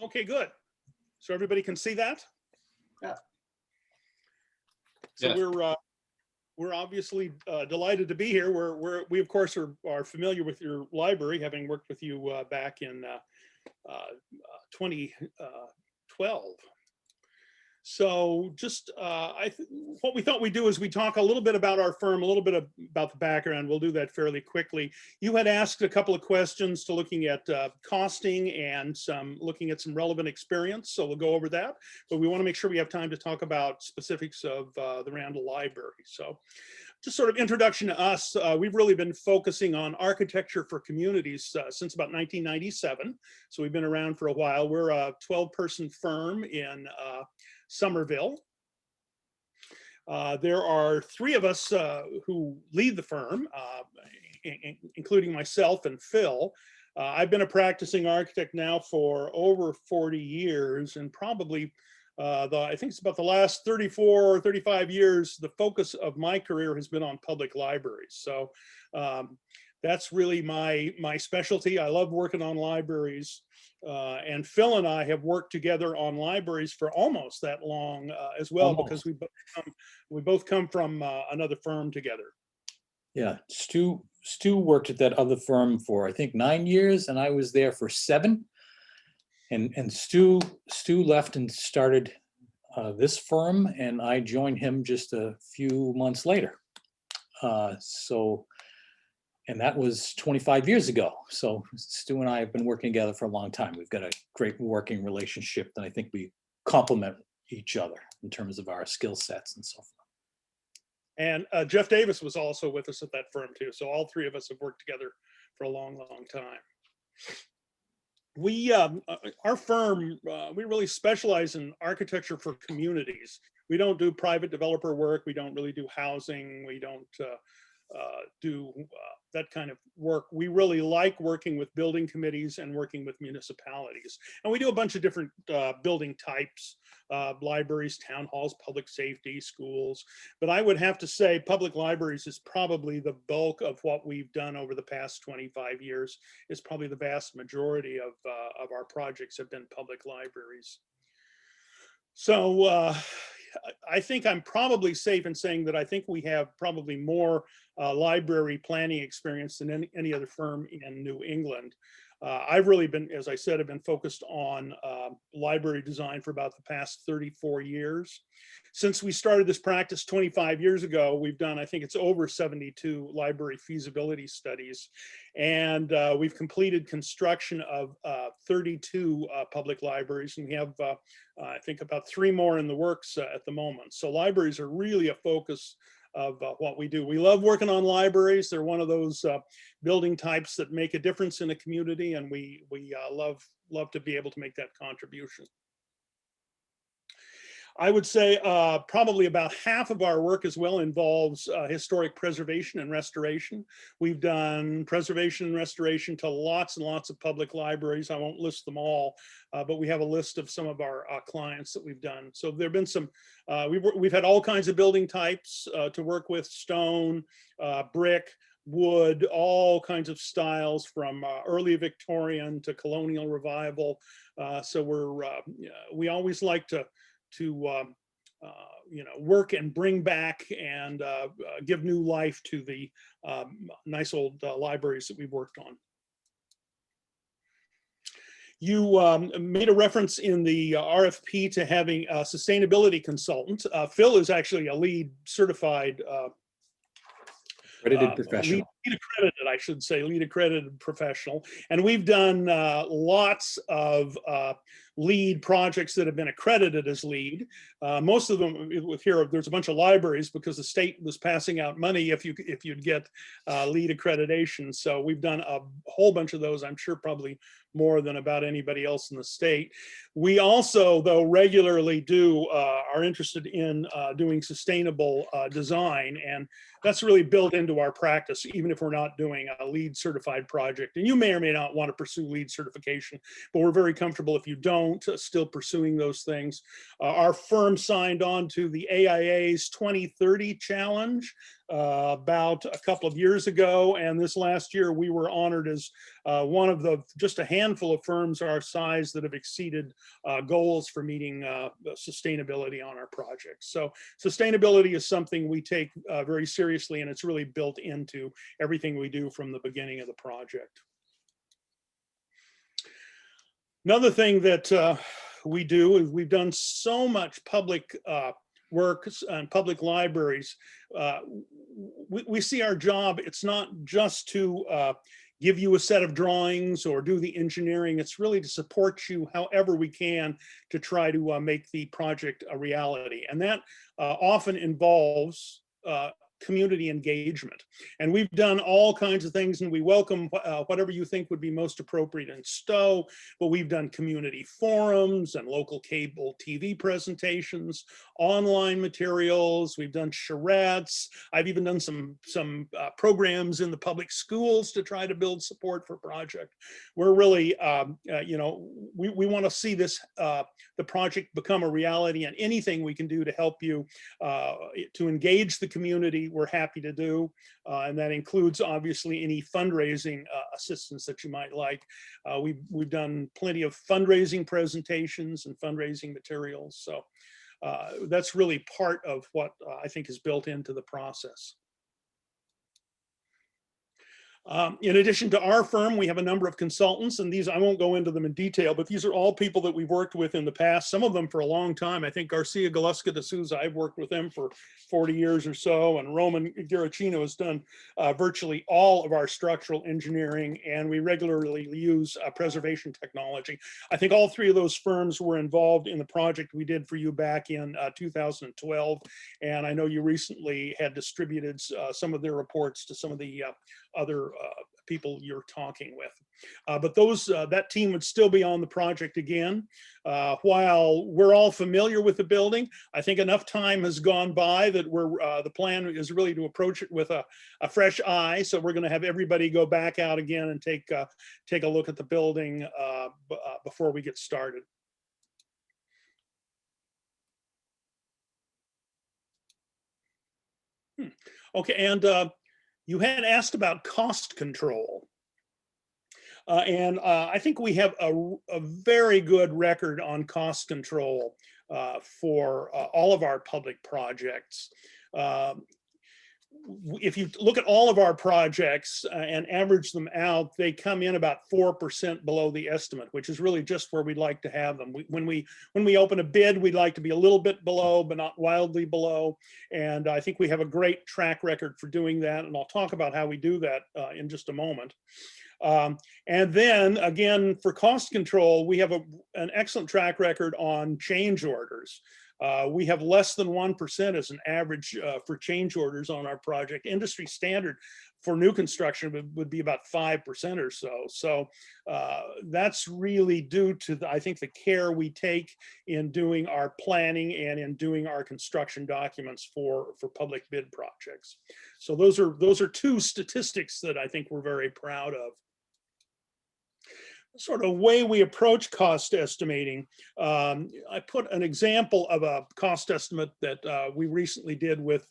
Okay, good. So everybody can see that? Yeah. So Yes. we're obviously delighted to be here. We of course are familiar with your library, having worked with you back in 2012. So just what we thought we'd do is we talk a little bit about our firm, a little bit about the background. We'll do that fairly quickly. You had asked a couple of questions to looking at costing and looking at some relevant experience. So we'll go over that, but we want to make sure we have time to talk about specifics of the Randall Library. So just sort of introduction to us, we've really been focusing on architecture for communities since about 1997. So we've been around for a while. We're a 12-person firm in Somerville. There are 3 of us who lead the firm, including myself and Phil. I've been a practicing architect now for over 40 years, and probably I think it's about the last 34 or 35 years, the focus of my career has been on public libraries. So that's really my specialty. I love working on libraries. And Phil and I have worked together on libraries for almost that long as well, because we both come from another firm together. Yeah, Stu worked at that other firm for I think 9 years, and I was there for 7. And Stu left and started this firm, and I joined him just a few months later. And that was 25 years ago. So Stu and I have been working together for a long time. We've got a great working relationship, and I think we complement each other in terms of our skill sets and so forth. And Jeff Davis was also with us at that firm too. So all 3 of us have worked together for a long, long time. Our firm, we really specialize in architecture for communities. We don't do private developer work. We don't really do housing. We don't do that kind of work. We really like working with building committees and working with municipalities. And we do a bunch of different building types, libraries, town halls, public safety, schools. But I would have to say public libraries is probably the bulk of what we've done over the past 25 years. Is probably the vast majority of our projects have been public libraries. So I think I'm probably safe in saying that I think we have probably more library planning experience than any other firm in New England. I've really been, as I said, I've been focused on library design for about the past 34 years. Since we started this practice 25 years ago, we've done, I think it's over 72 library feasibility studies. And we've completed construction of 32 public libraries. And we have, I think, about 3 more in the works at the moment. So libraries are really a focus of what we do. We love working on libraries. They're one of those building types that make a difference in a community, and we love to be able to make that contribution. I would say probably about half of our work as well involves historic preservation and restoration. We've done preservation and restoration to lots and lots of public libraries. I won't list them all, but we have a list of some of our clients that we've done. So there've been some, we've had all kinds of building types to work with: stone, brick, wood, all kinds of styles from early Victorian to colonial revival. So we always like to work and bring back and give new life to the nice old libraries that we've worked on. You made a reference in the RFP to having a sustainability consultant. Phil is actually a LEED certified Accredited professional. LEED accredited, I should say, LEED accredited professional. And we've done lots of LEED projects that have been accredited as LEED. Most of them with here, there's a bunch of libraries because the state was passing out money if you'd get LEED accreditation. So we've done a whole bunch of those. I'm sure probably more than about anybody else in the state. We also, though, regularly are interested in doing sustainable design, and that's really built into our practice. Even if if we're not doing a LEED certified project. And you may or may not want to pursue LEED certification, but we're very comfortable if you don't, still pursuing those things. Our firm signed on to the AIA's 2030 challenge about a couple of years ago. And this last year, we were honored as one of just a handful of firms our size that have exceeded goals for meeting sustainability on our projects. So sustainability is something we take very seriously, and it's really built into everything we do from the beginning of the project. Another thing that we do is we've done so much public work and public libraries. We see our job, it's not just to give you a set of drawings or do the engineering. It's really to support you however we can to try to make the project a reality. And that often involves community engagement. And we've done all kinds of things, and we welcome whatever you think would be most appropriate in Stowe, but we've done community forums and local cable TV presentations, online materials, we've done charrettes. I've even done some programs in the public schools to try to build support for project. We're really, we want to see this, the project become a reality, and anything we can do to help you to engage the community, we're happy to do. And that includes obviously any fundraising assistance that you might like. We've done plenty of fundraising presentations and fundraising materials. So that's really part of what I think is built into the process. In addition to our firm, we have a number of consultants, and these, I won't go into them in detail, but these are all people that we've worked with in the past, some of them for a long time. I think Garcia Galusca de Souza, I've worked with them for 40 years or so, and Roman Garacino has done virtually all of our structural engineering, and we regularly use preservation technology. I think all three of those firms were involved in the project we did for you back in 2012, and I know you recently had distributed some of their reports to some of the other people you're talking with. But that team would still be on the project again. While we're all familiar with the building, I think enough time has gone by that the plan is really to approach it with a fresh eye. So we're going to have everybody go back out again and take a look at the building before we get started. Okay, and you had asked about cost control. And I think we have a very good record on cost control for all of our public projects. If you look at all of our projects and average them out, they come in about 4% below the estimate, which is really just where we'd like to have them. When we open a bid, we'd like to be a little bit below, but not wildly below. And I think we have a great track record for doing that. And I'll talk about how we do that in just a moment. And then again, for cost control, we have an excellent track record on change orders. We have less than 1% as an average for change orders on our project. Industry standard for new construction would be about 5% or so. So that's really due to, I think, the care we take in doing our planning and in doing our construction documents for public bid projects. So those are two statistics that I think we're very proud of. Sort of way we approach cost estimating. I put an example of a cost estimate that we recently did with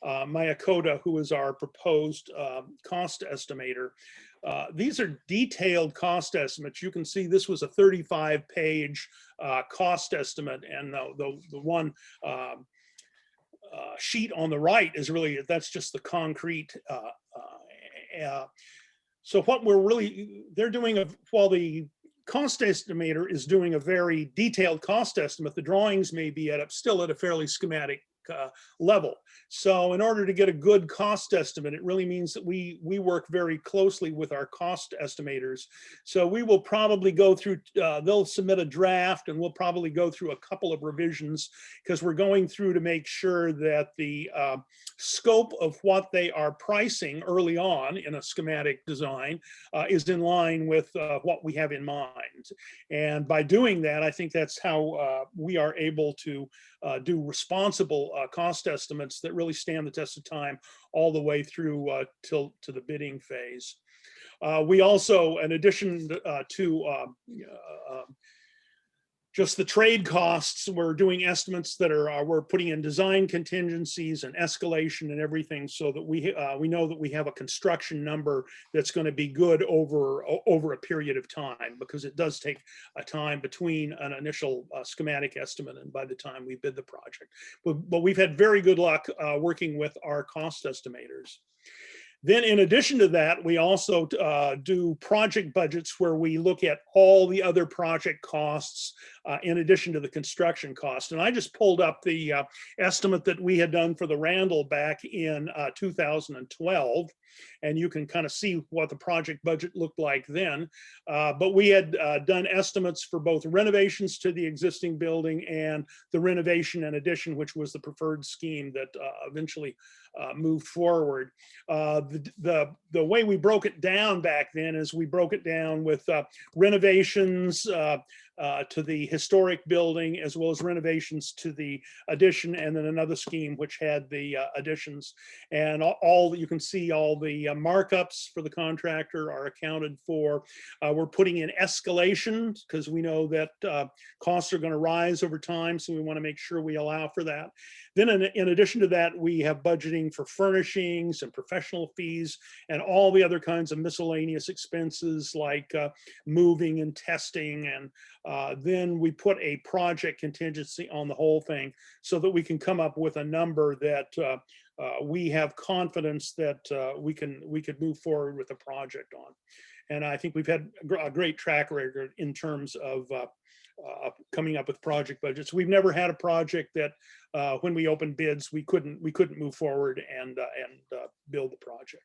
Mayakota, who is our proposed cost estimator. These are detailed cost estimates. You can see this was a 35-page cost estimate, and the one sheet on the right is really, that's just the concrete. So what they're doing, while the cost estimator is doing a very detailed cost estimate, the drawings may be still at a fairly schematic level. So in order to get a good cost estimate, it really means that we work very closely with our cost estimators. So we will probably go through, they'll submit a draft, and we'll probably go through a couple of revisions, because we're going through to make sure that the scope of what they are pricing early on in a schematic design is in line with what we have in mind. And by doing that, I think that's how we are able to do responsible cost estimates that really stand the test of time all the way through till to the bidding phase. We also, in addition to just the trade costs, we're doing estimates that are we're putting in design contingencies and escalation and everything, so that we know that we have a construction number that's going to be good over a period of time, because it does take a time between an initial schematic estimate and by the time we bid the project. But we've had very good luck working with our cost estimators. Then in addition to that, we also do project budgets where we look at all the other project costs in addition to the construction cost. And I just pulled up the estimate that we had done for the Randall back in 2012. And you can kind of see what the project budget looked like then. But we had done estimates for both renovations to the existing building and the renovation and addition, which was the preferred scheme that eventually moved forward. The way we broke it down back then is we broke it down with renovations to the historic building, as well as renovations to the addition, and then another scheme which had the additions. And all you can see, all the markups for the contractor are accounted for. We're putting in escalation because we know that costs are going to rise over time, so we want to make sure we allow for that. Then in addition to that, we have budgeting for furnishings and professional fees and all the other kinds of miscellaneous expenses like moving and testing. And then we put a project contingency on the whole thing so that we can come up with a number that we have confidence that we could move forward with the project on. And I think we've had a great track record in terms of coming up with project budgets. We've never had a project that when we opened bids, we couldn't move forward and build the project.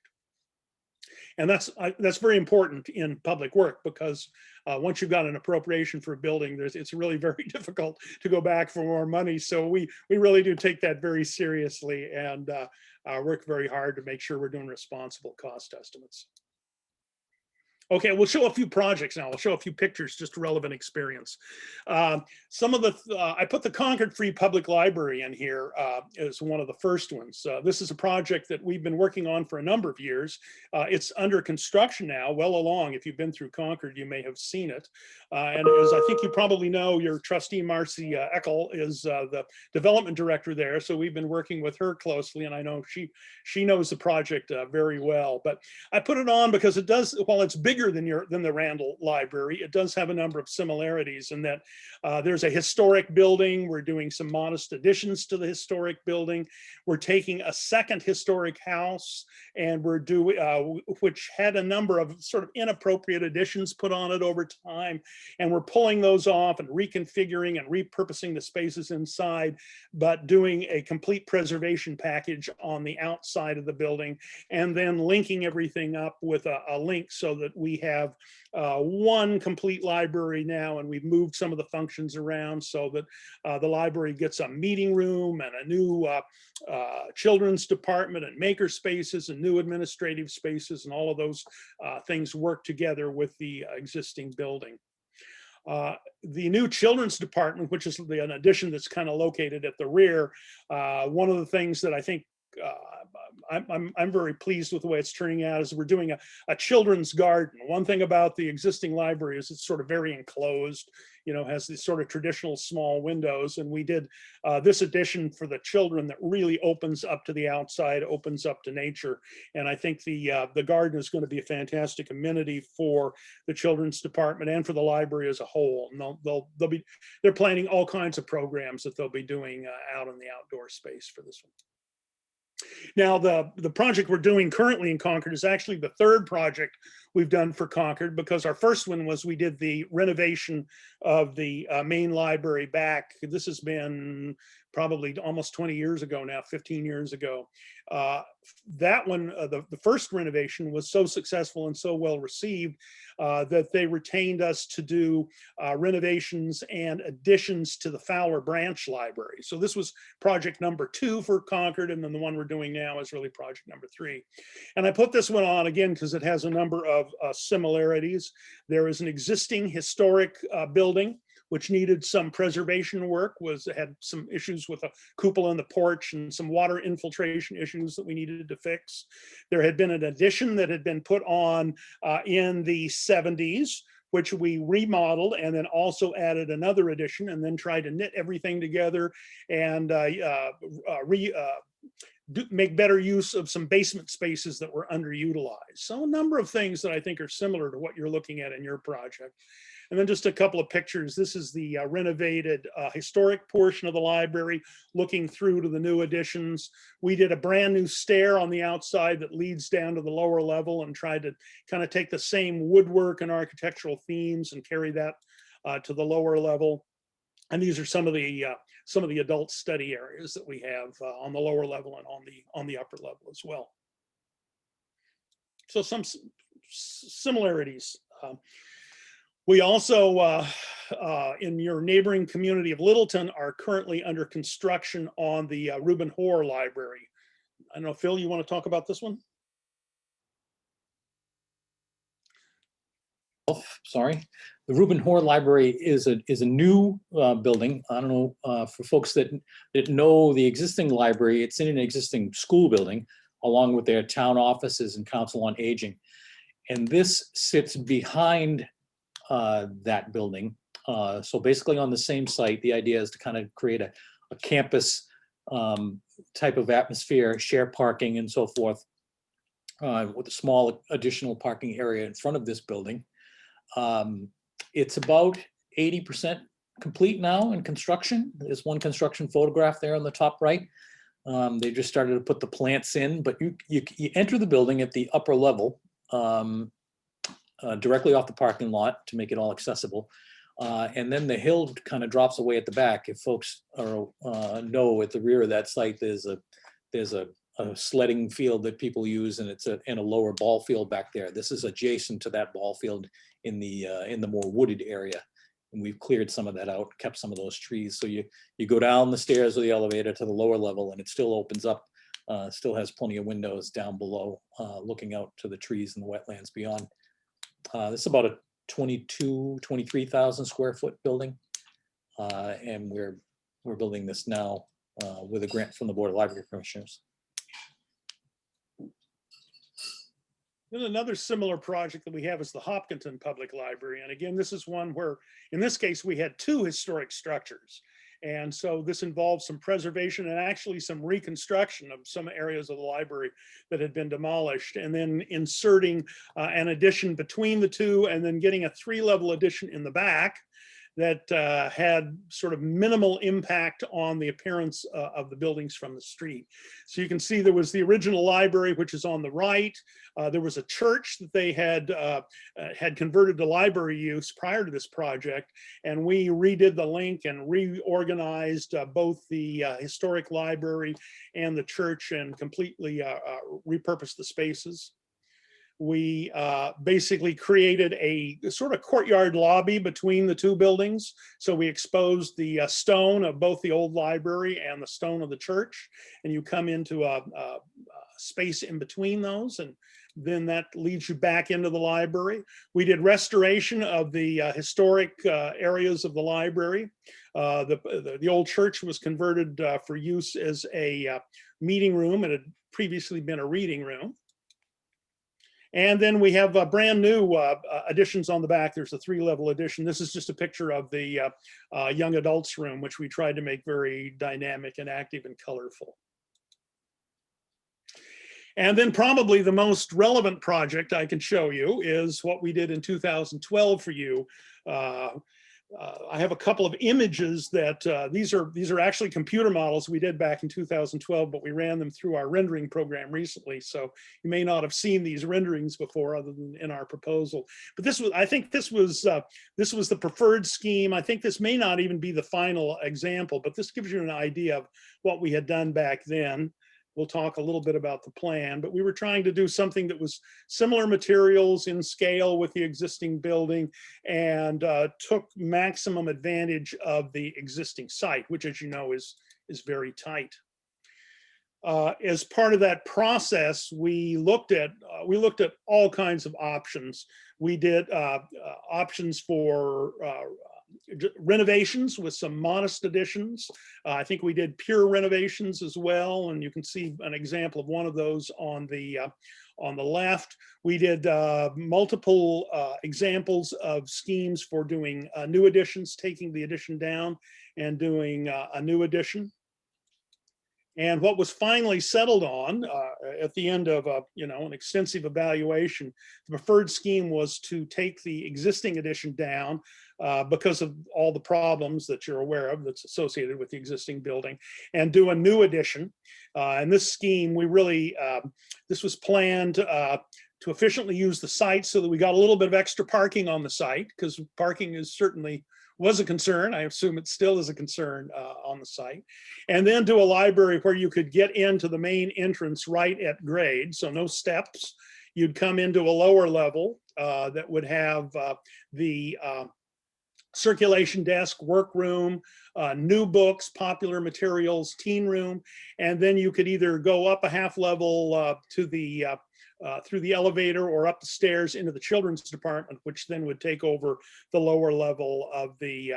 And that's very important in public work, because once you've got an appropriation for a building, it's really very difficult to go back for more money. So we really do take that very seriously and work very hard to make sure we're doing responsible cost estimates. Okay, we'll show a few projects now. We'll show a few pictures, just relevant experience. Some of the, I put the Concord Free Public Library in here as one of the first ones. This is a project that we've been working on for a number of years. It's under construction now, well along. If you've been through Concord, you may have seen it. And as I think you probably know, your trustee, Marcy Eckel, is the development director there. So we've been working with her closely, and I know she knows the project very well. But I put it on because it does, while it's bigger than the Randall Library, it does have a number of similarities in that there's a historic building. We're doing some modest additions to the historic building. We're taking a second historic house, and we're doing which had a number of sort of inappropriate additions put on it over time, and we're pulling those off and reconfiguring and repurposing the spaces inside, but doing a complete preservation package on the outside of the building, and then linking everything up with a link so that we have one complete library now, and we've moved some of the functions around so that the library gets a meeting room and a new children's department and maker spaces and new administrative spaces, and all of those things work together with the existing building. The new children's department, which is an addition that's kind of located at the rear, one of the things that I think I'm very pleased with the way it's turning out is we're doing a children's garden. One thing about the existing library is it's sort of very enclosed, you know, has these sort of traditional small windows. And we did this addition for the children that really opens up to the outside, opens up to nature. And I think the garden is going to be a fantastic amenity for the children's department and for the library as a whole. And they're planning all kinds of programs that they'll be doing out in the outdoor space for this one. Now, the project we're doing currently in Concord is actually the third project we've done for Concord, because our first one was we did the renovation of the main library back. This has been probably almost 20 years ago now, 15 years ago. That one, the first renovation was so successful and so well received that they retained us to do renovations and additions to the Fowler Branch Library. So this was project number 2 for Concord, and then the one we're doing now is really project number 3. And I put this one on again because it has a number of similarities. There is an existing historic building which needed some preservation work, had some issues with a cupola in the porch and some water infiltration issues that we needed to fix. There had been an addition that had been put on in the 70s, which we remodeled and then also added another addition, and then tried to knit everything together and make better use of some basement spaces that were underutilized. So a number of things that I think are similar to what you're looking at in your project. And then just a couple of pictures. This is the renovated historic portion of the library, looking through to the new additions. We did a brand new stair on the outside that leads down to the lower level, and tried to kind of take the same woodwork and architectural themes and carry that to the lower level. And these are some of the adult study areas that we have on the lower level and on the upper level as well. So some similarities. We also, in your neighboring community of Littleton, are currently under construction on the Reuben Hoare Library. I don't know, Phil, you want to talk about this one? Oh, sorry. The Reuben Hoare Library is a new building. I don't know, for folks that know the existing library, it's in an existing school building along with their town offices and council on aging. And this sits behind that building. So basically on the same site, the idea is to kind of create a campus type of atmosphere, share parking and so forth, with a small additional parking area in front of this building. It's about 80% complete now in construction. There's one construction photograph there on the top right. They just started to put the plants in, but you enter the building at the upper level, directly off the parking lot to make it all accessible. And then the hill kind of drops away at the back. If folks know, at the rear of that site, there's a sledding field that people use, and it's in a lower ball field back there. This is adjacent to that ball field in the more wooded area. And we've cleared some of that out, kept some of those trees. So you go down the stairs or the elevator to the lower level, and it still opens up, still has plenty of windows down below, looking out to the trees and the wetlands beyond. This is about a 23,000 square foot building. And we're building this now with a grant from the Board of Library Commissioners. Then another similar project that we have is the Hopkinton Public Library. And again, this is one where, in this case, we had two historic structures. And so this involves some preservation and actually some reconstruction of some areas of the library that had been demolished, and then inserting an addition between the two, and then getting a 3-level addition in the back that had sort of minimal impact on the appearance of the buildings from the street. So you can see there was the original library, which is on the right. There was a church that they had converted to library use prior to this project, and we redid the link and reorganized both the historic library and the church, and completely repurposed the spaces. We basically created a sort of courtyard lobby between the two buildings. So we exposed the stone of both the old library and the stone of the church, and you come into a space in between those, and then that leads you back into the library. We did restoration of the historic areas of the library. The old church was converted for use as a meeting room. It had previously been a reading room. And then we have brand new additions on the back. There's a 3-level addition. This is just a picture of the young adults room, which we tried to make very dynamic and active and colorful. And then probably the most relevant project I can show you is what we did in 2012 for you. I have a couple of images that these are actually computer models we did back in 2012, but we ran them through our rendering program recently. So you may not have seen these renderings before, other than in our proposal. But I think this was the preferred scheme. I think this may not even be the final example, but this gives you an idea of what we had done back then. We'll talk a little bit about the plan, but we were trying to do something that was similar materials in scale with the existing building, and took maximum advantage of the existing site, which, as you know, is very tight. As part of that process, we looked at all kinds of options. We did options for renovations with some modest additions. I think we did pure renovations as well, and you can see an example of one of those on the left. We did multiple examples of schemes for doing new additions, taking the addition down and doing a new addition. And what was finally settled on at the end of an extensive evaluation, the preferred scheme was to take the existing addition down because of all the problems that you're aware of that's associated with the existing building, and do a new addition. And this scheme, this was planned to efficiently use the site so that we got a little bit of extra parking on the site, because parking was a concern. I assume it still is a concern on the site. And then do a library where you could get into the main entrance right at grade, so no steps. You'd come into a lower level that would have the circulation desk, workroom, new books, popular materials, teen room, and then you could either go up a half level to the through the elevator or up the stairs into the children's department, which then would take over the lower level of the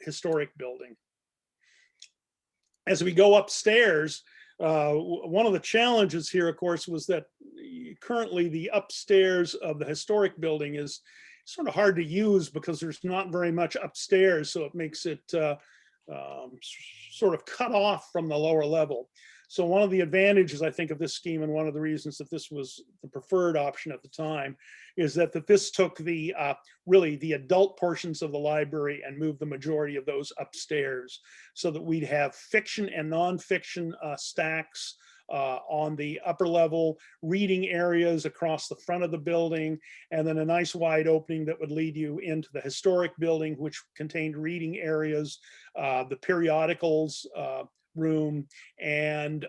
historic building. As we go upstairs, one of the challenges here, of course, was that currently the upstairs of the historic building is sort of hard to use because there's not very much upstairs, so it makes it sort of cut off from the lower level. So one of the advantages, I think, of this scheme, and one of the reasons that this was the preferred option at the time, is that this took the really the adult portions of the library and moved the majority of those upstairs, so that we'd have fiction and nonfiction stacks on the upper level, reading areas across the front of the building, and then a nice wide opening that would lead you into the historic building, which contained reading areas, the periodicals room, and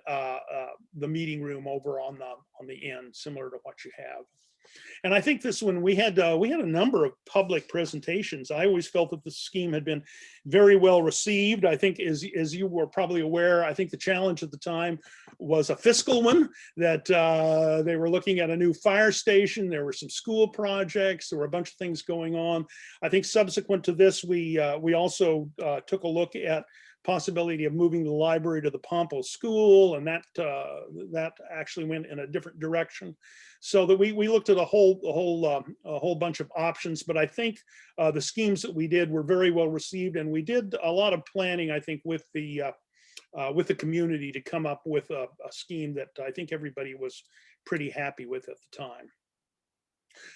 the meeting room over on the end, similar to what you have. And I think this one, we had a number of public presentations. I always felt that the scheme had been very well received. I think, as you were probably aware, I think the challenge at the time was a fiscal one, that they were looking at a new fire station. There were some school projects. There were a bunch of things going on. I think subsequent to this, we also took a look at possibility of moving the library to the Pompo School, and that actually went in a different direction. So that we looked at a whole bunch of options. But I think the schemes that we did were very well received, and we did a lot of planning, I think, with the community to come up with a scheme that I think everybody was pretty happy with at the time.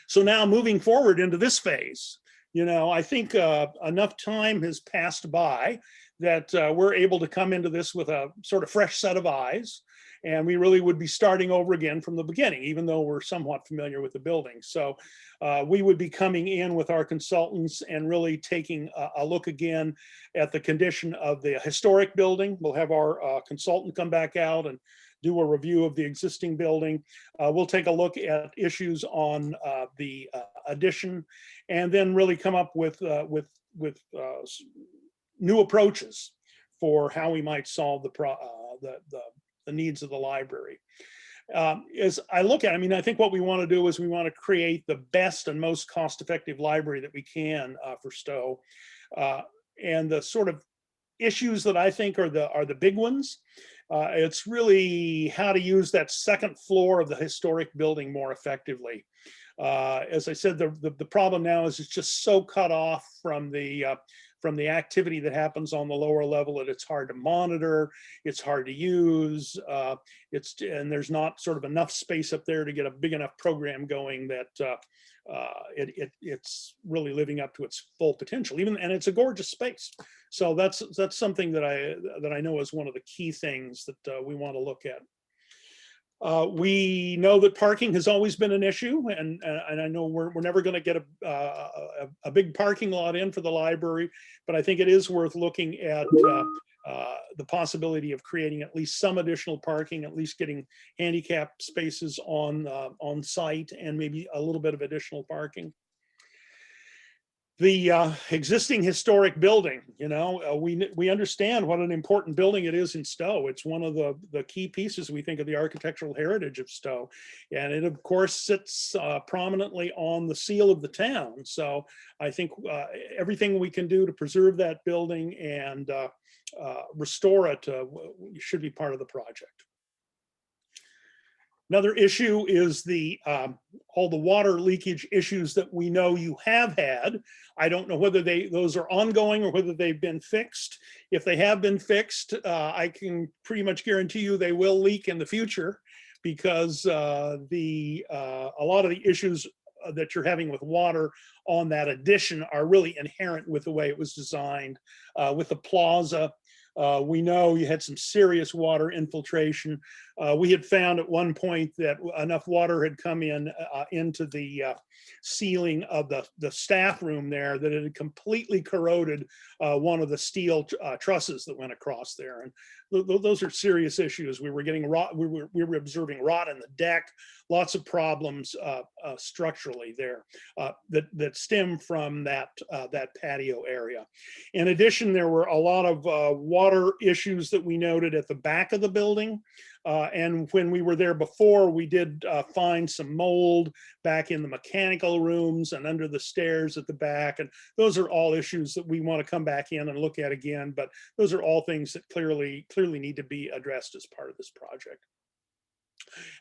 So now moving forward into this phase, I think enough time has passed by that we're able to come into this with a sort of fresh set of eyes, and we really would be starting over again from the beginning, even though we're somewhat familiar with the building. So we would be coming in with our consultants and really taking a look again at the condition of the historic building. We'll have our consultant come back out and do a review of the existing building. We'll take a look at issues on the addition, and then really come up with new approaches for how we might solve the needs of the library. As I look at it, I mean, I think what we want to do is we want to create the best and most cost-effective library that we can for Stowe. And the sort of issues that I think are the big ones, it's really how to use that second floor of the historic building more effectively. As I said, the problem now is it's just so cut off from the activity that happens on the lower level that it's hard to monitor, it's hard to use, and there's not sort of enough space up there to get a big enough program going that it's really living up to its full potential. And it's a gorgeous space. So that's something that I know is one of the key things that we want to look at. We know that parking has always been an issue, and I know we're never going to get a big parking lot in for the library, but I think it is worth looking at the possibility of creating at least some additional parking, at least getting handicap spaces on site, and maybe a little bit of additional parking. The existing historic building, we understand what an important building it is in Stowe. It's one of the key pieces, we think, of the architectural heritage of Stowe. And it, of course, sits prominently on the seal of the town. So I think everything we can do to preserve that building and restore it should be part of the project. Another issue is all the water leakage issues that we know you have had. I don't know whether those are ongoing or whether they've been fixed. If they have been fixed, I can pretty much guarantee you they will leak in the future, because a lot of the issues that you're having with water on that addition are really inherent with the way it was designed. With the plaza, we know you had some serious water infiltration. We had found at one point that enough water had come into the ceiling of the staff room there that it had completely corroded one of the steel trusses that went across there. And those are serious issues. We were getting rot. We were observing rot in the deck. Lots of problems structurally there that stem from that patio area. In addition, there were a lot of water issues that we noted at the back of the building. And when we were there before, we did find some mold back in the mechanical rooms and under the stairs at the back. And those are all issues that we want to come back in and look at again. But those are all things that clearly need to be addressed as part of this project.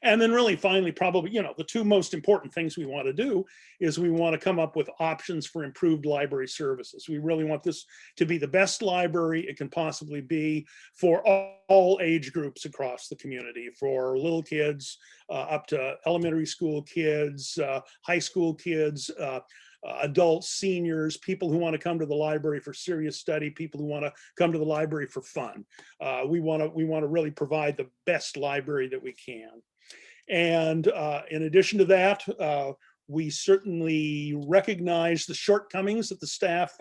And then really finally, probably, the two most important things we want to do is we want to come up with options for improved library services. We really want this to be the best library it can possibly be for all age groups across the community, for little kids up to elementary school kids, high school kids, adults, seniors, people who want to come to the library for serious study, people who want to come to the library for fun. We want to really provide the best library that we can. And in addition to that, we certainly recognize the shortcomings that the staff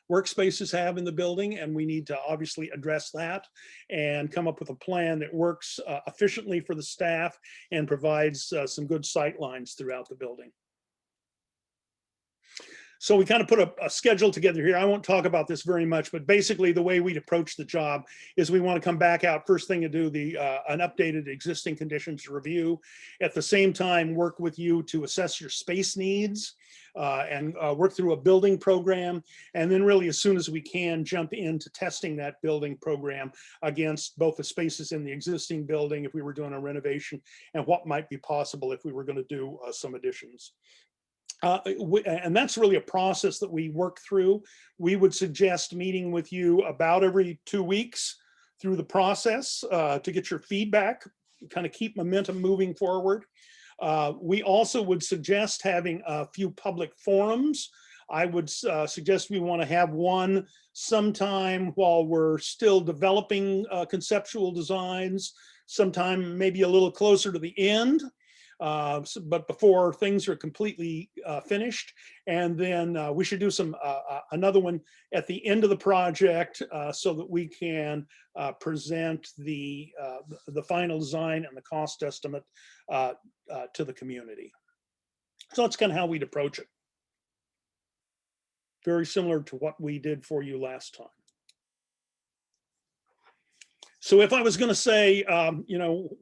workspaces have in the building, and we need to obviously address that and come up with a plan that works efficiently for the staff and provides some good sight lines throughout the building. So we kind of put a schedule together here. I won't talk about this very much, but basically the way we'd approach the job is we want to come back out first thing to do an updated existing conditions review. At the same time, work with you to assess your space needs and work through a building program. And then really as soon as we can, jump into testing that building program against both the spaces in the existing building if we were doing a renovation and what might be possible if we were going to do some additions. And that's really a process that we work through. We would suggest meeting with you about every 2 weeks through the process to get your feedback, kind of keep momentum moving forward. We also would suggest having a few public forums. I would suggest we want to have one sometime while we're still developing conceptual designs, sometime maybe a little closer to the end. But before things are completely finished, and then we should do another one at the end of the project so that we can present the final design and the cost estimate to the community. So that's kind of how we'd approach it. Very similar to what we did for you last time. So if I was going to say,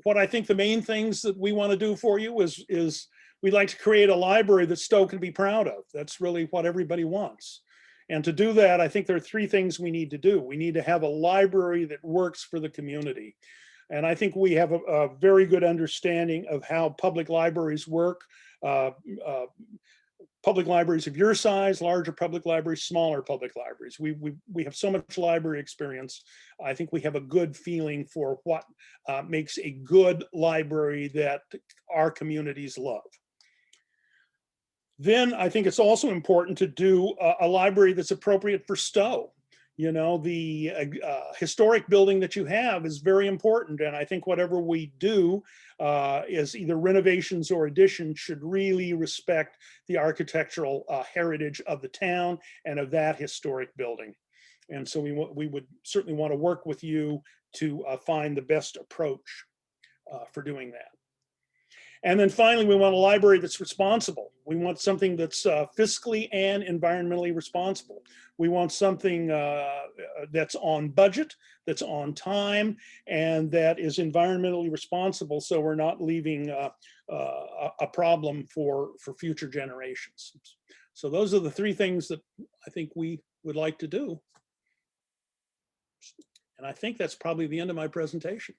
what I think the main things that we want to do for you is we'd like to create a library that Stowe can be proud of. That's really what everybody wants. And to do that, I think there are 3 things we need to do. We need to have a library that works for the community. And I think we have a very good understanding of how public libraries work. Public libraries of your size, larger public libraries, smaller public libraries. We have so much library experience. I think we have a good feeling for what makes a good library that our communities love. Then I think it's also important to do a library that's appropriate for Stowe. The historic building that you have is very important. And I think whatever we do is either renovations or additions should really respect the architectural heritage of the town and of that historic building. And so we would certainly want to work with you to find the best approach for doing that. And then finally, we want a library that's responsible. We want something that's fiscally and environmentally responsible. We want something that's on budget, that's on time, and that is environmentally responsible, so we're not leaving a problem for future generations. So those are the three things that I think we would like to do. And I think that's probably the end of my presentation.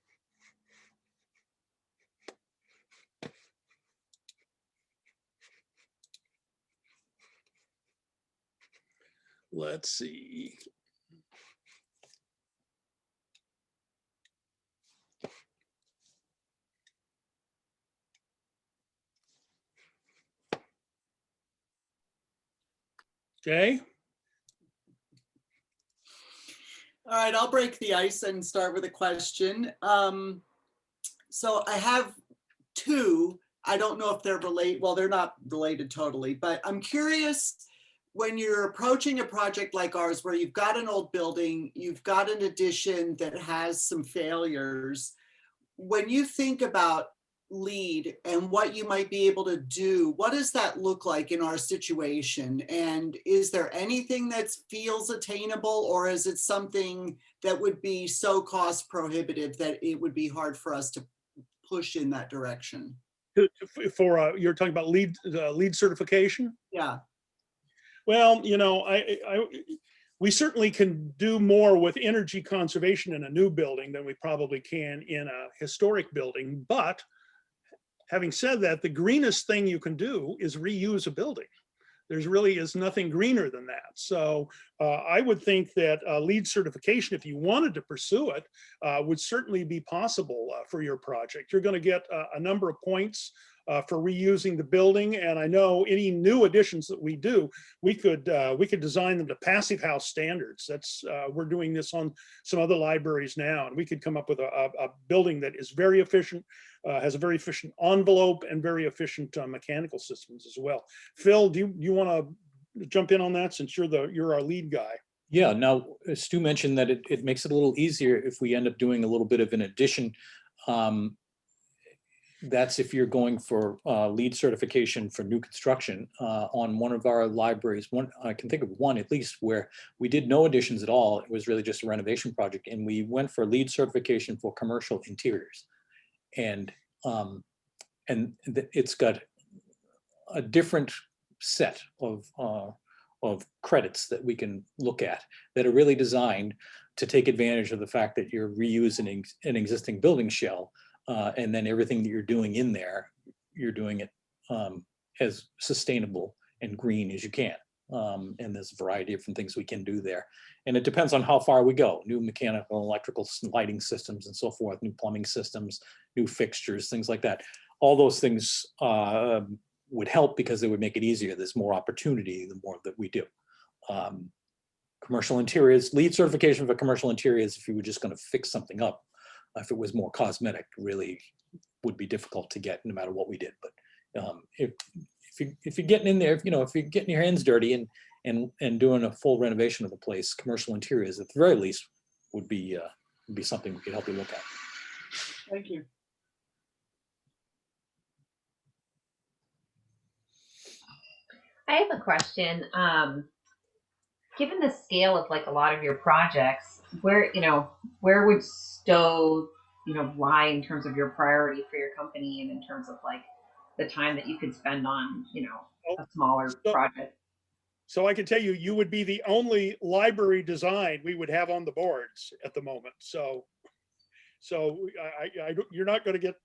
Let's see. Okay. All right, I'll break the ice and start with a question. So I have two. I don't know if they're related. Well, they're not related totally, but I'm curious, when you're approaching a project like ours, where you've got an old building, you've got an addition that has some failures, when you think about LEED and what you might be able to do, what does that look like in our situation? And is there anything that feels attainable, or is it something that would be so cost prohibitive that it would be hard for us to push in that direction? For you're talking about LEED certification? Yeah. Well, you know, we certainly can do more with energy conservation in a new building than we probably can in a historic building. But having said that, the greenest thing you can do is reuse a building. There's really is nothing greener than that. So I would think that LEED certification, if you wanted to pursue it, would certainly be possible for your project. You're going to get a number of points for reusing the building, and I know any new additions that we do, we could design them to passive house standards. That's we're doing this on some other libraries now, and we could come up with a building that is very efficient, has a very efficient envelope, and very efficient mechanical systems as well. Phil, do you want to jump in on that, since you're our lead guy? Yeah. Now, Stu mentioned that it makes it a little easier if we end up doing a little bit of an addition. That's if you're going for LEED certification for new construction on one of our libraries. I can think of one at least where we did no additions at all. It was really just a renovation project, and we went for LEED certification for commercial interiors. And it's got a different set of credits that we can look at that are really designed to take advantage of the fact that you're reusing an existing building shell. And then everything that you're doing in there, you're doing it as sustainable and green as you can. And there's a variety of different things we can do there. And it depends on how far we go. New mechanical, electrical, lighting systems and so forth, new plumbing systems, new fixtures, things like that. All those things would help because they would make it easier. There's more opportunity the more that we do. Commercial interiors, LEED certification for commercial interiors, if you were just going to fix something up, if it was more cosmetic, really would be difficult to get no matter what we did. But if you're getting in there, if you're getting your hands dirty and doing a full renovation of the place, commercial interiors at the very least would be something we could help you look at. Thank you. I have a question. Given the scale of like a lot of your projects, where would Stowe, lie in terms of your priority for your company, and in terms of like the time that you could spend on, a smaller project? So I can tell you, you would be the only library design we would have on the boards at the moment. So you're not going to get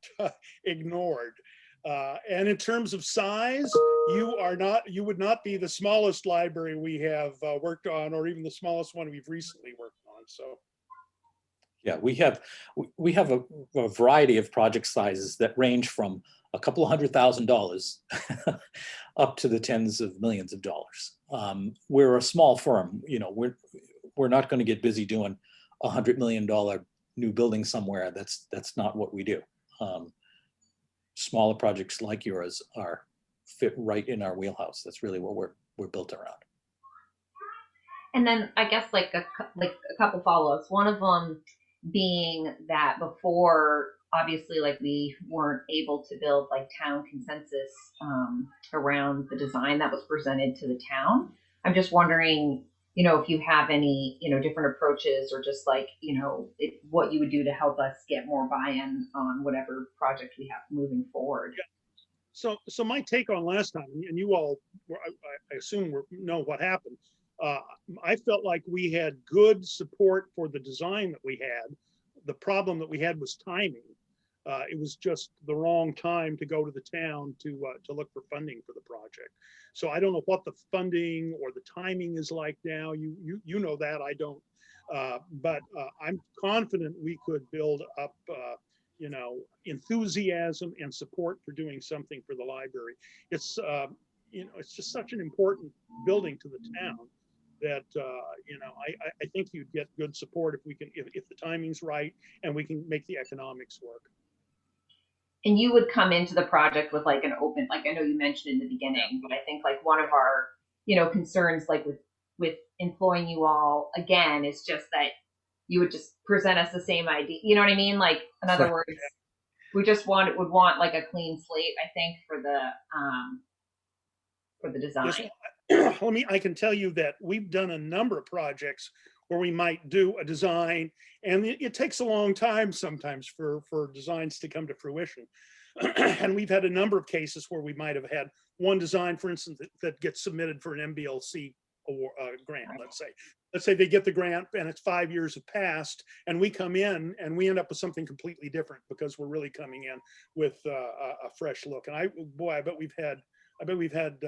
ignored. And in terms of size, you would not be the smallest library we have worked on, or even the smallest one we've recently worked on. So. Yeah, we have a variety of project sizes that range from a couple of $100,000 up to the tens of millions of dollars. We're a small firm, we're not going to get busy doing $100 million new building somewhere. That's not what we do. Smaller projects like yours fit right in our wheelhouse. That's really what we're built around. And then I guess like a couple follow-ups. One of them being that before obviously like we weren't able to build like town consensus around the design that was presented to the town. I'm just wondering, if you have any, different approaches or just like, what you would do to help us get more buy-in on whatever project we have moving forward. So my take on last time, and you all, I assume, know what happened. I felt like we had good support for the design that we had. The problem that we had was timing. It was just the wrong time to go to the town to look for funding for the project. So I don't know what the funding or the timing is like now. You know that, I don't. But I'm confident we could build up enthusiasm and support for doing something for the library. It's it's just such an important building to the town that I think you'd get good support if we can, if the timing's right and we can make the economics work. And you would come into the project with like an open, like I know you mentioned in the beginning, but I think like one of our, concerns like with employing you all again is just that you would just present us the same idea. You know what I mean? Like, in other Right. words, we just would want like a clean slate, I think, for the design. Yes, I can tell you that we've done a number of projects where we might do a design, and it takes a long time sometimes for designs to come to fruition. And we've had a number of cases where we might have had one design, for instance, that gets submitted for an MBLC grant, let's say they get the grant and it's 5 years have passed and we come in and we end up with something completely different because we're really coming in with a fresh look. And I bet we've had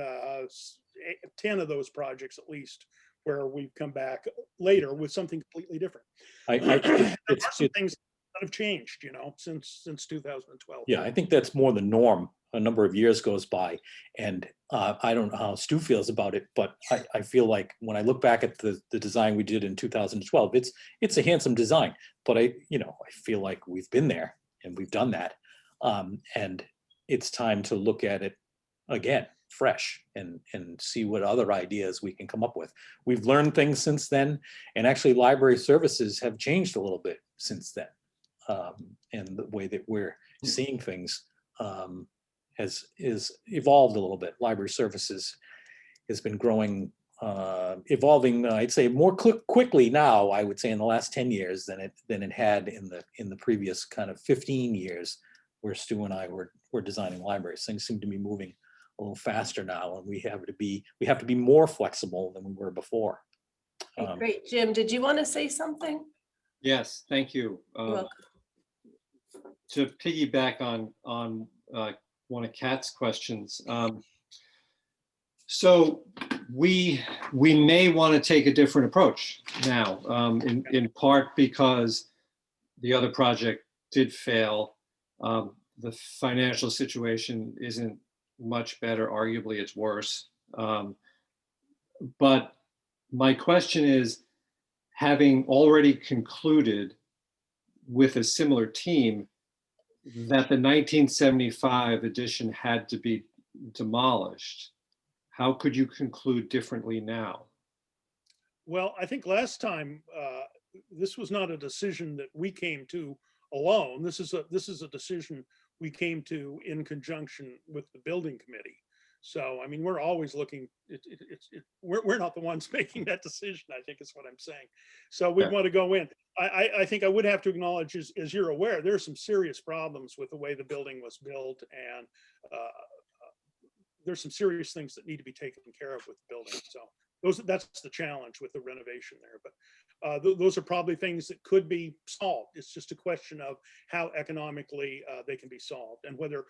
10 of those projects at least where we've come back later with something completely different. There are some things that have changed, since 2012. Yeah, I think that's more the norm. A number of years goes by, and I don't know how Stu feels about it, but I feel like when I look back at the design we did in 2012, it's a handsome design. But I feel like we've been there and we've done that, and it's time to look at it again, fresh, and see what other ideas we can come up with. We've learned things since then, and actually library services have changed a little bit since then, and the way that we're seeing things has evolved a little bit. Library services has been growing, evolving, I'd say more quickly now, I would say in the last 10 years than it had in the previous kind of 15 years where Stu and I were designing libraries. Things seem to be moving a little faster now, and we have to be more flexible than we were before. Great. Jim, did you want to say something? Yes, thank you. You're welcome. To piggyback on one of Kat's questions. So we may want to take a different approach now, in part because the other project did fail. The financial situation isn't much better, arguably it's worse. But my question is, having already concluded with a similar team that the 1975 edition had to be demolished, how could you conclude differently now? Well, I think last time this was not a decision that we came to alone. This is a decision we came to in conjunction with the building committee. So, I mean, we're always looking. We're not the ones making that decision, I think is what I'm saying. So we want to go in. I think I would have to acknowledge, as you're aware, there are some serious problems with the way the building was built, and there's some serious things that need to be taken care of with the building. So that's the challenge with the renovation there. But those are probably things that could be solved. It's just a question of how economically they can be solved, and whether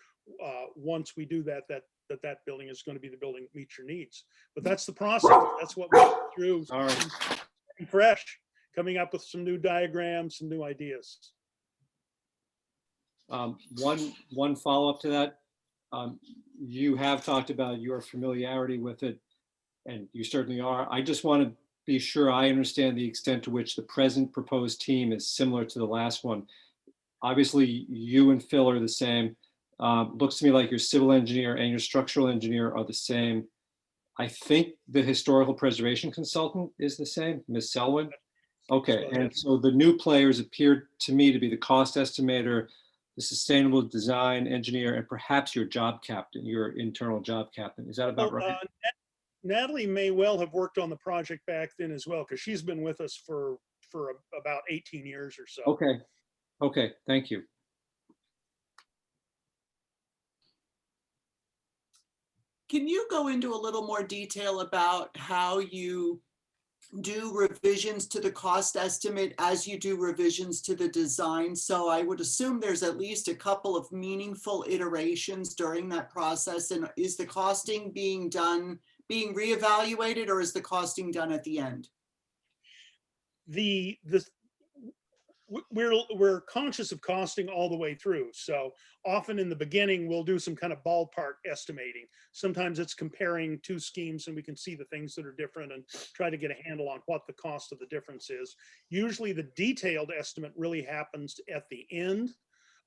once we do that building is going to be the building that meets your needs. But that's the process. That's what we go through. All right. Fresh, coming up with some new diagrams, some new ideas. One follow-up to that. You have talked about your familiarity with it, and you certainly are. I just want to be sure I understand the extent to which the present proposed team is similar to the last one. Obviously, you and Phil are the same. Looks to me like your civil engineer and your structural engineer are the same. I think the historical preservation consultant is the same, Ms. Selwyn. Okay, and so the new players appeared to me to be the cost estimator, the sustainable design engineer, and perhaps your job captain, your internal job captain. Is that about Well, right? Natalie may well have worked on the project back then as well, because she's been with us for about 18 years or so. Okay, okay, thank you. Can you go into a little more detail about how you do revisions to the cost estimate as you do revisions to the design? So I would assume there's at least a couple of meaningful iterations during that process. And is the costing being reevaluated, or is the costing done at the end? We're conscious of costing all the way through. So often in the beginning, we'll do some kind of ballpark estimating. Sometimes it's comparing two schemes and we can see the things that are different and try to get a handle on what the cost of the difference is. Usually the detailed estimate really happens at the end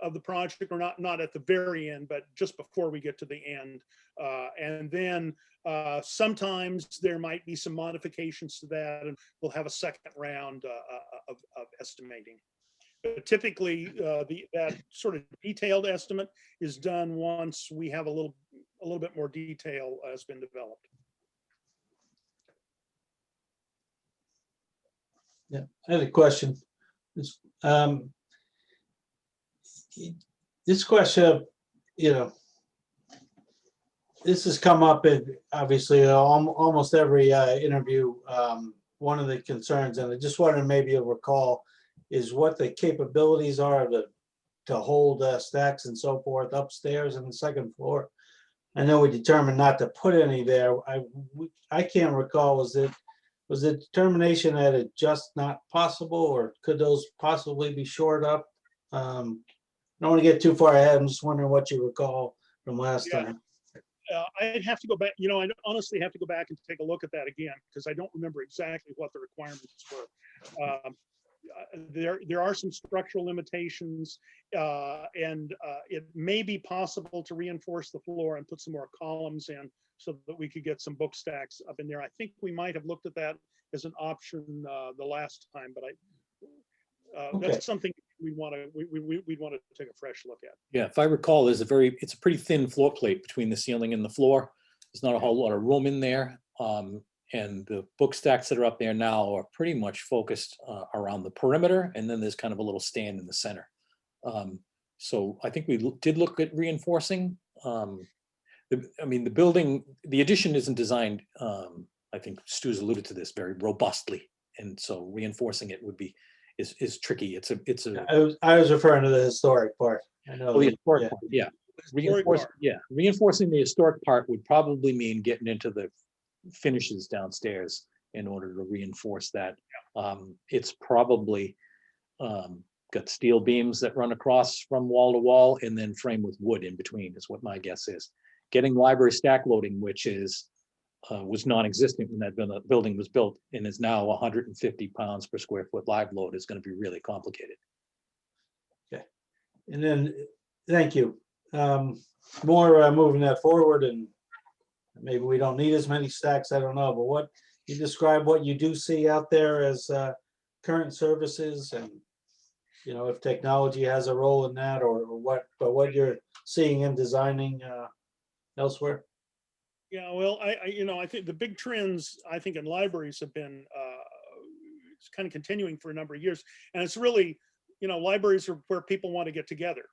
of the project, or not at the very end, but just before we get to the end. And then sometimes there might be some modifications to that, and we'll have a second round of estimating. But typically, that sort of detailed estimate is done once we have a little bit more detail has been developed. Yeah, I had a question. This question, this has come up in obviously almost every interview. One of the concerns, and I just wanted maybe you'll recall, is what the capabilities are to hold stacks and so forth upstairs on the second floor. I know we determined not to put any there. I can't recall, was the determination that it's just not possible, or could those possibly be shored up? I don't want to get too far ahead. I'm just wondering what you recall from last time. I'd have to go back, I honestly have to go back and take a look at that again, because I don't remember exactly what the requirements were. There are some structural limitations, and it may be possible to reinforce the floor and put some more columns in so that we could get some book stacks up in there. I think we might have looked at that as an option the last time, but that's something we'd want to take a fresh look at. Yeah, if I recall, it's a pretty thin floor plate between the ceiling and the floor. There's not a whole lot of room in there. And the book stacks that are up there now are pretty much focused around the perimeter. And then there's kind of a little stand in the center. So I think we did look at reinforcing. The building, the addition isn't designed, I think Stu's alluded to this, very robustly. And so reinforcing it is tricky. I was referring to the historic part. I know. The historic part, yeah. Reinforcing the historic part would probably mean getting into the finishes downstairs in order to reinforce that. It's probably got steel beams that run across from wall to wall and then framed with wood in between is what my guess is. Getting library stack loading, which was non-existent when that building was built and is now 150 pounds per square foot live load, is going to be really complicated. Okay, and then thank you. More moving that forward, and maybe we don't need as many stacks, I don't know, but what you describe what you do see out there as current services, and if technology has a role in that, or what you're seeing and designing elsewhere. Yeah, well, I think the big trends, I think, in libraries have been kind of continuing for a number of years. And it's really, libraries are where people want to get together.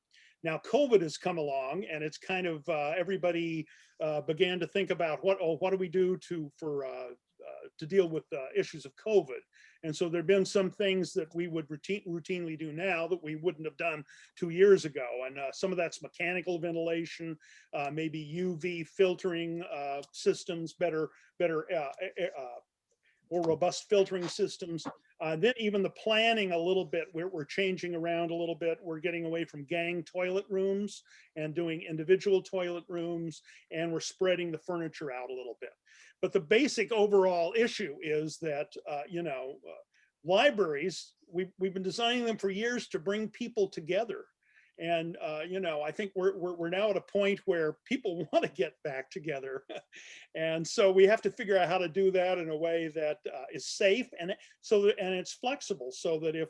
Now, COVID has come along, and it's kind of everybody began to think about what do we do to deal with issues of COVID. And so there've been some things that we would routinely do now that we wouldn't have done 2 years ago. And some of that's mechanical ventilation, maybe UV filtering systems, better more robust filtering systems. Then even the planning a little bit, we're changing around a little bit. We're getting away from gang toilet rooms and doing individual toilet rooms, and we're spreading the furniture out a little bit. But the basic overall issue is that, libraries, we've been designing them for years to bring people together. And, you know, I think we're now at a point where people want to get back together. And so we have to figure out how to do that in a way that is safe and and it's flexible, so that if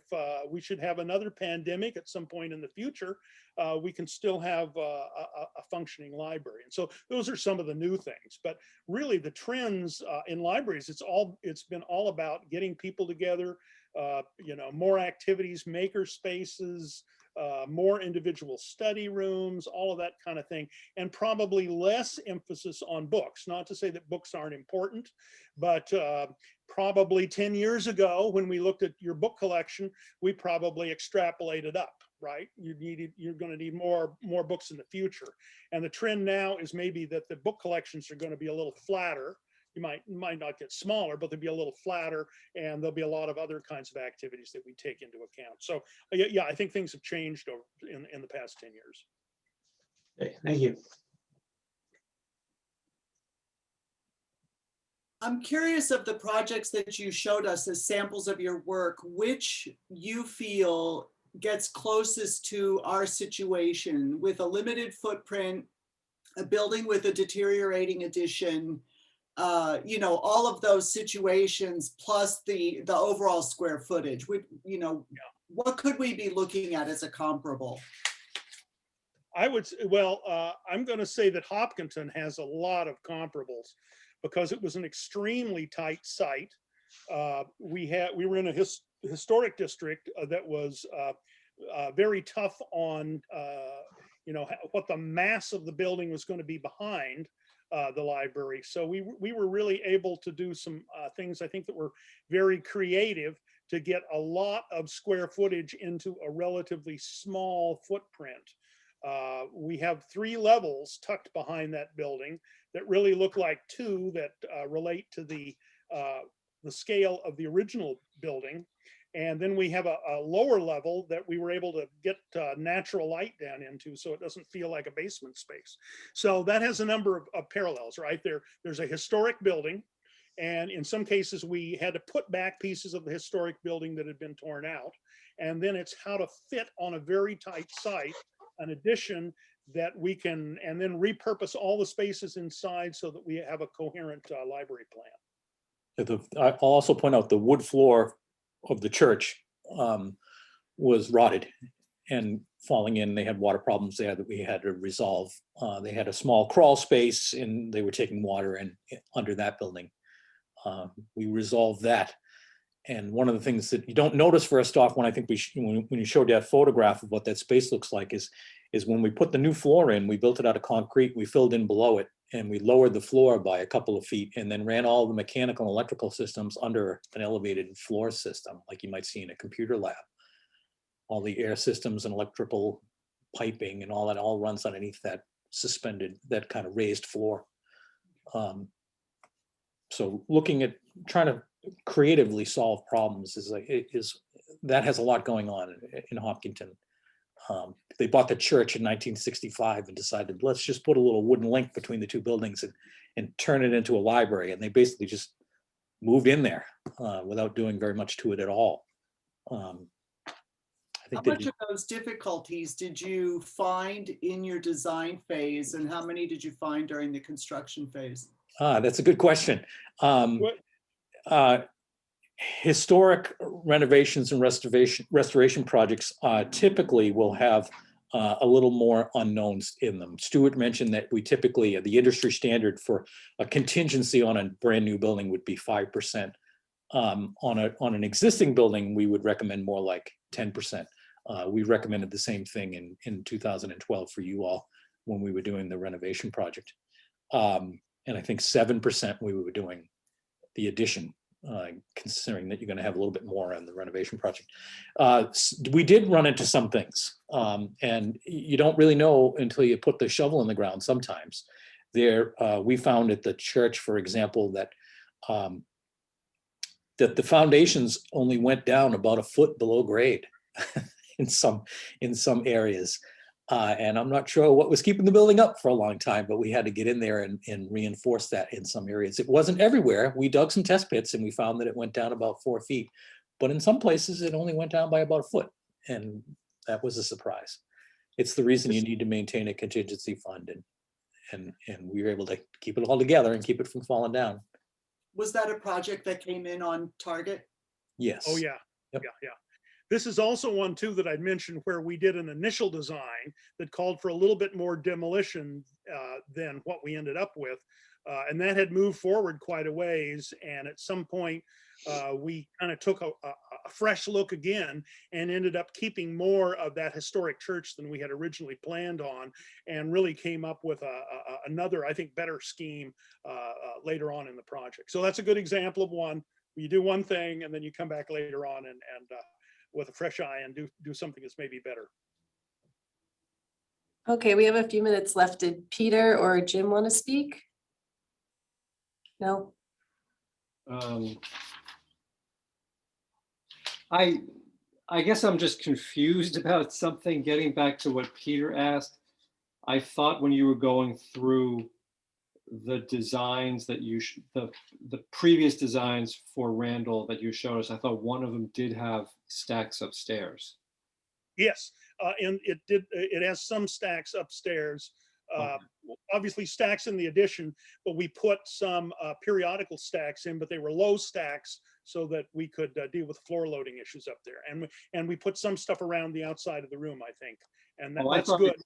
we should have another pandemic at some point in the future, we can still have a functioning library. And so those are some of the new things. But really, the trends in libraries, it's been all about getting people together, you know, more activities, maker spaces, more individual study rooms, all of that kind of thing, and probably less emphasis on books. Not to say that books aren't important, but probably 10 years ago, when we looked at your book collection, we probably extrapolated up, right? You're going to need more books in the future. And the trend now is maybe that the book collections are going to be a little flatter. You might not get smaller, but they'll be a little flatter, and there'll be a lot of other kinds of activities that we take into account. So yeah, I think things have changed in the past 10 years. Okay, thank you. I'm curious, of the projects that you showed us as samples of your work, which you feel gets closest to our situation, with a limited footprint, a building with a deteriorating addition, you know, all of those situations, plus the overall square footage. You know, what could we be looking at as a comparable? I would, well, I'm going to say that Hopkinton has a lot of comparables, because it was an extremely tight site. We were in a historic district that was very tough on, you know, what the mass of the building was going to be behind the library. So we were really able to do some things, I think, that were very creative to get a lot of square footage into a relatively small footprint. We have 3 levels tucked behind that building that really look like 2 that relate to the scale of the original building. And then we have a lower level that we were able to get natural light down into, so it doesn't feel like a basement space. So that has a number of parallels, right? There's a historic building, and in some cases we had to put back pieces of the historic building that had been torn out. And then it's how to fit on a very tight site an addition that we can, and then repurpose all the spaces inside so that we have a coherent library plan. I'll also point out the wood floor of the church was rotted and falling in. They had water problems there that we had to resolve. They had a small crawl space, and they were taking water in under that building. We resolved that. And one of the things that you don't notice first off, when I think when you showed that photograph of what that space looks like, is when we put the new floor in, we built it out of concrete, we filled in below it, and we lowered the floor by a couple of feet, and then ran all the mechanical and electrical systems under an elevated floor system, like you might see in a computer lab. All the air systems and electrical piping and all that all runs underneath that suspended, that kind of raised floor. So looking at trying to creatively solve problems that has a lot going on in Hopkinton. They bought the church in 1965 and decided, let's just put a little wooden link between the 2 buildings and turn it into a library. And they basically just moved in there without doing very much to it at all. I think how much of those difficulties did you find in your design phase, and how many did you find during the construction phase? That's a good question. Historic renovations and restoration projects typically will have a little more unknowns in them. Stuart mentioned that we typically, the industry standard for a contingency on a brand new building would be 5%. On an existing building, we would recommend more like 10%. We recommended the same thing in 2012 for you all when we were doing the renovation project. And I think 7% we were doing the addition, considering that you're going to have a little bit more on the renovation project. We did run into some things, and you don't really know until you put the shovel in the ground sometimes. We found at the church, for example, that the foundations only went down about a foot below grade in some areas. And I'm not sure what was keeping the building up for a long time, but we had to get in there and reinforce that in some areas. It wasn't everywhere. We dug some test pits and we found that it went down about 4 feet, but in some places it only went down by about a foot. And that was a surprise. It's the reason you need to maintain a contingency fund, and we were able to keep it all together and keep it from falling down. Was that a project that came in on target? Yes. Oh, yeah. Yep. Yeah. This is also one too that I'd mentioned where we did an initial design that called for a little bit more demolition than what we ended up with. And that had moved forward quite a ways. And at some point, we kind of took a fresh look again and ended up keeping more of that historic church than we had originally planned on, and really came up with another, I think, better scheme later on in the project. So that's a good example of one. You do one thing and then you come back later on and with a fresh eye and do something that's maybe better. Okay, we have a few minutes left. Did Peter or Jim want to speak? No? I guess I'm just confused about something, getting back to what Peter asked. I thought when you were going through the designs that the previous designs for Randall that you showed us, I thought one of them did have stacks upstairs. Yes, and it has some stacks upstairs. Okay. Obviously stacks in the addition, but we put some periodical stacks in, but they were low stacks so that we could deal with floor loading issues up there. And we put some stuff around the outside of the room, I think. And Oh, I that's thought good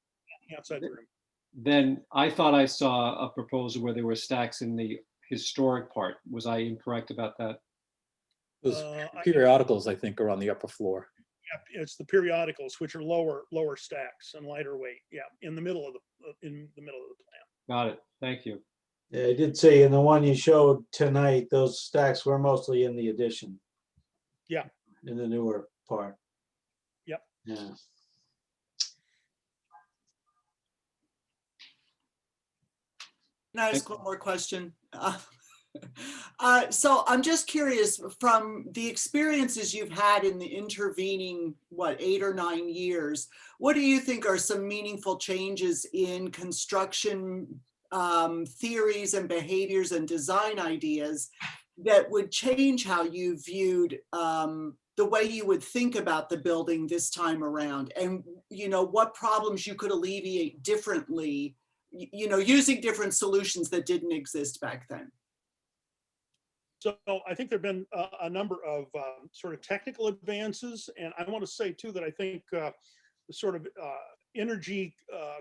outside the room. Then I thought I saw a proposal where there were stacks in the historic part. Was I incorrect about that? Those periodicals, I think, are on the upper floor. Yeah, it's the periodicals, which are lower stacks and lighter weight. Yeah, in the middle of the plan. Got it. Thank you. Yeah, I did say in the one you showed tonight, those stacks were mostly in the addition. Yeah. In the newer part. Yep. Yeah. Can I ask one more question? So I'm just curious, from the experiences you've had in the intervening, 8 or 9 years, what do you think are some meaningful changes in construction theories and behaviors and design ideas that would change how you viewed the way you would think about the building this time around? And, what problems you could alleviate differently, using different solutions that didn't exist back then? So I think there've been a number of sort of technical advances, and I want to say too that I think the sort of energy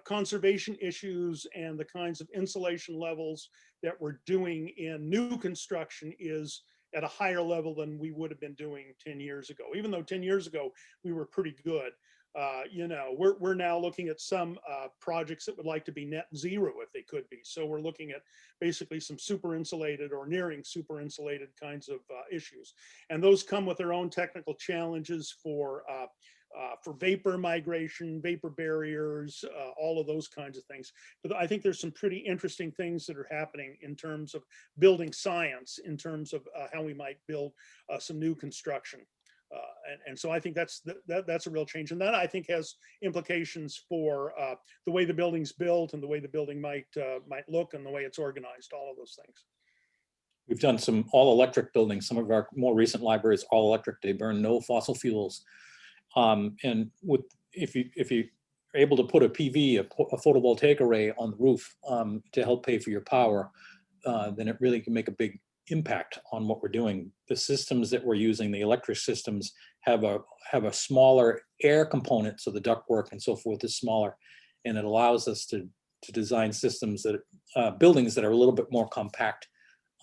conservation issues and the kinds of insulation levels that we're doing in new construction is at a higher level than we would have been doing 10 years ago. Even though 10 years ago we were pretty good. We're now looking at some projects that would like to be net zero if they could be. So we're looking at basically some super insulated or nearing super insulated kinds of issues. And those come with their own technical challenges for vapor migration, vapor barriers, all of those kinds of things. But I think there's some pretty interesting things that are happening in terms of building science, in terms of how we might build some new construction. And so I think that's a real change, and that I think has implications for the way the building's built and the way the building might look and the way it's organized. All of those things. We've done some all-electric buildings. Some of our more recent libraries are all electric. They burn no fossil fuels. And if you are able to put a photovoltaic array on the roof to help pay for your power, then it really can make a big impact on what we're doing. The systems that we're using, the electric systems, have a smaller air component, so the ductwork and so forth is smaller, and it allows us to design systems that buildings that are a little bit more compact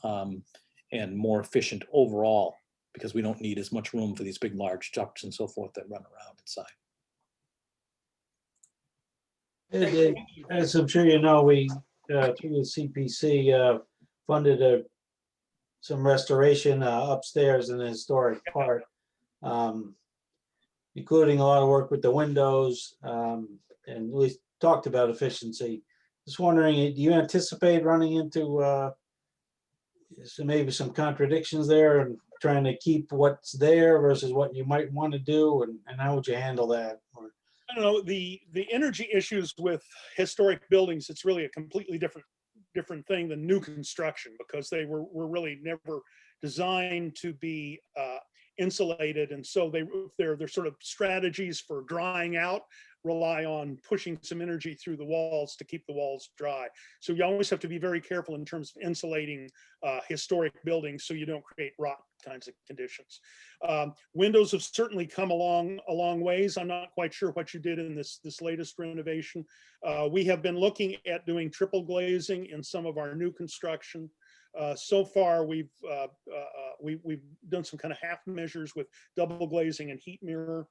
and more efficient overall, because we don't need as much room for these big large ducts and so forth that run around inside. As I'm sure you know, we through the CPC funded some restoration upstairs in the historic part, including a lot of work with the windows, and we talked about efficiency. Just wondering, do you anticipate running into maybe some contradictions there and trying to keep what's there versus what you might want to do, and how would you handle that? I don't know, the energy issues with historic buildings, it's really a completely different thing than new construction, because they were really never designed to be insulated, and so they're sort of strategies for drying out rely on pushing some energy through the walls to keep the walls dry. So you always have to be very careful in terms of insulating historic buildings so you don't create rot kinds of conditions. Windows have certainly come a long ways. I'm not quite sure what you did in this latest renovation. We have been looking at doing triple glazing in some of our new construction. So far, we've done some kind of half measures with double glazing and heat mirror.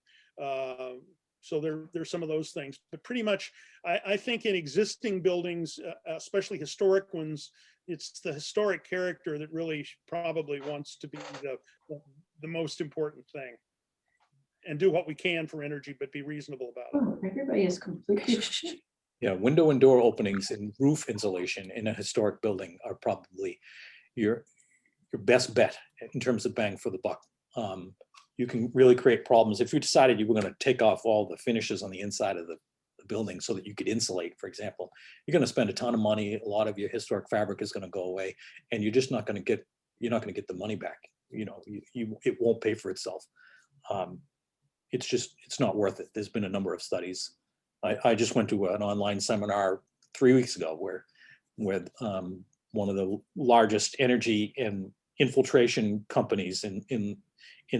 So there's some of those things, but pretty much, I think in existing buildings, especially historic ones, it's the historic character that really probably wants to be the most important thing, and do what we can for energy, but be reasonable about it. Oh, everybody is completely. Yeah, window and door openings and roof insulation in a historic building are probably your best bet in terms of bang for the buck. You can really create problems. If you decided you were going to take off all the finishes on the inside of the building so that you could insulate, for example, you're going to spend a ton of money. A lot of your historic fabric is going to go away, and you're just not going to get the money back. You know, it won't pay for itself. It's not worth it. There's been a number of studies. I just went to an online seminar 3 weeks ago where one of the largest energy and infiltration companies in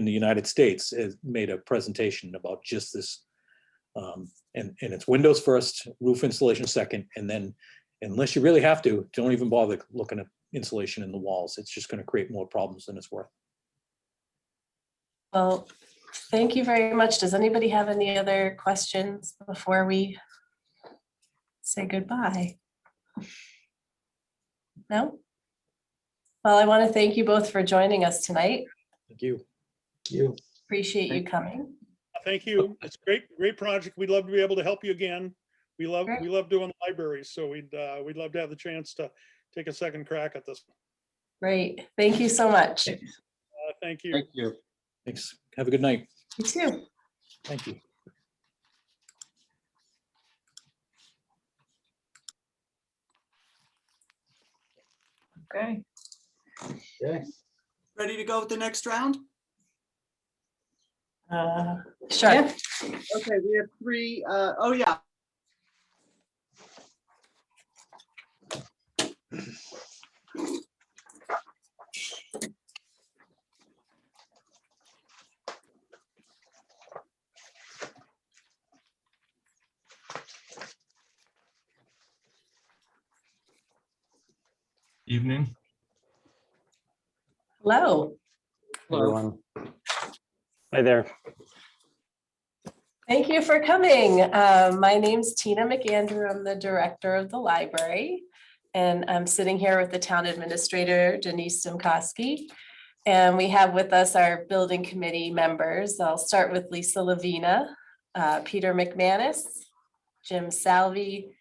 the United States has made a presentation about just this. And it's windows first, roof insulation second, and then unless you really have to, don't even bother looking at insulation in the walls. It's just going to create more problems than it's worth. Well, thank you very much. Does anybody have any other questions before we say goodbye? No? Well, I want to thank you both for joining us tonight. Thank you. You. Appreciate you coming. Thank you. It's a great project. We'd love to be able to help you again. We love doing libraries, so we'd love to have the chance to take a second crack at this. Great. Thank you so much. Thank you. Thank you. Thanks. Have a good night. You too. Thank you. Okay. Okay. Ready to go with the next round? Sure. Okay, we have three. Oh, yeah. Evening, Hello. everyone. Hi there. Thank you for coming. My name's Tina McAndrew. I'm the director of the library. And I'm sitting here with the town administrator, Denise Demkoski. And we have with us our building committee members. I'll start with Lisa Lavina, Peter McManus, Jim Salvi,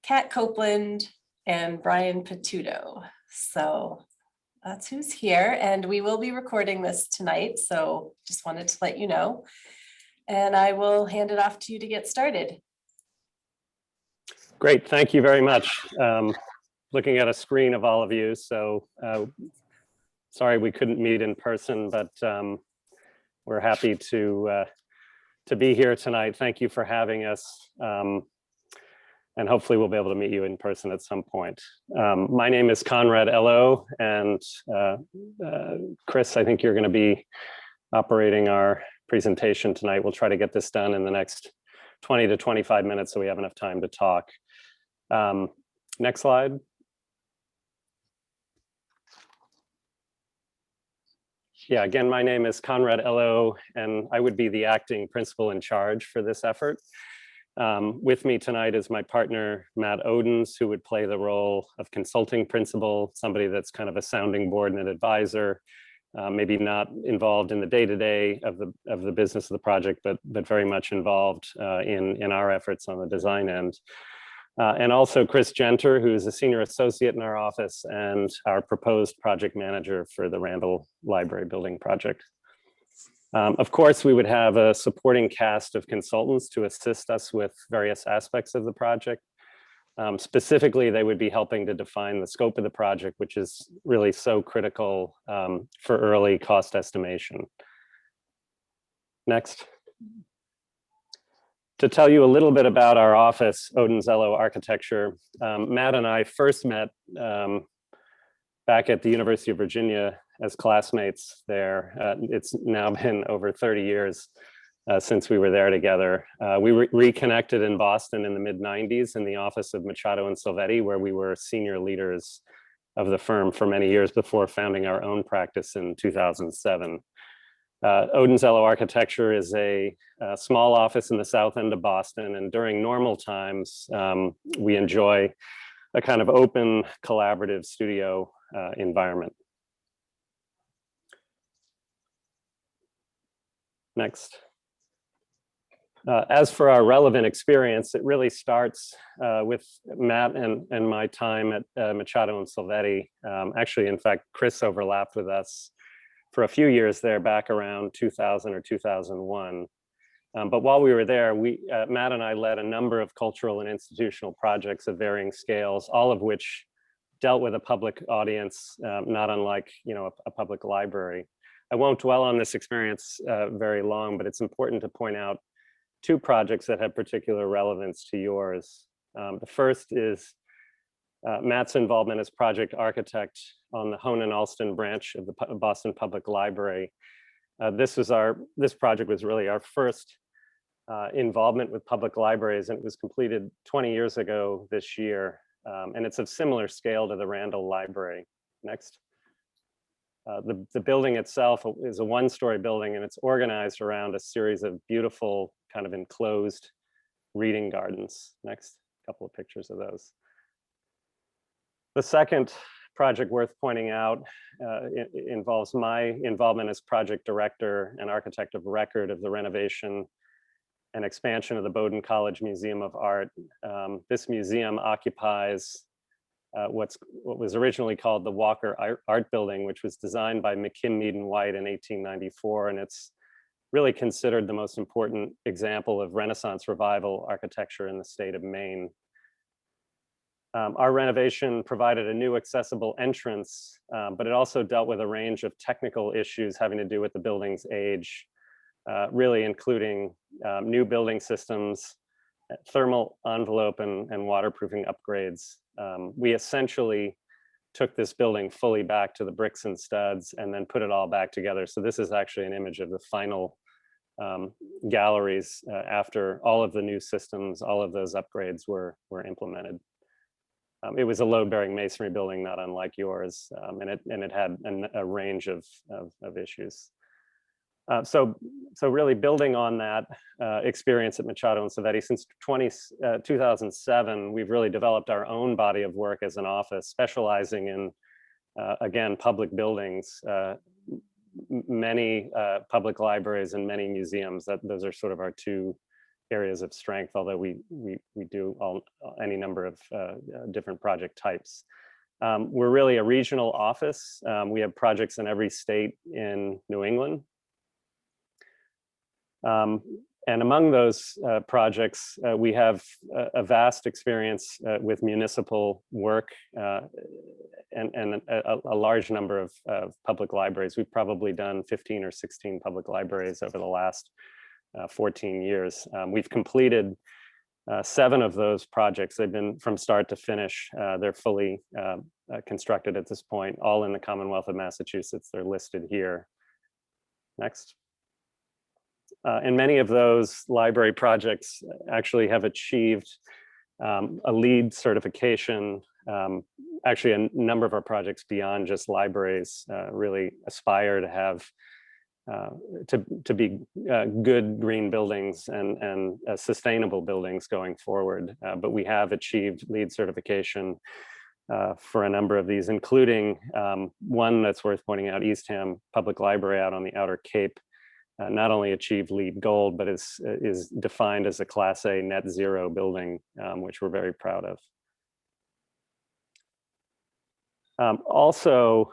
Kat Copeland, and Brian Patuto. So that's who's here. And we will be recording this tonight. So just wanted to let you know. And I will hand it off to you to get started. Great, thank you very much. Looking at a screen of all of you, so sorry we couldn't meet in person, but we're happy to be here tonight. Thank you for having us. And hopefully we'll be able to meet you in person at some point. My name is Conrad Ello, and Chris, I think you're going to be operating our presentation tonight. We'll try to get this done in the next 20 to 25 minutes so we have enough time to talk. Next slide. Yeah, again, my name is Conrad Ello, and I would be the acting principal in charge for this effort. With me tonight is my partner, Matt Odens, who would play the role of consulting principal, somebody that's kind of a sounding board and an advisor, maybe not involved in the day-to-day of the business of the project, but very much involved in our efforts on the design end. And also Chris Genter, who is a senior associate in our office and our proposed project manager for the Randall Library Building project. Of course, we would have a supporting cast of consultants to assist us with various aspects of the project. Specifically, they would be helping to define the scope of the project, which is really so critical for early cost estimation. Next. To tell you a little bit about our office, Odenzello Architecture, Matt and I first met back at the University of Virginia as classmates there. It's now been over 30 years since we were there together. We reconnected in Boston in the mid-90s in the office of Machado and Silvetti, where we were senior leaders of the firm for many years before founding our own practice in 2007. Odenzello Architecture is a small office in the south end of Boston, and during normal times, we enjoy a kind of open, collaborative studio environment. Next. As for our relevant experience, it really starts with Matt and my time at Machado and Silvetti. Actually, in fact, Chris overlapped with us for a few years there back around 2000 or 2001. But while we were there, Matt and I led a number of cultural and institutional projects of varying scales, all of which dealt with a public audience, not unlike a public library. I won't dwell on this experience very long, but it's important to point out two projects that have particular relevance to yours. The first is Matt's involvement as project architect on the Honen Alston branch of the Boston Public Library. This project was really our first involvement with public libraries, and it was completed 20 years ago this year. And it's of similar scale to the Randall Library. Next. The building itself is a one-story building, and it's organized around a series of beautiful kind of enclosed reading gardens. Next, couple of pictures of those. The second project worth pointing out involves my involvement as project director and architect of record of the renovation and expansion of the Bowdoin College Museum of Art. This museum occupies what was originally called the Walker Art Building, which was designed by McKim, Mead and White in 1894. And it's really considered the most important example of Renaissance revival architecture in the state of Maine. Our renovation provided a new accessible entrance, but it also dealt with a range of technical issues having to do with the building's age, really including new building systems, thermal envelope and waterproofing upgrades. We essentially took this building fully back to the bricks and studs and then put it all back together. So this is actually an image of the final galleries after all of the new systems, all of those upgrades were implemented. It was a load-bearing masonry building, not unlike yours, and it had a range of issues. So really building on that experience at Machado and Silvetti, since 2007, we've really developed our own body of work as an office, specializing in, again, public buildings, many public libraries and many museums. Those are sort of our two areas of strength, although we do any number of different project types. We're really a regional office. We have projects in every state in New England. And among those projects, we have a vast experience with municipal work and a large number of public libraries. We've probably done 15 or 16 public libraries over the last 14 years. We've completed 7 of those projects. They've been from start to finish. They're fully constructed at this point, all in the Commonwealth of Massachusetts. They're listed here. Next. And many of those library projects actually have achieved a LEED certification. Actually, a number of our projects beyond just libraries really aspire to have to be good green buildings and sustainable buildings going forward. But we have achieved LEED certification for a number of these, including one that's worth pointing out, Eastham Public Library out on the Outer Cape. Not only achieved LEED Gold, but is defined as a Class A net zero building, which we're very proud of. Also,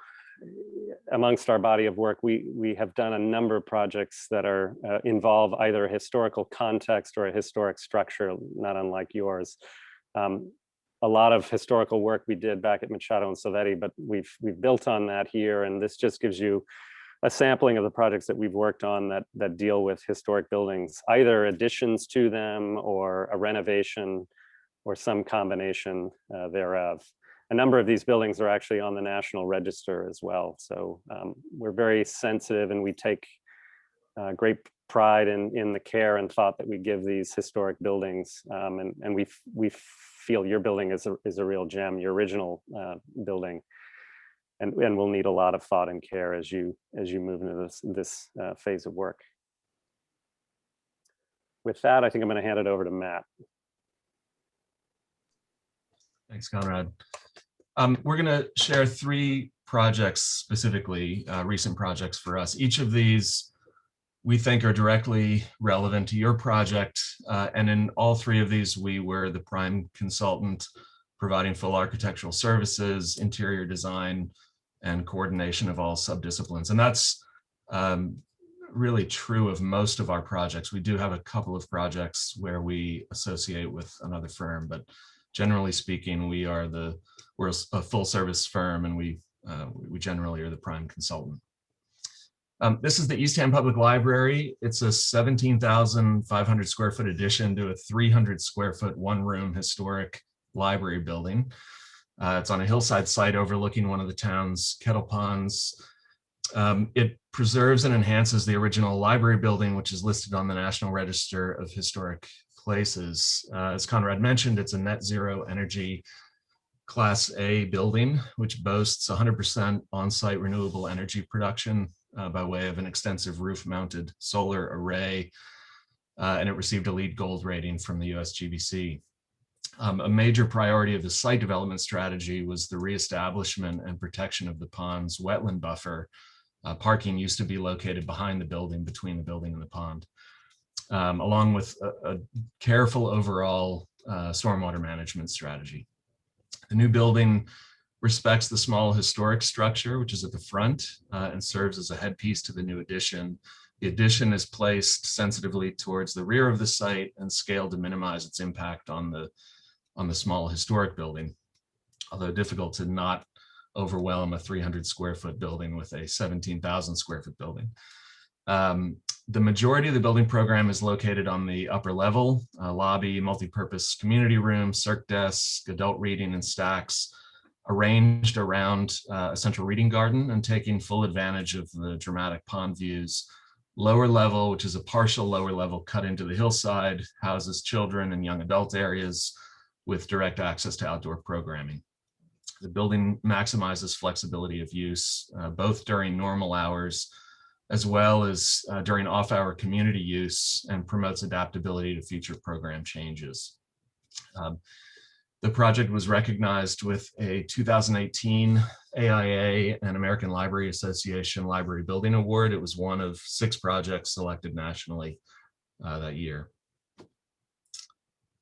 amongst our body of work, we have done a number of projects that are involve either a historical context or a historic structure, not unlike yours. A lot of historical work we did back at Machado and Silvetti, but we've built on that here, and this just gives you a sampling of the projects that we've worked on that deal with historic buildings, either additions to them or a renovation or some combination thereof. A number of these buildings are actually on the National Register as well. So we're very sensitive, and we take great pride in the care and thought that we give these historic buildings. And we feel your building is a real gem, your original building. And we'll need a lot of thought and care as you move into this phase of work. With that, I think I'm going to hand it over to Matt. Thanks, Conrad. We're going to share 3 projects specifically, recent projects for us. Each of these we think are directly relevant to your project. And in all 3 of these, we were the prime consultant providing full architectural services, interior design, and coordination of all subdisciplines. And that's really true of most of our projects. We do have a couple of projects where we associate with another firm, but generally speaking, we're a full service firm, and we generally are the prime consultant. This is the Eastham Public Library. It's a 17,500 square foot addition to a 300 square foot one-room historic library building. It's on a hillside site overlooking one of the town's kettle ponds. It preserves and enhances the original library building, which is listed on the National Register of Historic Places. As Conrad mentioned, it's a net zero energy Class A building, which boasts 100% on-site renewable energy production by way of an extensive roof-mounted solar array, and it received a LEED Gold rating from the USGBC. A major priority of the site development strategy was the reestablishment and protection of the pond's wetland buffer. Parking used to be located behind the building, between the building and the pond, along with a careful overall stormwater management strategy. The new building respects the small historic structure, which is at the front, and serves as a headpiece to the new addition. The addition is placed sensitively towards the rear of the site and scaled to minimize its impact on the small historic building, although difficult to not overwhelm a 300 square foot building with a 17,000 square foot building. The majority of the building program is located on the upper level, lobby, multi-purpose community room, circ desk, adult reading and stacks, arranged around a central reading garden and taking full advantage of the dramatic pond views. Lower level, which is a partial lower level cut into the hillside, houses children and young adult areas with direct access to outdoor programming. The building maximizes flexibility of use, both during normal hours as well as during off-hour community use, and promotes adaptability to future program changes. The project was recognized with a 2018 AIA and American Library Association Library Building Award. It was one of 6 projects selected nationally that year.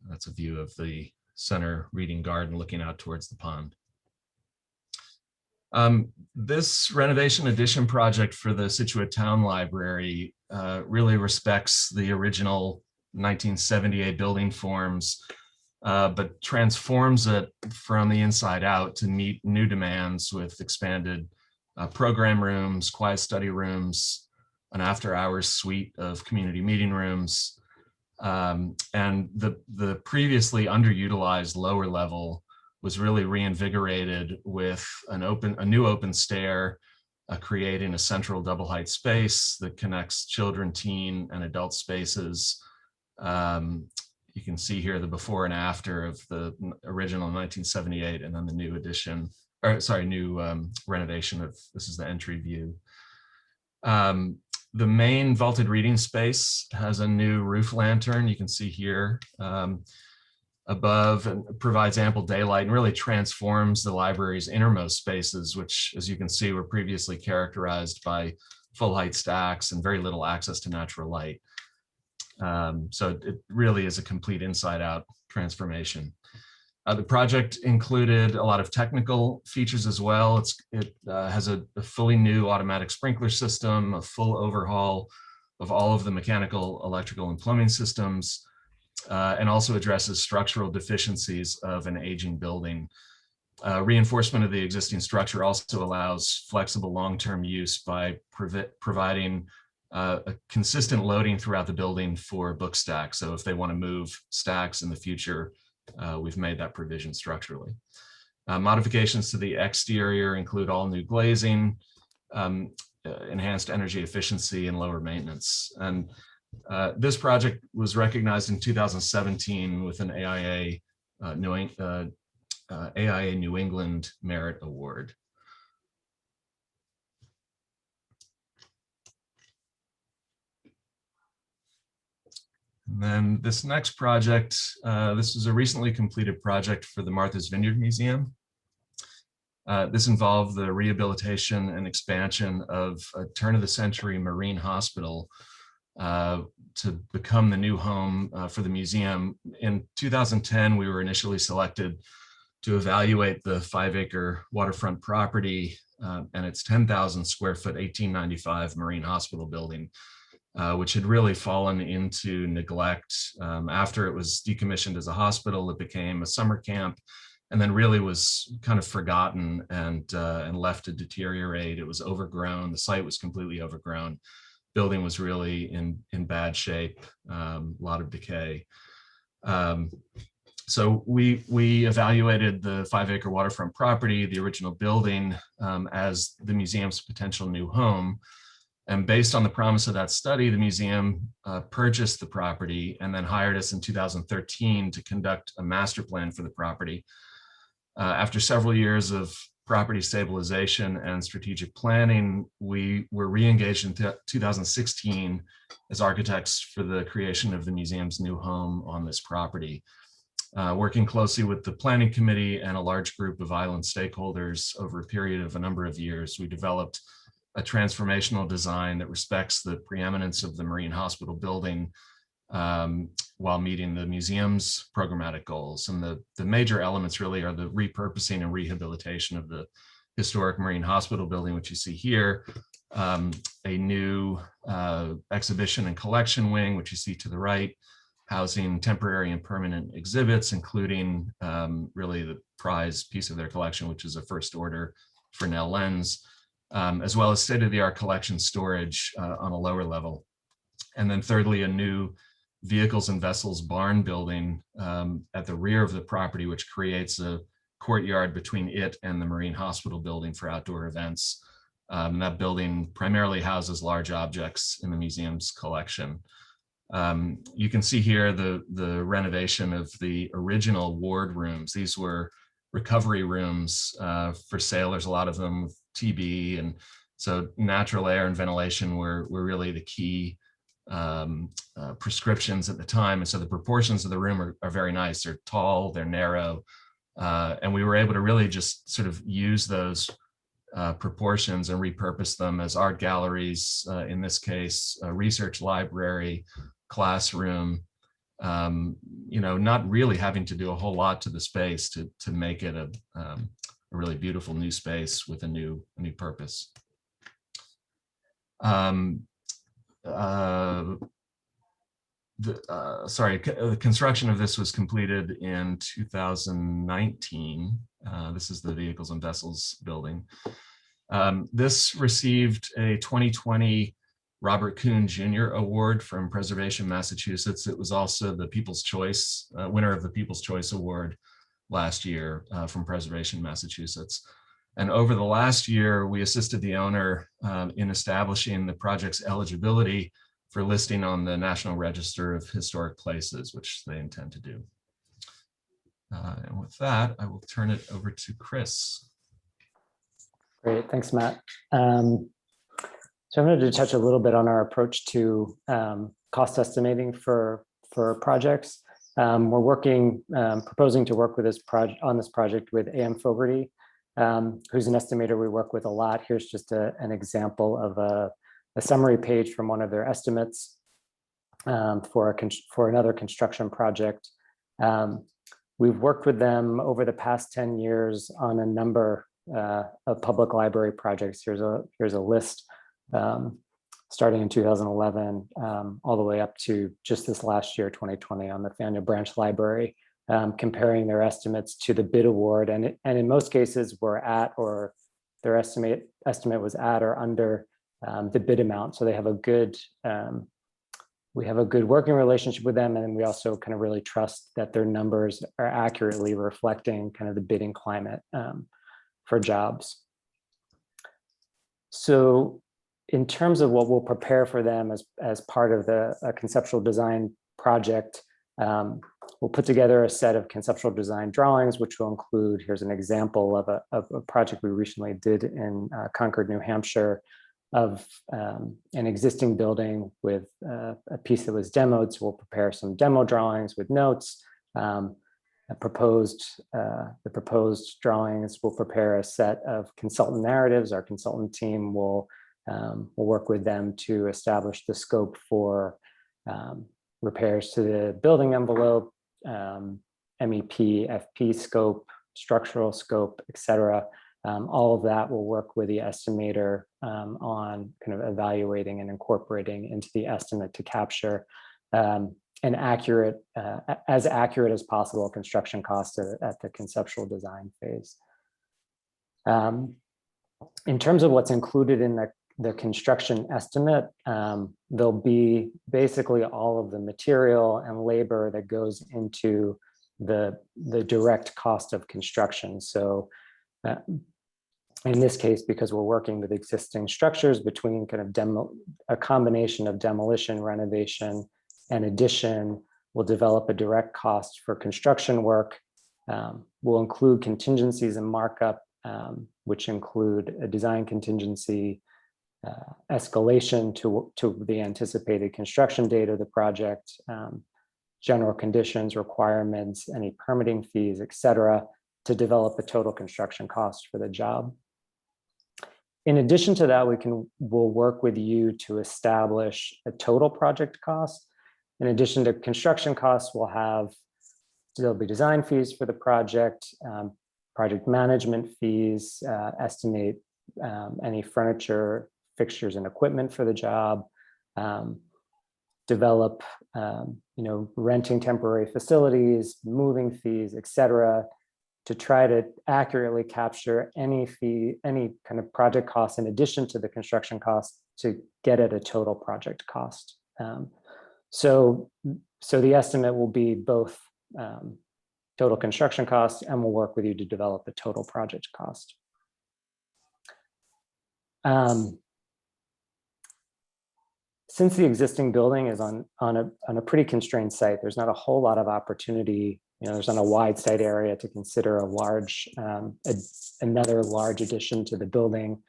That's a view of the center reading garden looking out towards the pond. This renovation addition project for the Scituate Town Library really respects the original 1978 building forms, but transforms it from the inside out to meet new demands with expanded program rooms, quiet study rooms, an after-hours suite of community meeting rooms, and the previously underutilized lower level was really reinvigorated with a new open stair, creating a central double height space that connects children, teen, and adult spaces. You can see here the before and after of the original 1978 and then the new addition, or sorry, new renovation of, this is the entry view. The main vaulted reading space has a new roof lantern, you can see here above, and provides ample daylight and really transforms the library's innermost spaces, which, as you can see, were previously characterized by full height stacks and very little access to natural light. So it really is a complete inside out transformation. The project included a lot of technical features as well. It has a fully new automatic sprinkler system, a full overhaul of all of the mechanical, electrical, and plumbing systems, and also addresses structural deficiencies of an aging building. Reinforcement of the existing structure also allows flexible long-term use by providing a consistent loading throughout the building for book stacks. So if they want to move stacks in the future, we've made that provision structurally. Modifications to the exterior include all new glazing, enhanced energy efficiency, and lower maintenance. And this project was recognized in 2017 with an AIA New England Merit Award. And then this next project, this is a recently completed project for the Martha's Vineyard Museum. This involved the rehabilitation and expansion of a turn-of-the-century marine hospital to become the new home for the museum. In 2010, we were initially selected to evaluate the 5-acre waterfront property and its 10,000 square foot 1895 marine hospital building, which had really fallen into neglect. After it was decommissioned as a hospital, it became a summer camp, and then really was kind of forgotten and left to deteriorate. It was overgrown. The site was completely overgrown. Building was really in bad shape, a lot of decay. So we evaluated the 5-acre waterfront property, the original building, as the museum's potential new home. And based on the promise of that study, the museum purchased the property and then hired us in 2013 to conduct a master plan for the property. After several years of property stabilization and strategic planning, we were re-engaged in 2016 as architects for the creation of the museum's new home on this property. Working closely with the planning committee and a large group of island stakeholders over a period of a number of years, we developed a transformational design that respects the preeminence of the marine hospital building while meeting the museum's programmatic goals. And the major elements really are the repurposing and rehabilitation of the historic marine hospital building, which you see here, a new exhibition and collection wing, which you see to the right, housing temporary and permanent exhibits, including really the prize piece of their collection, which is a first order Fresnel lens, as well as state-of-the-art collection storage on a lower level. And then thirdly, a new vehicles and vessels barn building at the rear of the property, which creates a courtyard between it and the marine hospital building for outdoor events. That building primarily houses large objects in the museum's collection. You can see here the renovation of the original ward rooms. These were recovery rooms for sailors, a lot of them with TB, and so natural air and ventilation were really the key prescriptions at the time. And so the proportions of the room are very nice. They're tall, they're narrow, and we were able to really just sort of use those proportions and repurpose them as art galleries, in this case, a research library, classroom, not really having to do a whole lot to the space to make it a really beautiful new space with a new purpose. The construction of this was completed in 2019. This is the Vehicles and Vessels building. This received a 2020 Robert Kuhn Jr. Award from Preservation, Massachusetts. It was also the People's Choice, winner of the People's Choice Award last year from Preservation, Massachusetts. And over the last year, we assisted the owner in establishing the project's eligibility for listing on the National Register of Historic Places, which they intend to do. And with that, I will turn it over to Chris. Great, thanks, Matt. So I'm going to touch a little bit on our approach to cost estimating for projects. We're proposing to work with on this project with A.M. Fogarty, who's an estimator we work with a lot. Here's just an example of a summary page from one of their estimates for another construction project. We've worked with them over the past 10 years on a number of public library projects. Here's a list starting in 2011 all the way up to just this last year, 2020, on the Faneuil Branch Library comparing their estimates to the bid award. And in most cases, we're at, or their estimate was at or under the bid amount. So they have a good, we have a good working relationship with them. And we also kind of really trust that their numbers are accurately reflecting kind of the bidding climate for jobs. So in terms of what we'll prepare for them as part of the conceptual design project, we'll put together a set of conceptual design drawings, which will include, here's an example of a project we recently did in Concord, New Hampshire, of an existing building with a piece that was demoed. So we'll prepare some demo drawings with notes. The proposed drawings. We'll prepare a set of consultant narratives. Our consultant team will work with them to establish the scope for repairs to the building envelope, MEP, FP scope, structural scope, et cetera. All of that will work with the estimator on kind of evaluating and incorporating into the estimate to capture an accurate, as accurate as possible construction cost at the conceptual design phase. In terms of what's included in the construction estimate, there'll be basically all of the material and labor that goes into the direct cost of construction. So in this case, because we're working with existing structures between kind of a combination of demolition, renovation, and addition, we'll develop a direct cost for construction work. We'll include contingencies and markup, which include a design contingency, escalation to the anticipated construction date of the project, general conditions, requirements, any permitting fees, et cetera, to develop a total construction cost for the job. In addition to that, we'll work with you to establish a total project cost. In addition to construction costs, there'll be design fees for the project, project management fees, estimate any furniture, fixtures, and equipment for the job, develop, renting temporary facilities, moving fees, et cetera, to try to accurately capture any kind of project costs in addition to the construction costs to get at a total project cost. So the estimate will be both total construction costs, and we'll work with you to develop the total project cost. Since the existing building is on a pretty constrained site, there's not a whole lot of opportunity. There's not a wide site area to consider another large addition to the building.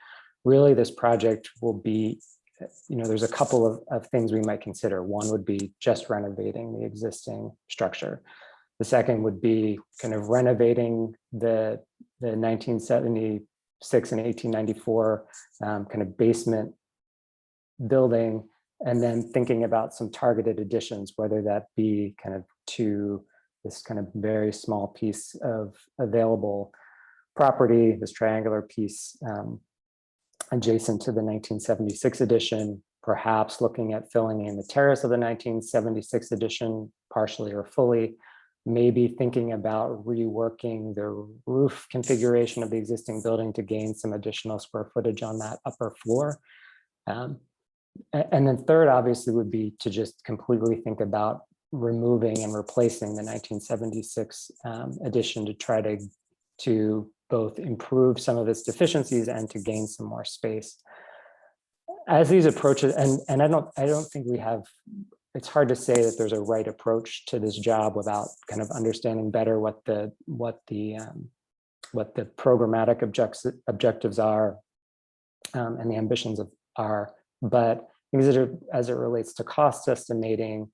Really, this project will be, there's a couple of things we might consider. One would be just renovating the existing structure. The second would be kind of renovating the 1976 and 1894 kind of basement building, and then thinking about some targeted additions, whether that be kind of to this kind of very small piece of available property, this triangular piece adjacent to the 1976 edition, perhaps looking at filling in the terrace of the 1976 edition, partially or fully, maybe thinking about reworking the roof configuration of the existing building to gain some additional square footage on that upper floor. And then third, obviously, would be to just completely think about removing and replacing the 1976 edition to try to both improve some of its deficiencies and to gain some more space. As these approaches, and I don't think we have, it's hard to say that there's a right approach to this job without kind of understanding better what the programmatic objectives are and the ambitions are. But as it relates to cost estimating,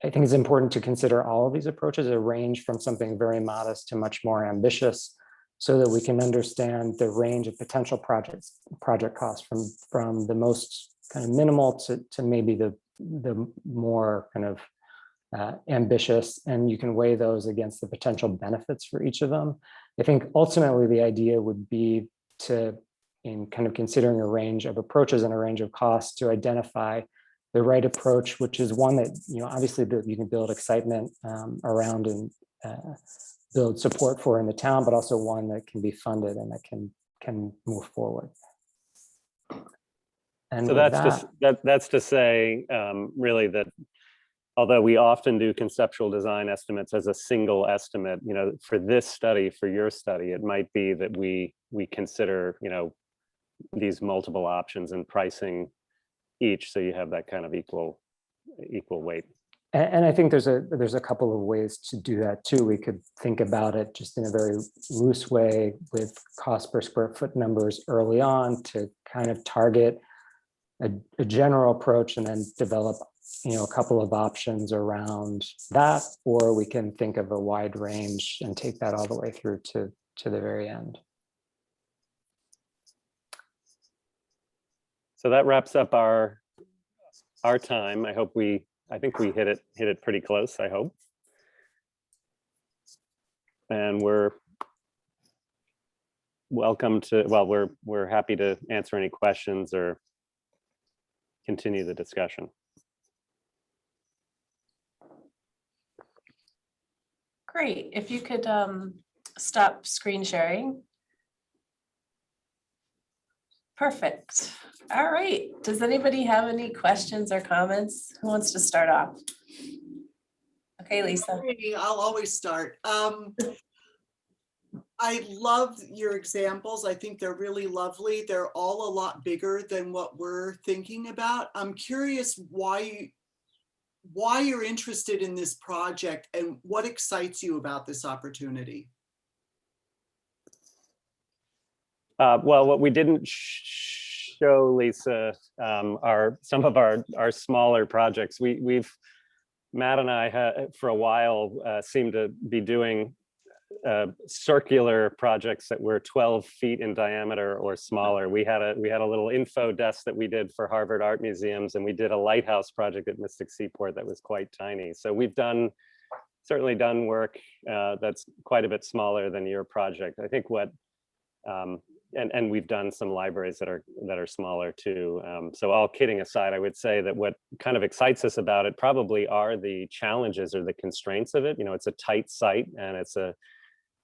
I think it's important to consider all of these approaches, a range from something very modest to much more ambitious, so that we can understand the range of potential project costs from the most kind of minimal to maybe the more kind of ambitious, and you can weigh those against the potential benefits for each of them. I think ultimately the idea would be to, in kind of considering a range of approaches and a range of costs, to identify the right approach, which is one that, obviously that you can build excitement around build support for in the town, but also one that can be funded and that can move forward. And So with that's to say, really, that although we often do conceptual design estimates as a single estimate, for this study, for your study, it might be that we consider, these multiple options and pricing each, so you have that kind of equal weight. And I think there's a couple of ways to do that too. We could think about it just in a very loose way with cost per square foot numbers early on to kind of target a general approach and then develop a couple of options around that, or we can think of a wide range and take that all the way through to the very end. So that wraps up our time. I think we hit it pretty close, I hope. And we're happy to answer any questions or continue the discussion. Great. If you could stop screen sharing. Perfect. All right. Does anybody have any questions or comments? Who wants to start off? Okay, Lisa. I'll always start. I love your examples. I think they're really lovely. They're all a lot bigger than what we're thinking about. I'm curious why you're interested in this project and what excites you about this opportunity. Well, what we didn't show, Lisa, are some of our smaller projects. Matt and I for a while seemed to be doing circular projects that were 12 feet in diameter or smaller. We had a little info desk that we did for Harvard Art Museums, and we did a lighthouse project at Mystic Seaport that was quite tiny. So we've certainly done work that's quite a bit smaller than your project. I think and we've done some libraries that are smaller too. So all kidding aside, I would say that what kind of excites us about it probably are the challenges or the constraints of it. It's a tight site and it's a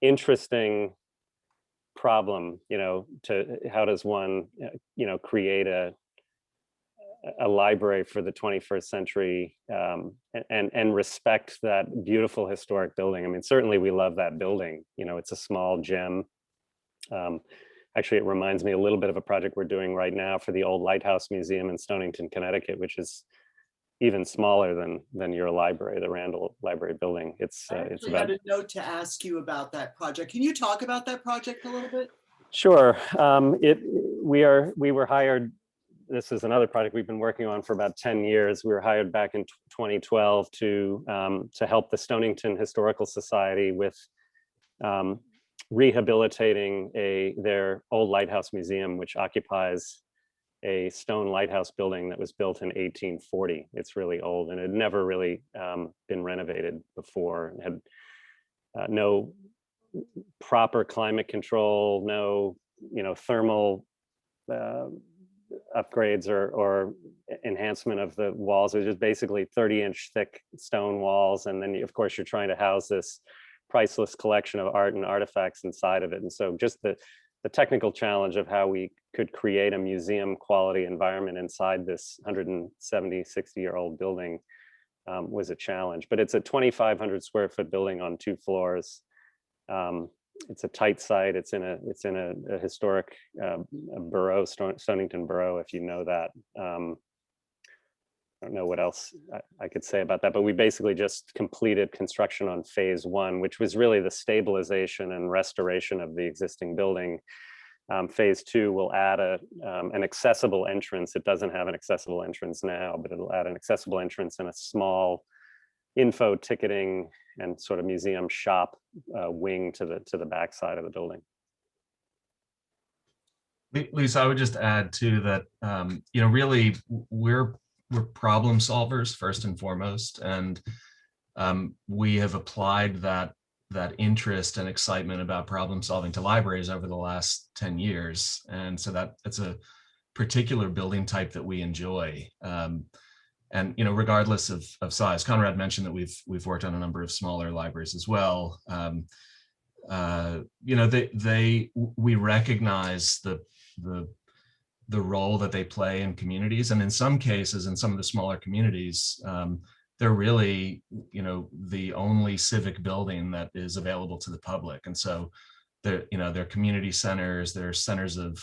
interesting problem, to how does one, create a library for the 21st century and respect that beautiful historic building. I mean, certainly we love that building. It's a small gem. Actually, it reminds me a little bit of a project we're doing right now for the old Lighthouse Museum in Stonington, Connecticut, which is even smaller than your library, the Randall Library building. It's about. I had a note to ask you about that project. Can you talk about that project a little bit? Sure. We were hired. This is another project we've been working on for about 10 years. We were hired back in 2012 to help the Stonington Historical Society with rehabilitating their old lighthouse museum, which occupies a stone lighthouse building that was built in 1840. It's really old and it had never really been renovated before. It had no proper climate control, no thermal upgrades or enhancement of the walls. It was just basically 30-inch thick stone walls, and then of course you're trying to house this priceless collection of art and artifacts inside of it. And so just the technical challenge of how we could create a museum quality environment inside this 170, 60-year-old building was a challenge. But it's a 2,500 square foot building on 2 floors. It's a tight site. It's in a historic borough, Stonington Borough, if you know that. I don't know what else I could say about that, but we basically just completed construction on phase 1, which was really the stabilization and restoration of the existing building. Phase 2 will add an accessible entrance. It doesn't have an accessible entrance now, but it'll add an accessible entrance and a small info ticketing and sort of museum shop wing to the back side of the building. Lisa, I would just add too that really we're problem solvers first and foremost, and we have applied that interest and excitement about problem solving to libraries over the last 10 years, and so it's a particular building type that we enjoy. And regardless of size, Conrad mentioned that we've worked on a number of smaller libraries as well. We recognize the role that they play in communities, and in some cases, in some of the smaller communities, they're really the only civic building that is available to the public. And so they're community centers, they're centers of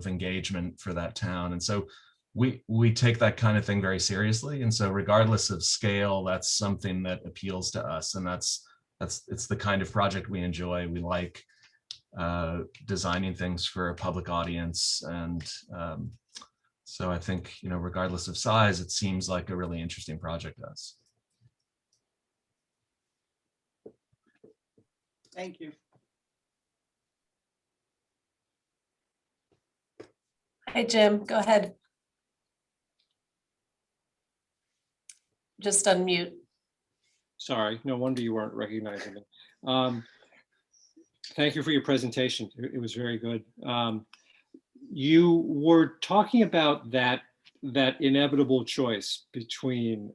engagement for that town. And so we take that kind of thing very seriously. And so regardless of scale, that's something that appeals to us. And it's the kind of project we enjoy. We like designing things for a public audience. And so I think, regardless of size, it seems like a really interesting project to us. Thank you. Hi, Jim, go ahead. Just unmute. Sorry, no wonder you weren't recognizing me. Thank you for your presentation. It was very good. You were talking about that inevitable choice between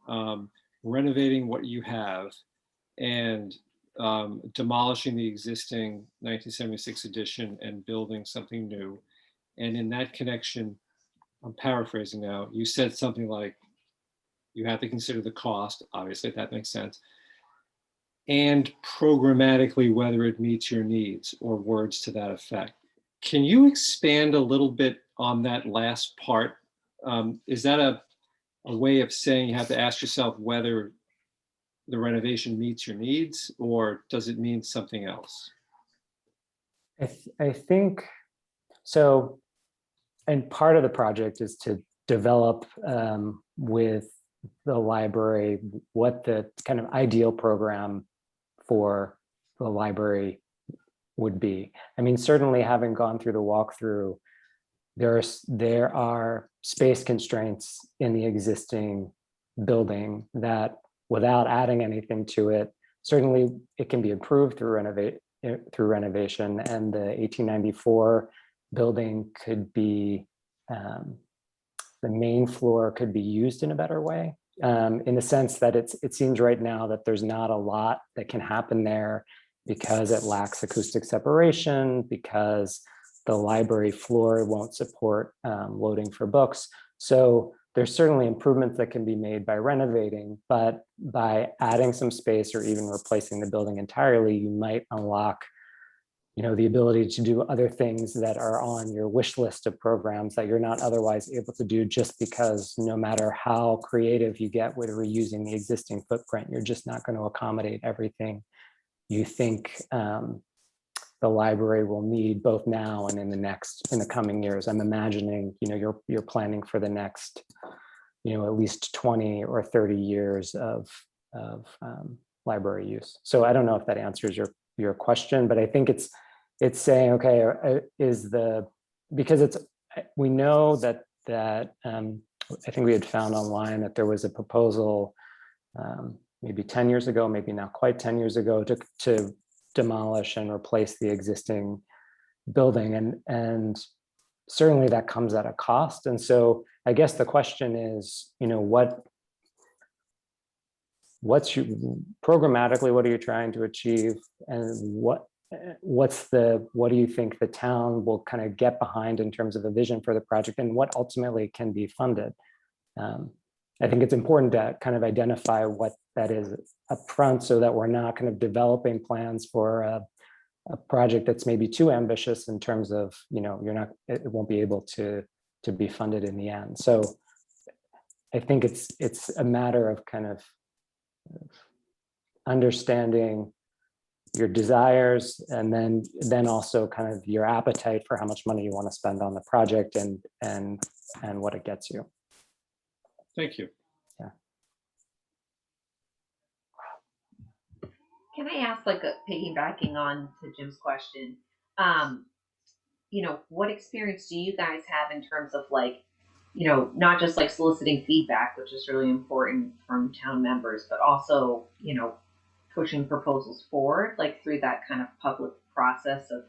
renovating what you have and demolishing the existing 1976 edition and building something new. And in that connection, I'm paraphrasing now, you said something like, you have to consider the cost, obviously that makes sense, and programmatically whether it meets your needs, or words to that effect. Can you expand a little bit on that last part? Is that a way of saying you have to ask yourself whether the renovation meets your needs, or does it mean something else? I think so. And part of the project is to develop with the library what the kind of ideal program for the library would be. I mean, certainly having gone through the walkthrough, there are space constraints in the existing building that, without adding anything to it, certainly it can be improved through renovation, and the 1894 building could be, the main floor could be used in a better way, in the sense that it seems right now that there's not a lot that can happen there because it lacks acoustic separation, because the library floor won't support loading for books. So there's certainly improvements that can be made by renovating, but by adding some space or even replacing the building entirely, you might unlock the ability to do other things that are on your wish list of programs that you're not otherwise able to do, just because no matter how creative you get with reusing the existing footprint, you're just not going to accommodate everything you think the library will need, both now and in the coming years. I'm imagining, you're planning for the next, at least 20 or 30 years of library use. So I don't know if that answers your question, but I think it's saying, okay, because we know that I think we had found online that there was a proposal maybe 10 years ago, maybe not quite 10 years ago, to demolish and replace the existing building. And certainly that comes at a cost. And so I guess the question is, programmatically, what are you trying to achieve? And what do you think the town will kind of get behind in terms of a vision for the project, and what ultimately can be funded? I think it's important to kind of identify what that is upfront, so that we're not kind of developing plans for a project that's maybe too ambitious in terms of, it won't be able to be funded in the end. So I think it's a matter of kind of understanding your desires, and then also kind of your appetite for how much money you want to spend on the project and what it gets you. Thank you. Yeah. Can I ask, piggybacking on to Jim's question, what experience do you guys have in terms of not just soliciting feedback, which is really important from town members, but also, pushing proposals forward, through that kind of public process of,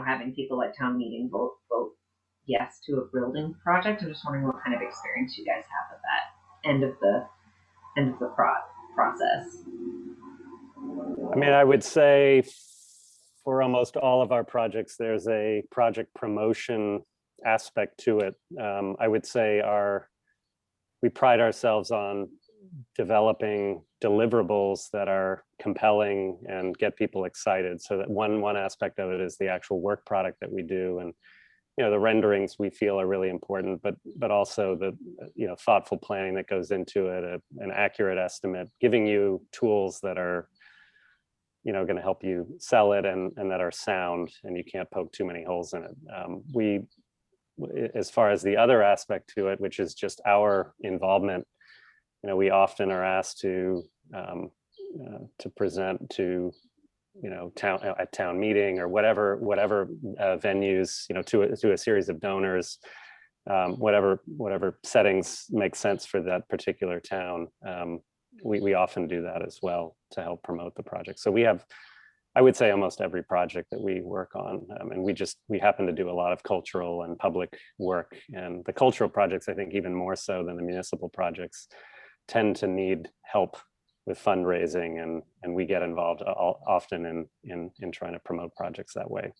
having people at town meeting vote yes to a building project? I'm just wondering what kind of experience you guys have with that, end of the process? I mean, I would say for almost all of our projects, there's a project promotion aspect to it. I would say we pride ourselves on developing deliverables that are compelling and get people excited. So that one aspect of it is the actual work product that we do, and the renderings we feel are really important, but also the thoughtful planning that goes into it, an accurate estimate, giving you tools that are going to help you sell it and that are sound, and you can't poke too many holes in it. As far as the other aspect to it, which is just our involvement, we often are asked to present to town meeting or whatever venues, to a series of donors, whatever settings make sense for that particular town. We often do that as well to help promote the project. So we have, I would say, almost every project that we work on, and we happen to do a lot of cultural and public work, and the cultural projects, I think even more so than the municipal projects, tend to need help with fundraising, and we get involved often in trying to promote projects that way.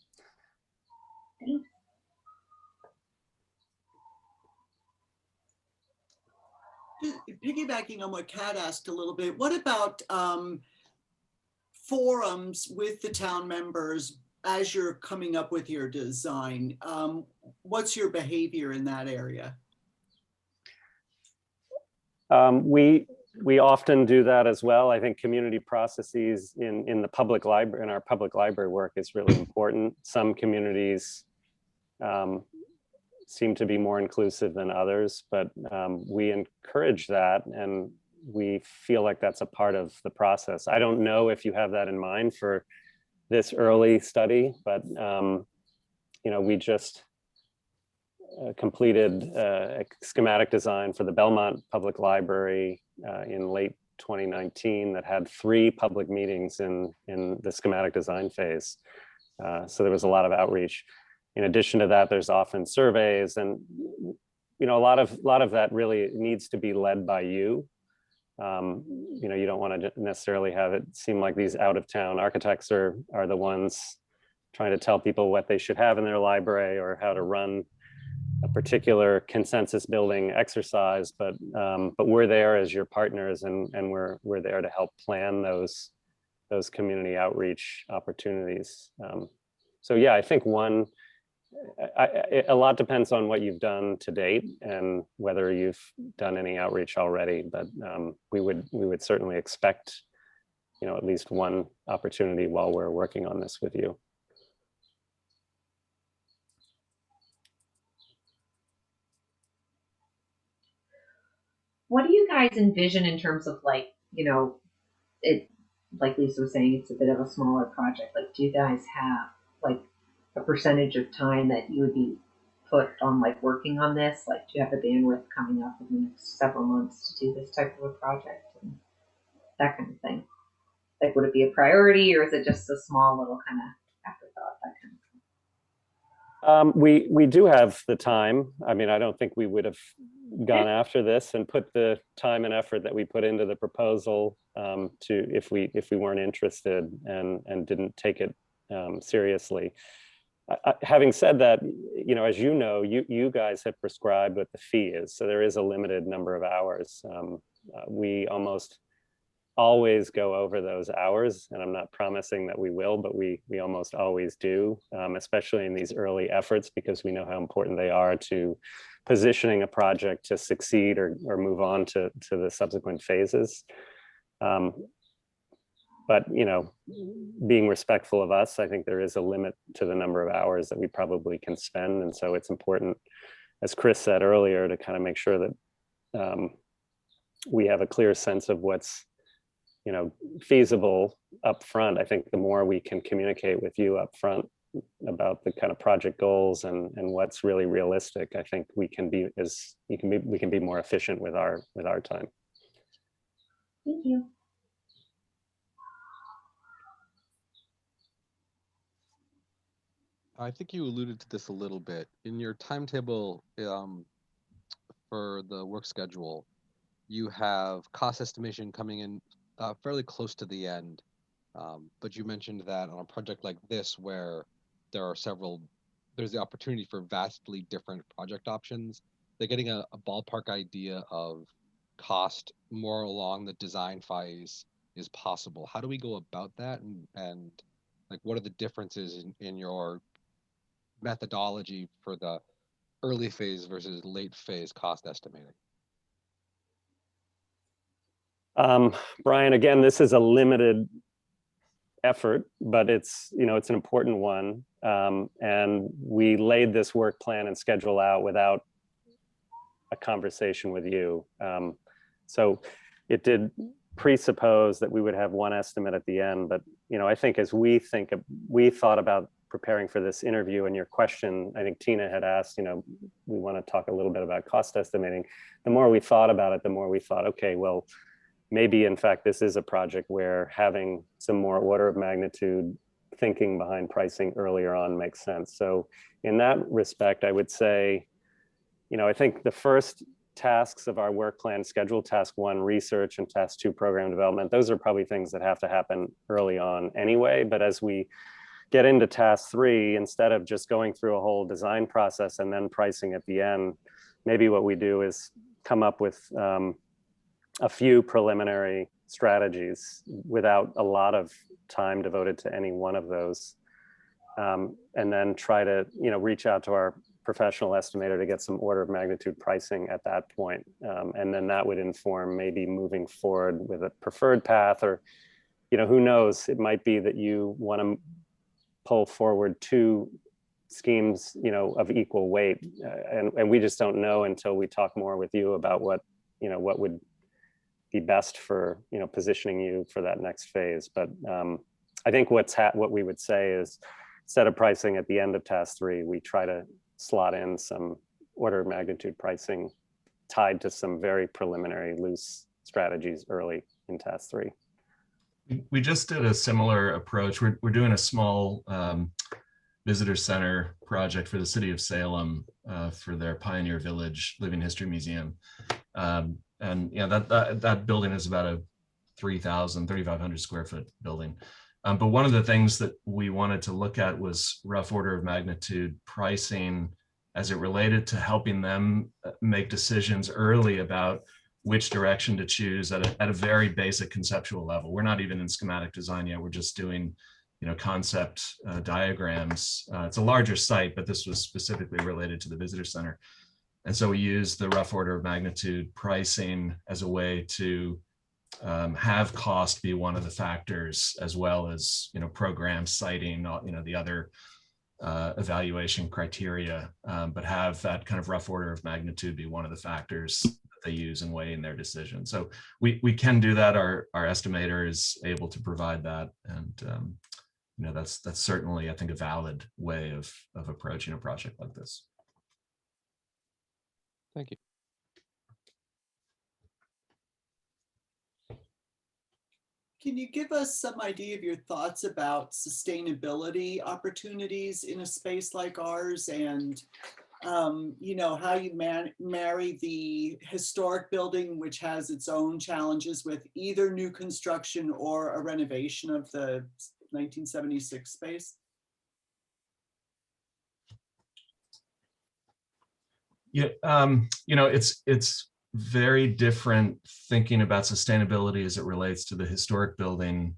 Piggybacking on what Kat asked a little bit, what about forums with the town members as you're coming up with your design? What's your behavior in that area? We often do that as well. I think community processes in the public library, in our public library work, is really important. Some communities seem to be more inclusive than others, but we encourage that, and we feel like that's a part of the process. I don't know if you have that in mind for this early study, but we just completed a schematic design for the Belmont Public Library in late 2019 that had 3 public meetings in the schematic design phase. So there was a lot of outreach. In addition to that, there's often surveys, and a lot of that really needs to be led by you. You don't want to necessarily have it seem like these out-of-town architects are the ones trying to tell people what they should have in their library or how to run a particular consensus building exercise, but we're there as your partners, and we're there to help plan those community outreach opportunities. So yeah, I think a lot depends on what you've done to date and whether you've done any outreach already, but we would certainly expect at least one opportunity while we're working on this with you. What do you guys envision in terms of it, like Lisa was saying, it's a bit of a smaller project. Like, do you guys have like a percentage of time that you would be put on working on this? Like, do you have the bandwidth coming up in the next several months to do this type of a project and that kind of thing? Like, would it be a priority, or is it just a small little kind of afterthought, that kind of thing? We do have the time. I mean, I don't think we would have gone after this and put the time and effort that we put into the proposal if we weren't interested and didn't take it seriously. Having said that, as you guys have prescribed what the fee is, so there is a limited number of hours. We almost always go over those hours, and I'm not promising that we will, but we almost always do, especially in these early efforts, because we know how important they are to positioning a project to succeed or move on to the subsequent phases. But being respectful of us, I think there is a limit to the number of hours that we probably can spend, and so it's important, as Chris said earlier, to kind of make sure that we have a clear sense of what's feasible up front. I think the more we can communicate with you up front about the kind of project goals and what's really realistic, I think we can be more efficient with our time. Thank you. I think you alluded to this a little bit in your timetable for the work schedule. you have cost estimation coming in fairly close to the end. But you mentioned that on a project like this, where there's the opportunity for vastly different project options, they're getting a ballpark idea of cost more along the design phase is possible. How do we go about that? And like, what are the differences in your methodology for the early phase versus late phase cost estimating? Brian, again, this is a limited effort, but it's an important one. And we laid this work plan and schedule out without a conversation with you. So it did presuppose that we would have one estimate at the end, but I think as we thought about preparing for this interview, and your question, I think Tina had asked, we want to talk a little bit about cost estimating. The more we thought about it, the more we thought, okay, well, maybe in fact this is a project where having some more order of magnitude thinking behind pricing earlier on makes sense. So in that respect, I would say, I think the first tasks of our work plan, schedule task 1, research, and task 2, program development, those are probably things that have to happen early on anyway. But as we get into task 3, instead of just going through a whole design process and then pricing at the end, maybe what we do is come up with a few preliminary strategies without a lot of time devoted to any one of those, and then try to reach out to our professional estimator to get some order of magnitude pricing at that point. And then that would inform maybe moving forward with a preferred path, or who knows, it might be that you want to pull forward 2 schemes of equal weight, and we just don't know until we talk more with you about what would be best for positioning you for that next phase. But I think what we would say is, instead of pricing at the end of task 3, we try to slot in some order of magnitude pricing tied to some very preliminary loose strategies early in task 3. We just did a similar approach. We're doing a small visitor center project for the city of Salem for their Pioneer Village Living History Museum. And that building is about a 3,500 square foot building. But one of the things that we wanted to look at was rough order of magnitude pricing as it related to helping them make decisions early about which direction to choose at a very basic conceptual level. We're not even in schematic design yet. We're just doing concept diagrams. It's a larger site, but this was specifically related to the visitor center. And so we used the rough order of magnitude pricing as a way to have cost be one of the factors, as well as program citing the other evaluation criteria, but have that kind of rough order of magnitude be one of the factors that they use in weighing their decision. So we can do that. Our estimator is able to provide that, and that's certainly, I think, a valid way of approaching a project like this. Thank you. Can you give us some idea of your thoughts about sustainability opportunities in a space like ours, and how you marry the historic building, which has its own challenges, with either new construction or a renovation of the 1976 space? Yeah, it's very different thinking about sustainability as it relates to the historic building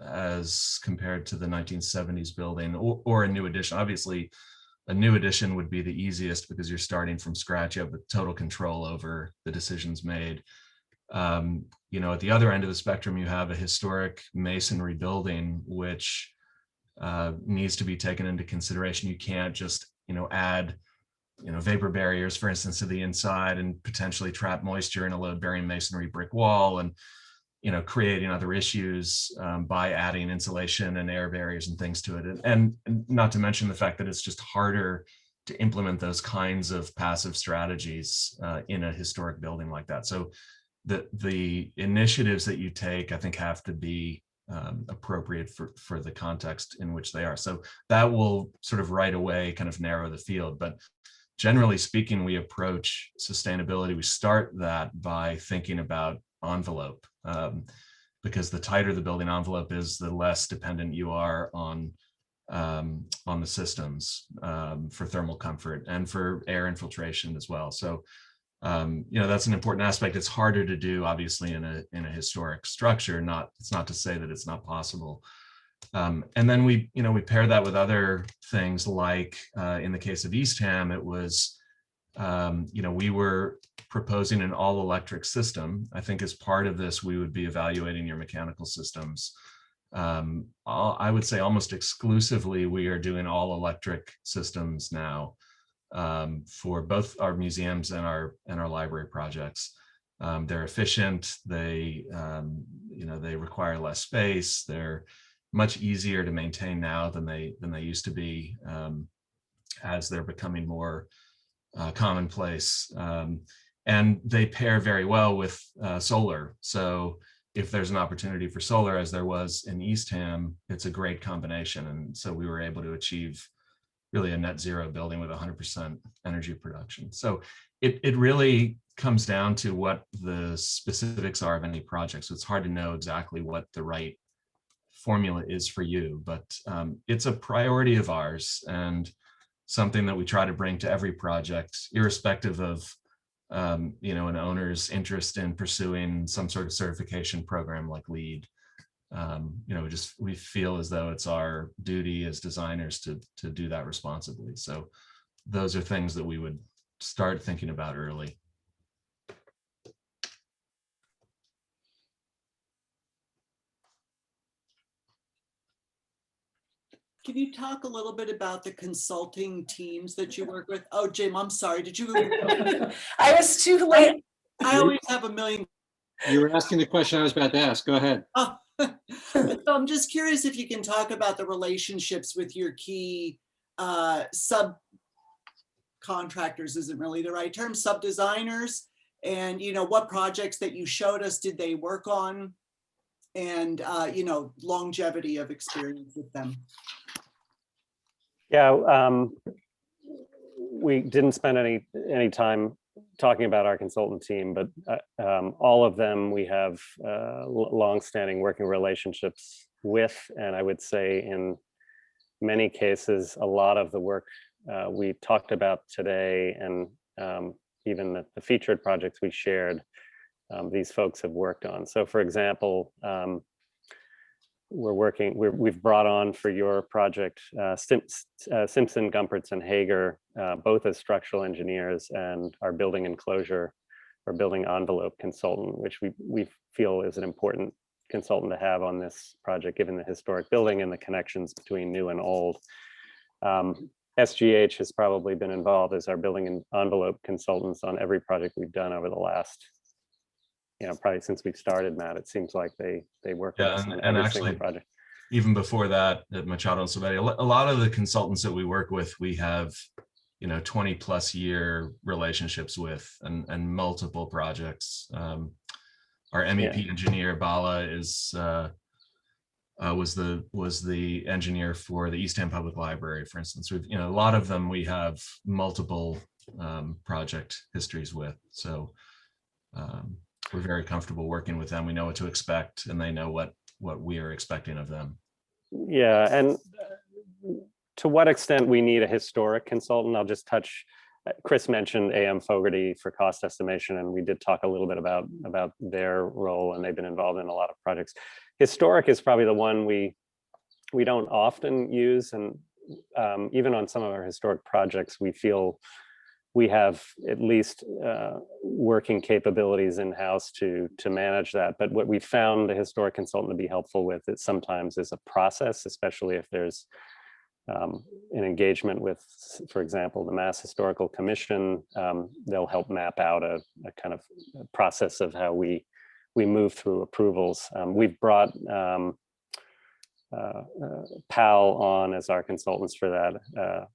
as compared to the 1970s building or a new addition. Obviously, a new addition would be the easiest because you're starting from scratch. You have the total control over the decisions made. At the other end of the spectrum, you have a historic masonry building, which needs to be taken into consideration. You can't just, add vapor barriers, for instance, to the inside and potentially trap moisture in a load-bearing masonry brick wall, and creating other issues by adding insulation and air barriers and things to it. And not to mention the fact that it's just harder to implement those kinds of passive strategies in a historic building like that. So the initiatives that you take, I think, have to be appropriate for the context in which they are. So that will sort of right away kind of narrow the field. But generally speaking, we approach sustainability. We start that by thinking about envelope, because the tighter the building envelope is, the less dependent you are on the systems for thermal comfort and for air infiltration as well. So, that's an important aspect. It's harder to do, obviously, in a historic structure. It's not to say that it's not possible. And then we pair that with other things, like in the case of Eastham, it was, we were proposing an all-electric system. I think as part of this, we would be evaluating your mechanical systems. I would say almost exclusively, we are doing all-electric systems now for both our museums and our library projects. They're efficient. They require less space. They're much easier to maintain now than they used to be, as they're becoming more commonplace. And they pair very well with solar. So if there's an opportunity for solar, as there was in Eastham, it's a great combination. And so we were able to achieve really a net zero building with 100% energy production. So it really comes down to what the specifics are of any project. So it's hard to know exactly what the right formula is for you, but it's a priority of ours and something that we try to bring to every project, irrespective of an owner's interest in pursuing some sort of certification program like LEED. We feel as though it's our duty as designers to do that responsibly. So those are things that we would start thinking about early. Can you talk a little bit about the consulting teams that you work with? Oh, Jim, I'm sorry. Did you? I was too late. I always have a million. You were asking the question I was about to ask. Go ahead. Oh. So I'm just curious if you can talk about the relationships with your key subcontractors, isn't really the right term, sub-designers, and what projects that you showed us did they work on, and longevity of experience with them. Yeah, we didn't spend any time talking about our consultant team, but all of them we have long-standing working relationships with, and I would say in many cases, a lot of the work we talked about today, and even the featured projects we shared, these folks have worked on. So, for example, we've brought on for your project Simpson, Gumpertz, and Hager, both as structural engineers, and our building enclosure or building envelope consultant, which we feel is an important consultant to have on this project, given the historic building and the connections between new and old. SGH has probably been involved as our building and envelope consultants on every project we've done over the last, probably since we've started, Matt. It seems like they work with us on every single project. Even before that, at Machado and Silvetti, a lot of the consultants that we work with, we have 20 plus year relationships with, and multiple projects. Our MEP engineer Bala was the engineer for the Eastham Public Library, for instance. We've a lot of them we have multiple project histories with. So we're very comfortable working with them. We know what to expect, and they know what we are expecting of them. Yeah, and to what extent we need a historic consultant, I'll just touch. Chris mentioned AM Fogarty for cost estimation, and we did talk a little bit about their role, and they've been involved in a lot of projects. Historic is probably the one we don't often use, and even on some of our historic projects, we feel we have at least working capabilities in-house to manage that. But what we found the historic consultant to be helpful with is sometimes is a process, especially if there's an engagement with, for example, the Mass Historical Commission. They'll help map out a kind of process of how we move through approvals. We've brought PAL on as our consultants for that.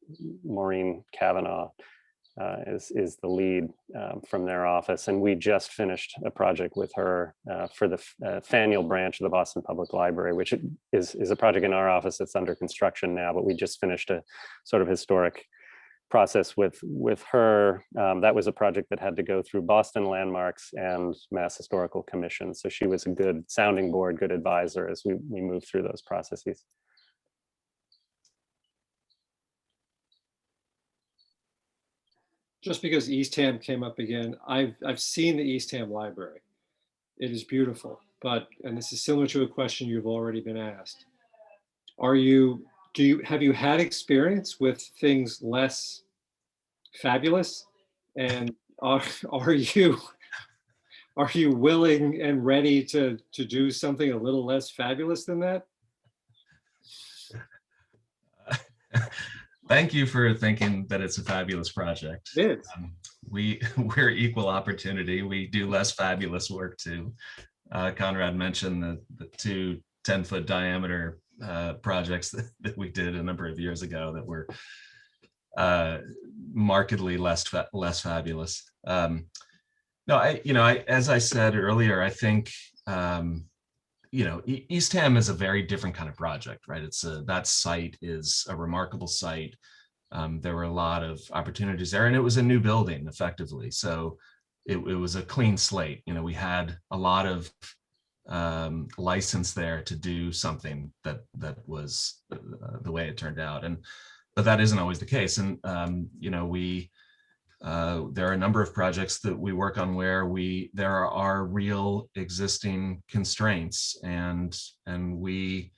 Maureen Kavanaugh is the lead from their office, and we just finished a project with her for the Faneuil branch of the Boston Public Library, which is a project in our office that's under construction now, but we just finished a sort of historic process with her. That was a project that had to go through Boston Landmarks and Mass Historical Commission. So she was a good sounding board, good advisor as we moved through those processes. Just because Eastham came up again, I've seen the Eastham Library. It is beautiful, and this is similar to a question you've already been asked. Have you had experience with things less fabulous? And are you willing and ready to do something a little less fabulous than that? Thank you for thinking that it's a fabulous project. It is. We're equal opportunity. We do less fabulous work too. Conrad mentioned the two 10-foot diameter projects that we did a number of years ago that were markedly less fabulous. No, as I said earlier, I think Eastham is a very different kind of project, right? That site is a remarkable site. There were a lot of opportunities there, and it was a new building effectively. So it was a clean slate. We had a lot of license there to do something that was the way it turned out. But that isn't always the case. And, there are a number of projects that we work on where there are real existing constraints, and we,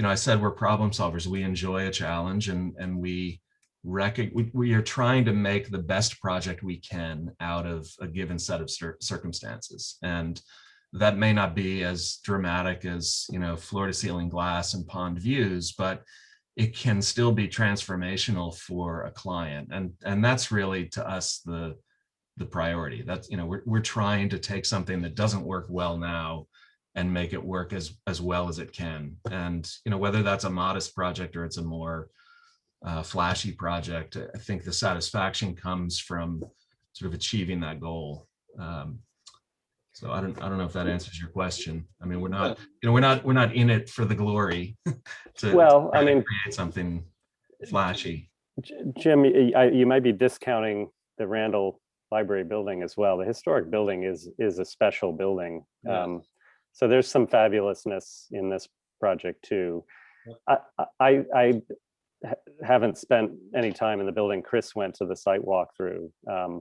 I said we're problem solvers. We enjoy a challenge, and we are trying to make the best project we can out of a given set of circumstances. And that may not be as dramatic as, floor to ceiling glass and pond views, but it can still be transformational for a client. And that's really, to us, the priority. That's, we're trying to take something that doesn't work well now and make it work as well as it can. And, whether that's a modest project or it's a more flashy project, I think the satisfaction comes from sort of achieving that goal. So I don't know if that answers your question. I mean, we're not in it for the glory to create something flashy. Jim, you might be discounting the Randall Library building as well. The historic building is a special building. Yeah. So there's some fabulousness in this project too. I haven't spent any time in the building. Chris went to the site walkthrough,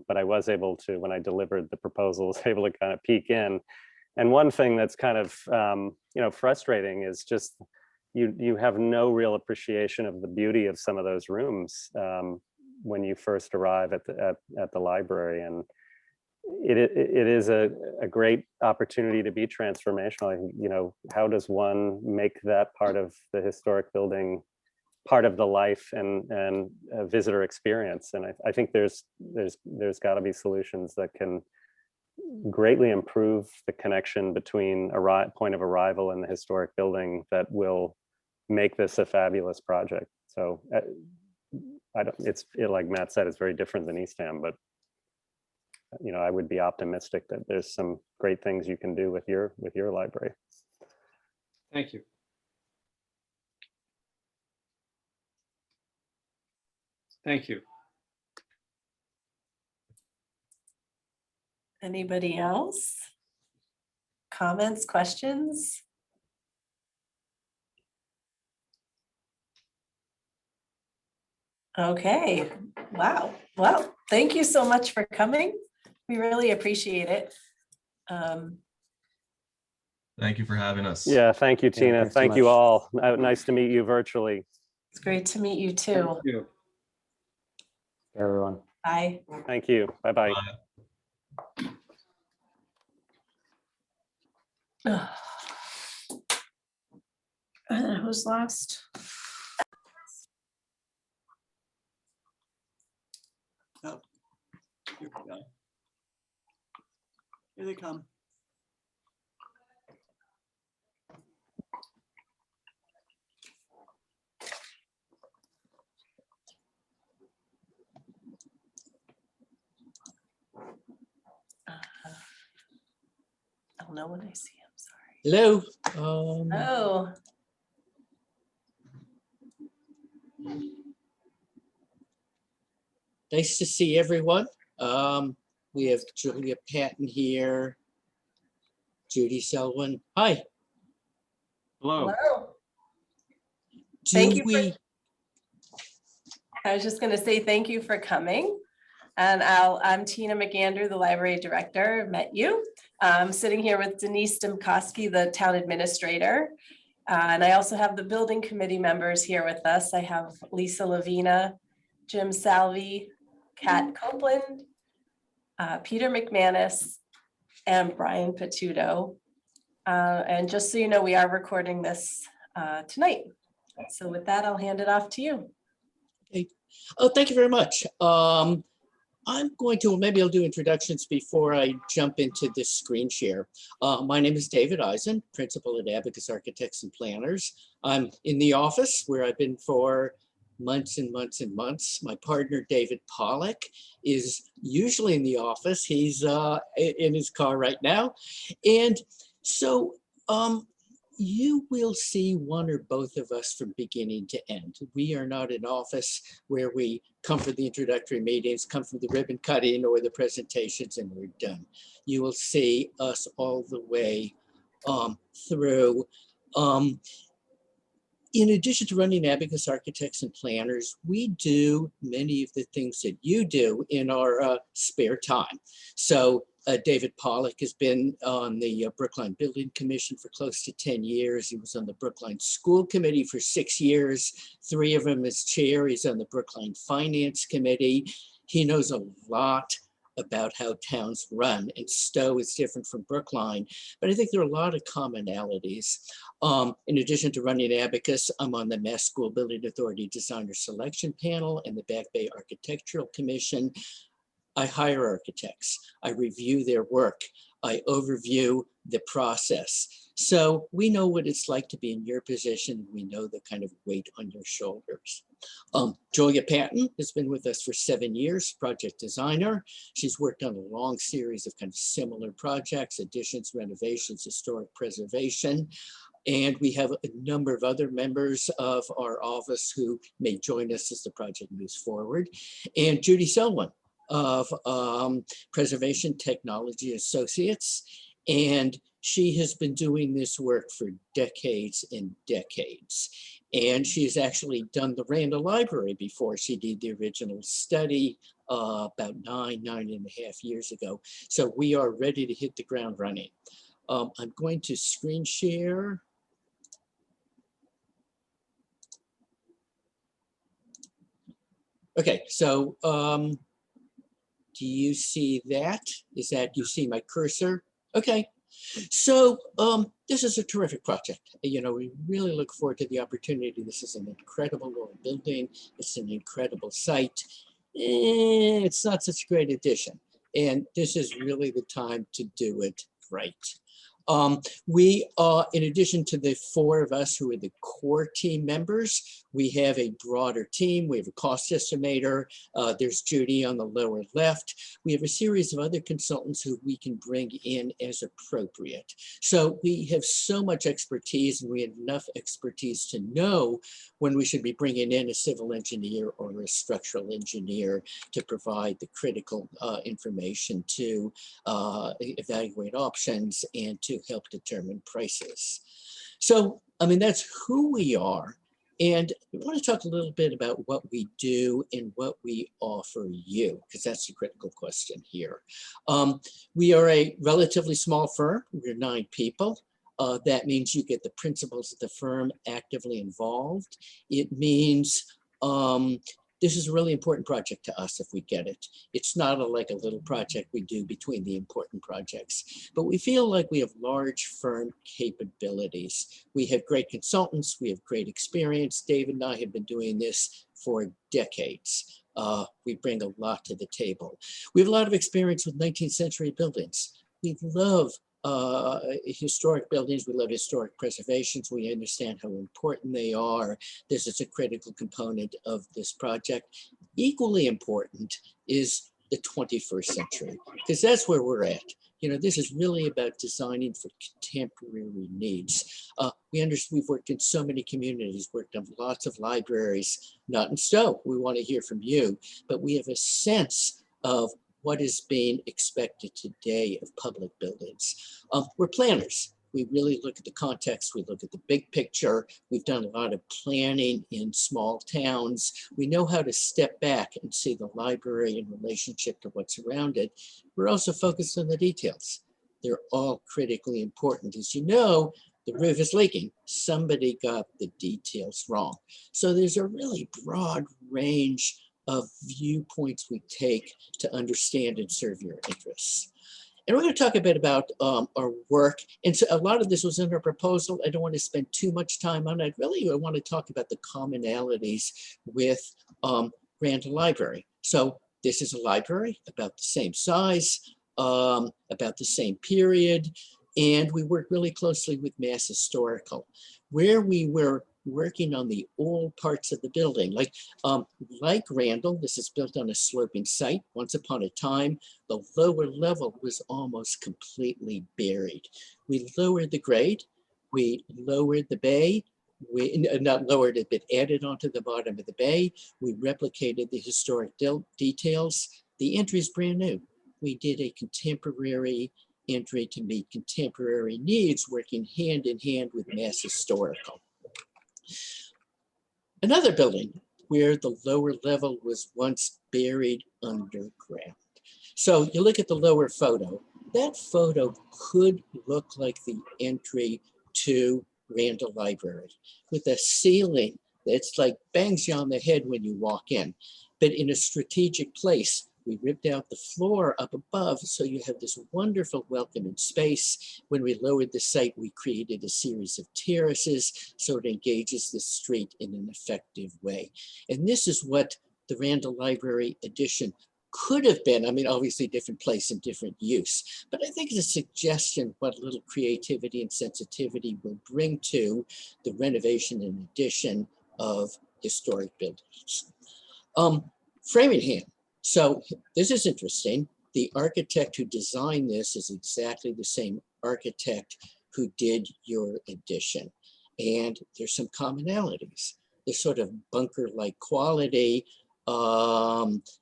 but I was able to, when I delivered the proposal, was able to kind of peek in. And one thing that's kind of frustrating is just you have no real appreciation of the beauty of some of those rooms when you first arrive at the library. And it is a great opportunity to be transformational. How does one make that part of the historic building part of the life and visitor experience? And I think there's got to be solutions that can greatly improve the connection between point of arrival and the historic building that will make this a fabulous project. So like Matt said, it's very different than Eastham, but I would be optimistic that there's some great things you can do with your library. Thank you. Thank you. Anybody else? Comments, questions? Okay, wow. Well, thank you so much for coming. We really appreciate it. Thank you for having us. Yeah, thank you, Tina. Yeah, thank you all. Nice to meet you virtually. It's great to meet you too. Thank you. Everyone. Bye. Thank you. Bye-bye. Who's last? Oh, here we go. Here they come. I'll know when I see him, sorry. Hello. Oh. Nice to see everyone. We have Julia Patton here, Judy Selwyn. Hi. Hello. Hello. Do Thank you we? I was just going to say thank you for coming. And I'm Tina McAndrew, the library director. Met you. I'm sitting here with Denise Demkoski, the town administrator. And I also have the building committee members here with us. I have Lisa Lavina, Jim Salvi, Kat Copeland, Peter McManus, and Brian Patudo. And just so you know, we are recording this tonight. So with that, I'll hand it off to you. Okay. Oh, thank you very much. I'm going to, maybe I'll do introductions before I jump into this screen share. My name is David Eisen, principal at Abacus Architects and Planners. I'm in the office where I've been for months and months and months. My partner, David Pollock, is usually in the office. He's in his car right now. And so you will see one or both of us from beginning to end. We are not an office where we come for the introductory meetings, come from the ribbon cutting or the presentations, and we're done. You will see us all the way through. In addition to running Abacus Architects and Planners, we do many of the things that you do in our spare time. So David Pollock has been on the Brookline Building Commission for close to 10 years. He was on the Brookline School Committee for 6 years, 3 of them as chair. He's on the Brookline Finance Committee. He knows a lot about how towns run, and Stowe is different from Brookline, but I think there are a lot of commonalities. In addition to running Abacus, I'm on the Mass School Building Authority Designer Selection Panel and the Back Bay Architectural Commission. I hire architects, I review their work, I overview the process. So we know what it's like to be in your position. We know the kind of weight on your shoulders. Julia Patton has been with us for 7 years, project designer. She's worked on a long series of kind of similar projects, additions, renovations, historic preservation. And we have a number of other members of our office who may join us as the project moves forward. And Judy Selwyn of Preservation Technology Associates. And she has been doing this work for decades and decades. And she's actually done the Randall Library before she did the original study about 9.5 years ago. So we are ready to hit the ground running. I'm going to screen share. Okay, so do you see that? Is that, you see my cursor? Okay, so this is a terrific project. You know, we really look forward to the opportunity. This is an incredible little building. It's an incredible site. It's not such a great addition. And this is really the time to do it right. We, in addition to the 4 of us who are the core team members, we have a broader team. We have a cost estimator. There's Judy on the lower left. We have a series of other consultants who we can bring in as appropriate. So we have so much expertise, and we have enough expertise to know when we should be bringing in a civil engineer or a structural engineer to provide the critical information to evaluate options and to help determine prices. So, I mean, that's who we are. And I want to talk a little bit about what we do and what we offer you, because that's the critical question here. We are a relatively small firm. We're 9 people. That means you get the principals of the firm actively involved. It means this is a really important project to us if we get it. It's not like a little project we do between the important projects, but we feel like we have large firm capabilities. We have great consultants, we have great experience. David and I have been doing this for decades. We bring a lot to the table. We have a lot of experience with 19th century buildings. We love historic buildings. We love historic preservations. We understand how important they are. This is a critical component of this project. Equally important is the 21st century, because that's where we're at. This is really about designing for contemporary needs. We've worked in so many communities, worked on lots of libraries, not in Stowe. We want to hear from you, but we have a sense of what is being expected today of public buildings. We're planners. We really look at the context. We look at the big picture. We've done a lot of planning in small towns. We know how to step back and see the library in relationship to what's around it. We're also focused on the details. They're all critically important. As you know, the roof is leaking. Somebody got the details wrong. So there's a really broad range of viewpoints we take to understand and serve your interests. And we're going to talk a bit about our work. And so a lot of this was in our proposal. I don't want to spend too much time on it. Really, I want to talk about the commonalities with Randall Library. So this is a library about the same size, about the same period. And we work really closely with Mass Historical, where we were working on the old parts of the building. Like Randall, this is built on a sloping site. Once upon a time, the lower level was almost completely buried. We lowered the grade, we lowered the bay, we not lowered it, but added onto the bottom of the bay. We replicated the historic details. The entry is brand new. We did a contemporary entry to meet contemporary needs, working hand in hand with Mass Historical. Another building where the lower level was once buried underground. So you look at the lower photo, that photo could look like the entry to Randall Library with a ceiling that's like bangs you on the head when you walk in, but in a strategic place. We ripped out the floor up above, so you have this wonderful welcoming space. When we lowered the site, we created a series of terraces, so it engages the street in an effective way. And this is what the Randall Library addition could have been. I mean, obviously different place and different use, but I think it's a suggestion what little creativity and sensitivity will bring to the renovation and addition of historic buildings. Framingham. So this is interesting. The architect who designed this is exactly the same architect who did your addition. And there's some commonalities. This sort of bunker-like quality.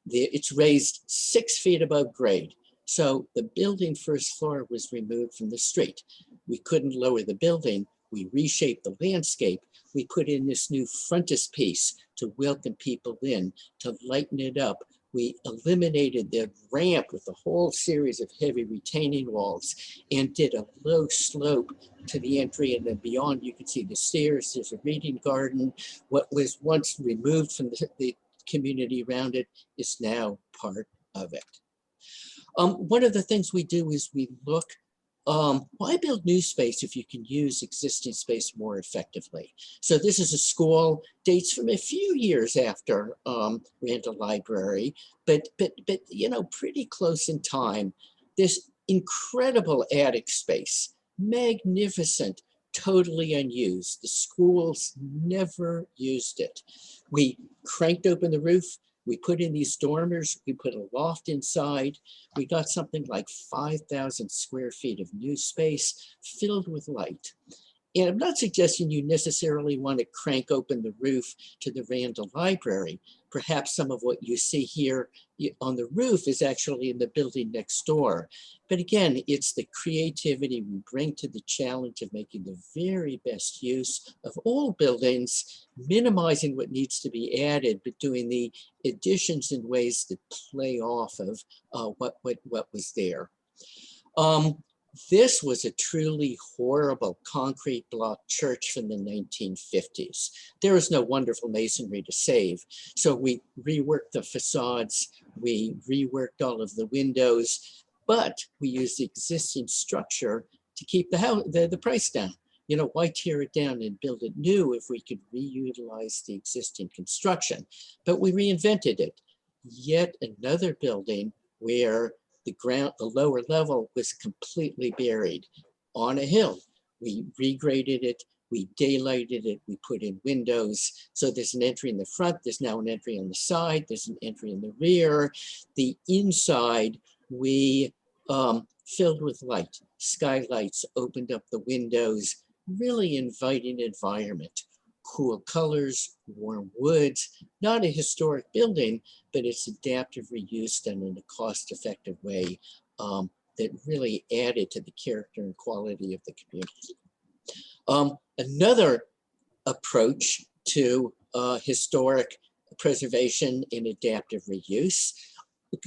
It's raised 6 feet above grade. So the building first floor was removed from the street. We couldn't lower the building. We reshaped the landscape. We put in this new frontispiece to welcome people in, to lighten it up. We eliminated the ramp with a whole series of heavy retaining walls and did a low slope to the entry. And then beyond, you can see the stairs. There's a reading garden. What was once removed from the community around it is now part of it. One of the things we do is we look, why build new space if you can use existing space more effectively? So this is a school, dates from a few years after Randall Library, but pretty close in time. This incredible attic space, magnificent, totally unused. The schools never used it. We cranked open the roof. We put in these dormers, we put a loft inside. We got something like 5,000 square feet of new space filled with light. And I'm not suggesting you necessarily want to crank open the roof to the Randall Library. Perhaps some of what you see here on the roof is actually in the building next door. But again, it's the creativity we bring to the challenge of making the very best use of all buildings, minimizing what needs to be added, but doing the additions in ways that play off of what was there. This was a truly horrible concrete block church from the 1950s. There was no wonderful masonry to save. So we reworked the facades, we reworked all of the windows, but we used the existing structure to keep the price down. You know, why tear it down and build it new if we could reutilize the existing construction? But we reinvented it. Yet another building where the lower level was completely buried on a hill. We regraded it, we daylighted it, we put in windows. So there's an entry in the front, there's now an entry on the side, there's an entry in the rear. The inside, we filled with light. Skylights opened up the windows, really inviting environment. Cool colors, warm woods, not a historic building, but it's adaptive reuse done in a cost-effective way that really added to the character and quality of the community. Another approach to historic preservation and adaptive reuse.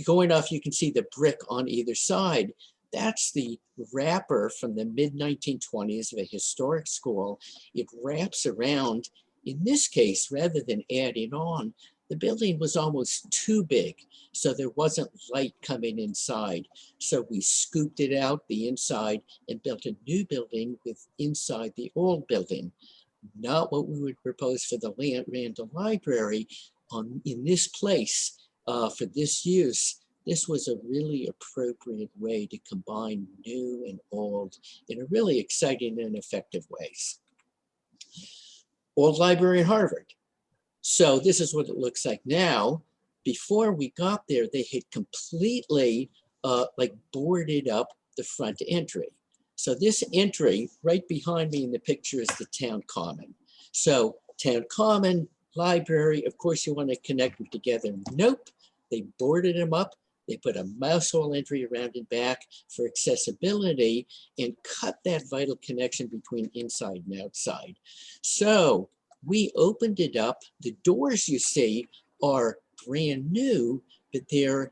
Going off, you can see the brick on either side. That's the wrapper from the mid-1920s of a historic school. It wraps around. In this case, rather than adding on, the building was almost too big, so there wasn't light coming inside. So we scooped it out the inside and built a new building with inside the old building. Not what we would propose for the Randall Library in this place for this use. This was a really appropriate way to combine new and old in a really exciting and effective ways. Old library in Harvard. So this is what it looks like now. Before we got there, they had completely like boarded up the front entry. So this entry right behind me in the picture is the town common. So town common, library, of course you want to connect them together. Nope, they boarded them up. They put a mouse hole entry around and back for accessibility and cut that vital connection between inside and outside. So we opened it up. The doors you see are brand new, but they're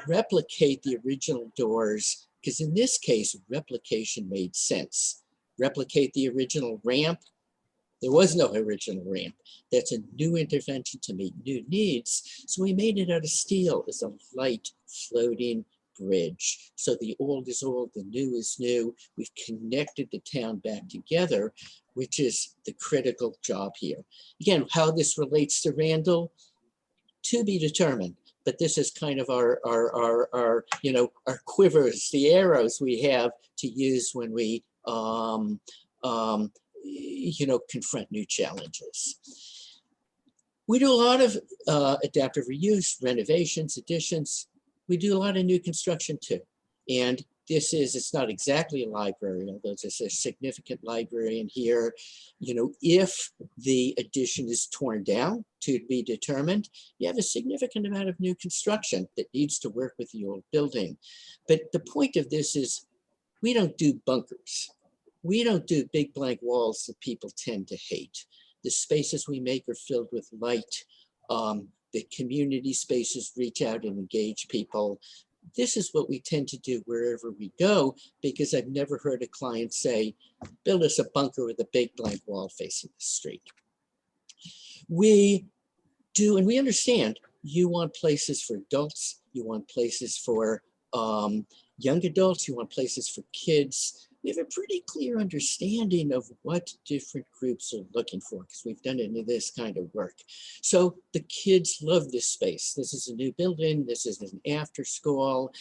replicate the original doors, because in this case, replication made sense. Replicate the original ramp. There was no original ramp. That's a new intervention to meet new needs. So we made it out of steel as a light floating bridge. So the old is old, the new is new. We've connected the town back together, which is the critical job here. Again, how this relates to Randall, to be determined. But this is kind of our quivers, the arrows we have to use when we confront new challenges. We do a lot of adaptive reuse, renovations, additions. We do a lot of new construction too. And this is, it's not exactly a library, although there's a significant library in here. You know, if the addition is torn down, to be determined, you have a significant amount of new construction that needs to work with the old building. But the point of this is we don't do bunkers. We don't do big blank walls that people tend to hate. The spaces we make are filled with light. The community spaces reach out and engage people. This is what we tend to do wherever we go, because I've never heard a client say, build us a bunker with a big blank wall facing the street. We do, and we understand, you want places for adults, you want places for young adults, you want places for kids. We have a pretty clear understanding of what different groups are looking for, because we've done into this kind of work. So the kids love this space. This is a new building. This is an after school.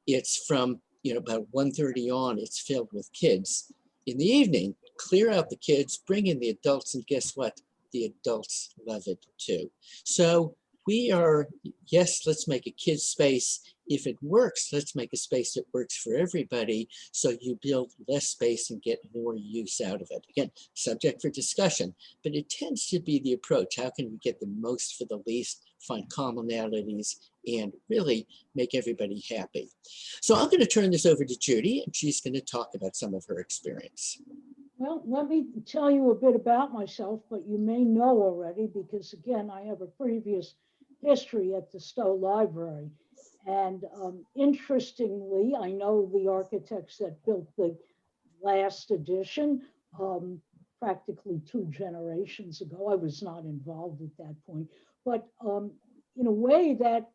It's from about 1:30 on, it's filled with kids. In the evening, clear out the kids, bring in the adults, and guess what? The adults love it too. So we are, yes, let's make a kid's space. If it works, let's make a space that works for everybody, so you build less space and get more use out of it. Again, subject for discussion, but it tends to be the approach. How can we get the most for the least, find commonalities, and really make everybody happy? So I'm going to turn this over to Judy, and she's going to talk about some of her experience. Well, let me tell you a bit about myself, but you may know already, because again, I have a previous history at the Stowe Library. And interestingly, I know the architects that built the last edition practically 2 generations ago. I was not involved at that point, but in a way that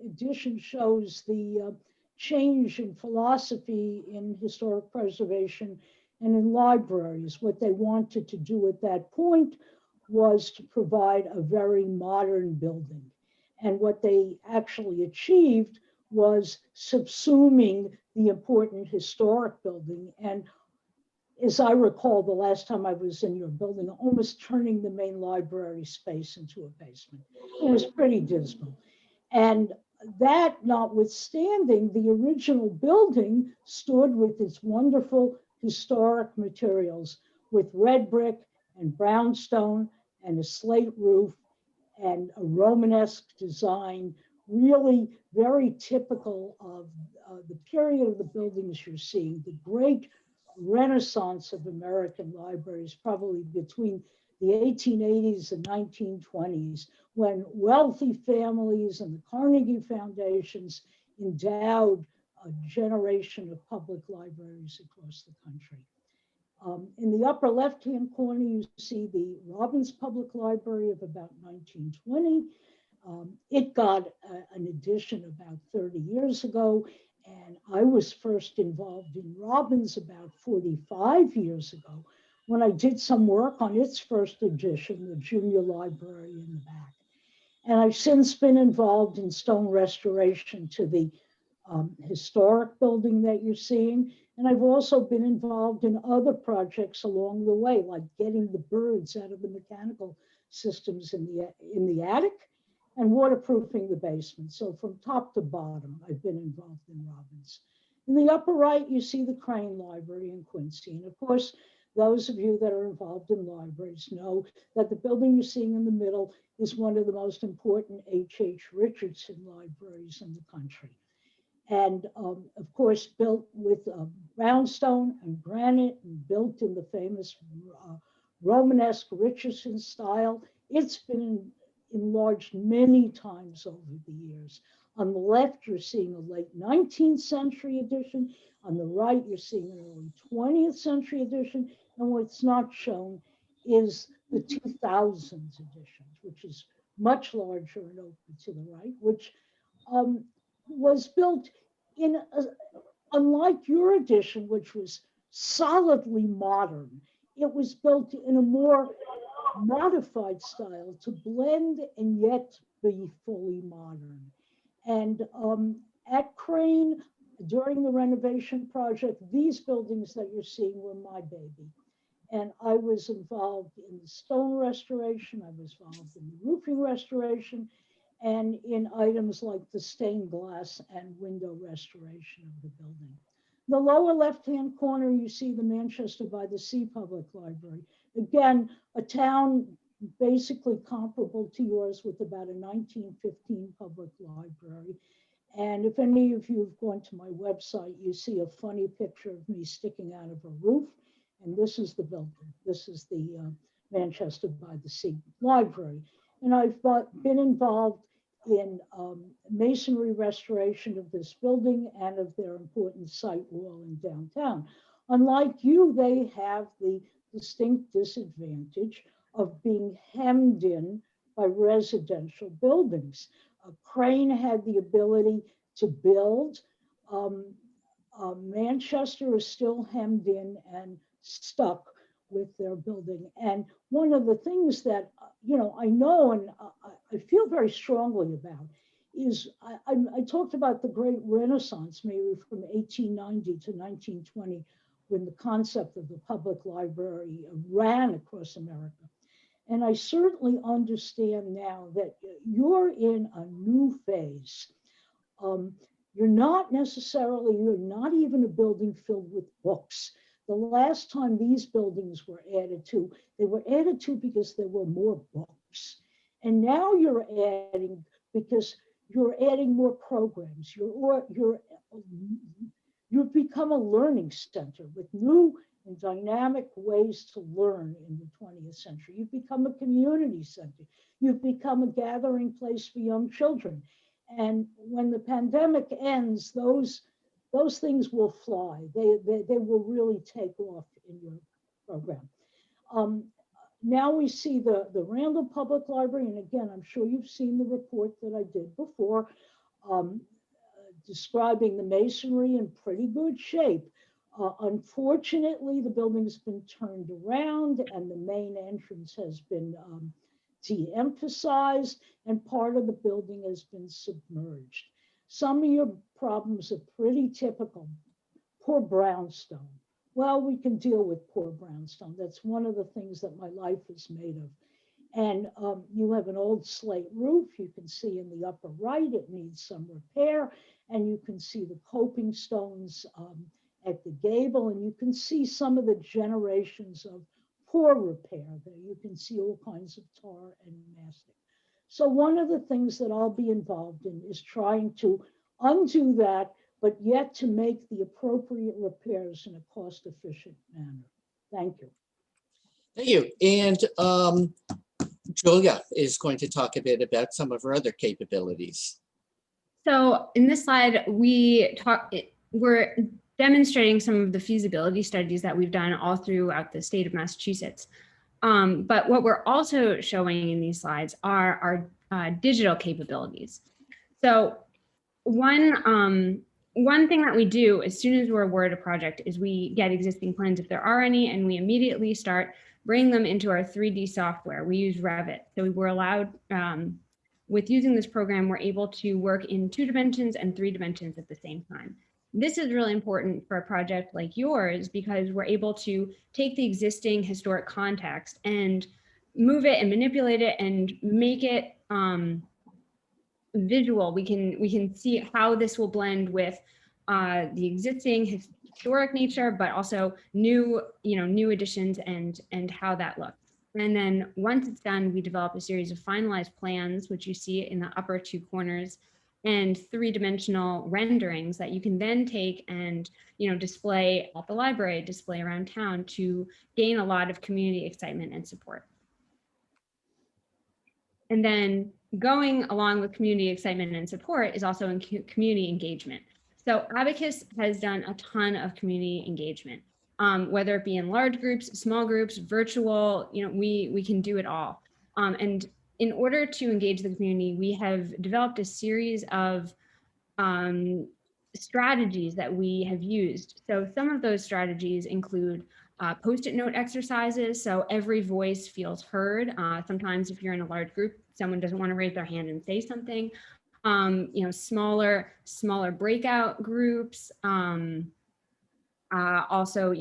edition shows the change in philosophy in historic preservation and in libraries. What they wanted to do at that point was to provide a very modern building. And what they actually achieved was subsuming the important historic building. And as I recall, the last time I was in your building, almost turning the main library space into a basement. It was pretty dismal. And That notwithstanding, the original building stood with its wonderful historic materials, with red brick and brownstone and a slate roof and a Romanesque design, really very typical of the period of the buildings you're seeing, the great renaissance of American libraries, probably between the 1880s and 1920s, when wealthy families and the Carnegie Foundations endowed a generation of public libraries across the country. In the upper left-hand corner, you see the Robbins Public Library of about 1920. It got an addition about 30 years ago, and I was first involved in Robbins about 45 years ago when I did some work on its first edition, the junior library in the back. And I've since been involved in stone restoration to the historic building that you're seeing. And I've also been involved in other projects along the way, like getting the birds out of the mechanical systems in the attic and waterproofing the basement. So from top to bottom, I've been involved in Robbins. In the upper right, you see the Crane Library in Quincy. And of course, those of you that are involved in libraries know that the building you're seeing in the middle is one of the most important H.H. Richardson libraries in the country. And of course, built with brownstone and granite and built in the famous Romanesque Richardson style. It's been enlarged many times over the years. On the left, you're seeing a late 19th century edition. On the right, you're seeing an early 20th century edition. And what's not shown is the 2000s edition, which is much larger and open to the right, which was built in, unlike your edition, which was solidly modern, it was built in a more modified style to blend and yet be fully modern. And at Crane, during the renovation project, these buildings that you're seeing were my baby. And I was involved in the stone restoration, I was involved in the roofing restoration, and in items like the stained glass and window restoration of the building. The lower left-hand corner, you see the Manchester by the Sea Public Library. Again, a town basically comparable to yours with about a 1915 public library. And if any of you have gone to my website, you see a funny picture of me sticking out of a roof. And this is the building. This is the Manchester by the Sea Library. And I've been involved in masonry restoration of this building and of their important site wall in downtown. Unlike you, they have the distinct disadvantage of being hemmed in by residential buildings. Crane had the ability to build. Manchester is still hemmed in and stuck with their building. And one of the things that, I know and I feel very strongly about is I talked about the Great Renaissance, maybe from 1890 to 1920, when the concept of the public library ran across America. And I certainly understand now that you're in a new phase. You're not even a building filled with books. The last time these buildings were added to, they were added to because there were more books. And now you're adding because you're adding more programs. You've become a learning center with new and dynamic ways to learn in the 20th century. You've become a community center. You've become a gathering place for young children. And when the pandemic ends, those things will fly. They will really take off in your program. Now we see the Randall Public Library, and again, I'm sure you've seen the report that I did before, describing the masonry in pretty good shape. Unfortunately, the building's been turned around and the main entrance has been de-emphasized and part of the building has been submerged. Some of your problems are pretty typical. Poor brownstone. Well, we can deal with poor brownstone. That's one of the things that my life is made of. And you have an old slate roof. You can see in the upper right, it needs some repair. And you can see the coping stones at the gable. And you can see some of the generations of poor repair there. You can see all kinds of tar and mastic. So one of the things that I'll be involved in is trying to undo that, but yet to make the appropriate repairs in a cost-efficient manner. Thank you. Thank you. And Julia is going to talk a bit about some of her other capabilities. So in this slide, we're demonstrating some of the feasibility studies that we've done all throughout the state of Massachusetts. But what we're also showing in these slides are our digital capabilities. So one thing that we do as soon as we're awarded a project is we get existing plans if there are any, and we immediately start bringing them into our 3D software. We use Revit. So we were allowed, with using this program, we're able to work in 2 dimensions and 3 dimensions at the same time. This is really important for a project like yours because we're able to take the existing historic context and move it and manipulate it and make it visual. We can see how this will blend with the existing historic nature, but also new additions and how that looks. And then once it's done, we develop a series of finalized plans, which you see in the upper 2 corners, and 3-dimensional renderings that you can then take and display at the library, display around town to gain a lot of community excitement and support. And then going along with community excitement and support is also in community engagement. So Abacus has done a ton of community engagement, whether it be in large groups, small groups, virtual, we can do it all. And in order to engage the community, we have developed a series of strategies that we have used. So some of those strategies include Post-it note exercises, so every voice feels heard. Sometimes if you're in a large group, someone doesn't want to raise their hand and say something. Smaller breakout groups. Also,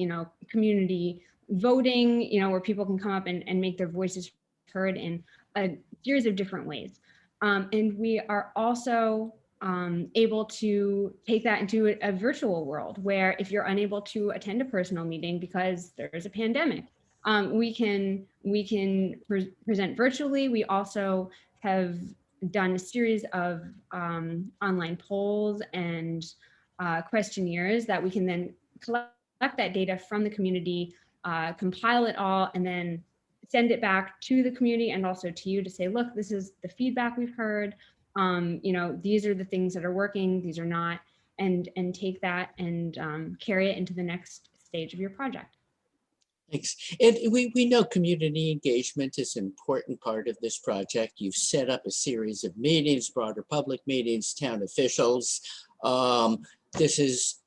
community voting, where people can come up and make their voices heard in a series of different ways. And we are also able to take that into a virtual world where if you're unable to attend a personal meeting because there's a pandemic, we can present virtually. We also have done a series of online polls and questionnaires that we can then collect that data from the community, compile it all, and then send it back to the community and also to you to say, look, this is the feedback we've heard. These are the things that are working, these are not, and take that and carry it into the next stage of your project. Thanks. And we know community engagement is an important part of this project. You've set up a series of meetings, broader public meetings, town officials. This is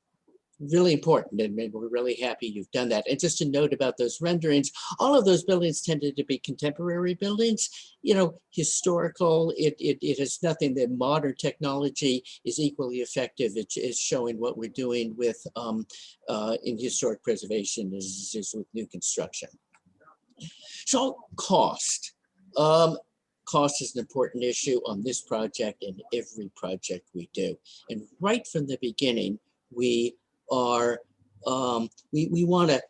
really important, and we're really happy you've done that. And just a note about those renderings, all of those buildings tended to be contemporary buildings, historical. It has nothing that modern technology is equally effective. It's showing what we're doing with in historic preservation is with new construction. So cost. Cost is an important issue on this project and every project we do. And right from the beginning, we are we want to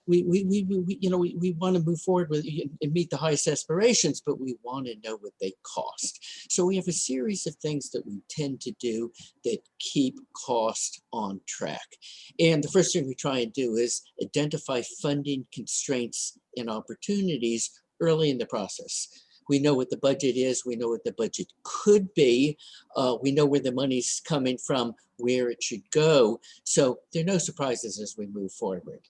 move forward with and meet the highest aspirations, but we want to know what they cost. So we have a series of things that we tend to do that keep cost on track. And the first thing we try and do is identify funding constraints and opportunities early in the process. We know what the budget is. We know what the budget could be. We know where the money's coming from, where it should go. So there are no surprises as we move forward.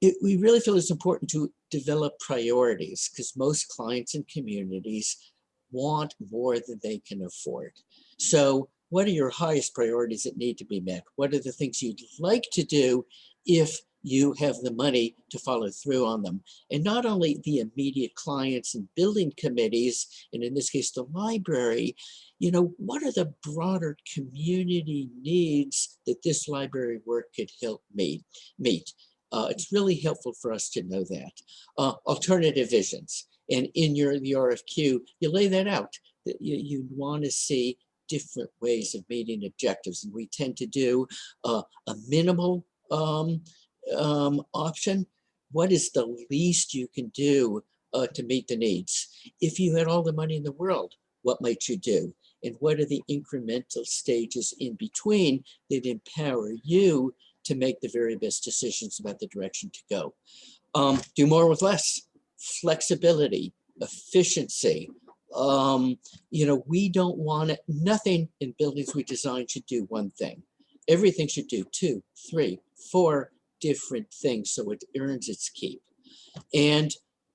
We really feel it's important to develop priorities because most clients and communities want more than they can afford. So what are your highest priorities that need to be met? What are the things you'd like to do if you have the money to follow through on them? And not only the immediate clients and building committees, and in this case, the library, what are the broader community needs that this library work could help meet? It's really helpful for us to know that. Alternative visions. And in the RFQ, you lay that out, that you want to see different ways of meeting objectives. And we tend to do a minimal option. What is the least you can do to meet the needs? If you had all the money in the world, what might you do? And what are the incremental stages in between that empower you to make the very best decisions about the direction to go? Do more with less. Flexibility, efficiency. We don't want it, nothing in buildings we design should do one thing. Everything should do 2, 3, 4 different things so it earns its keep. And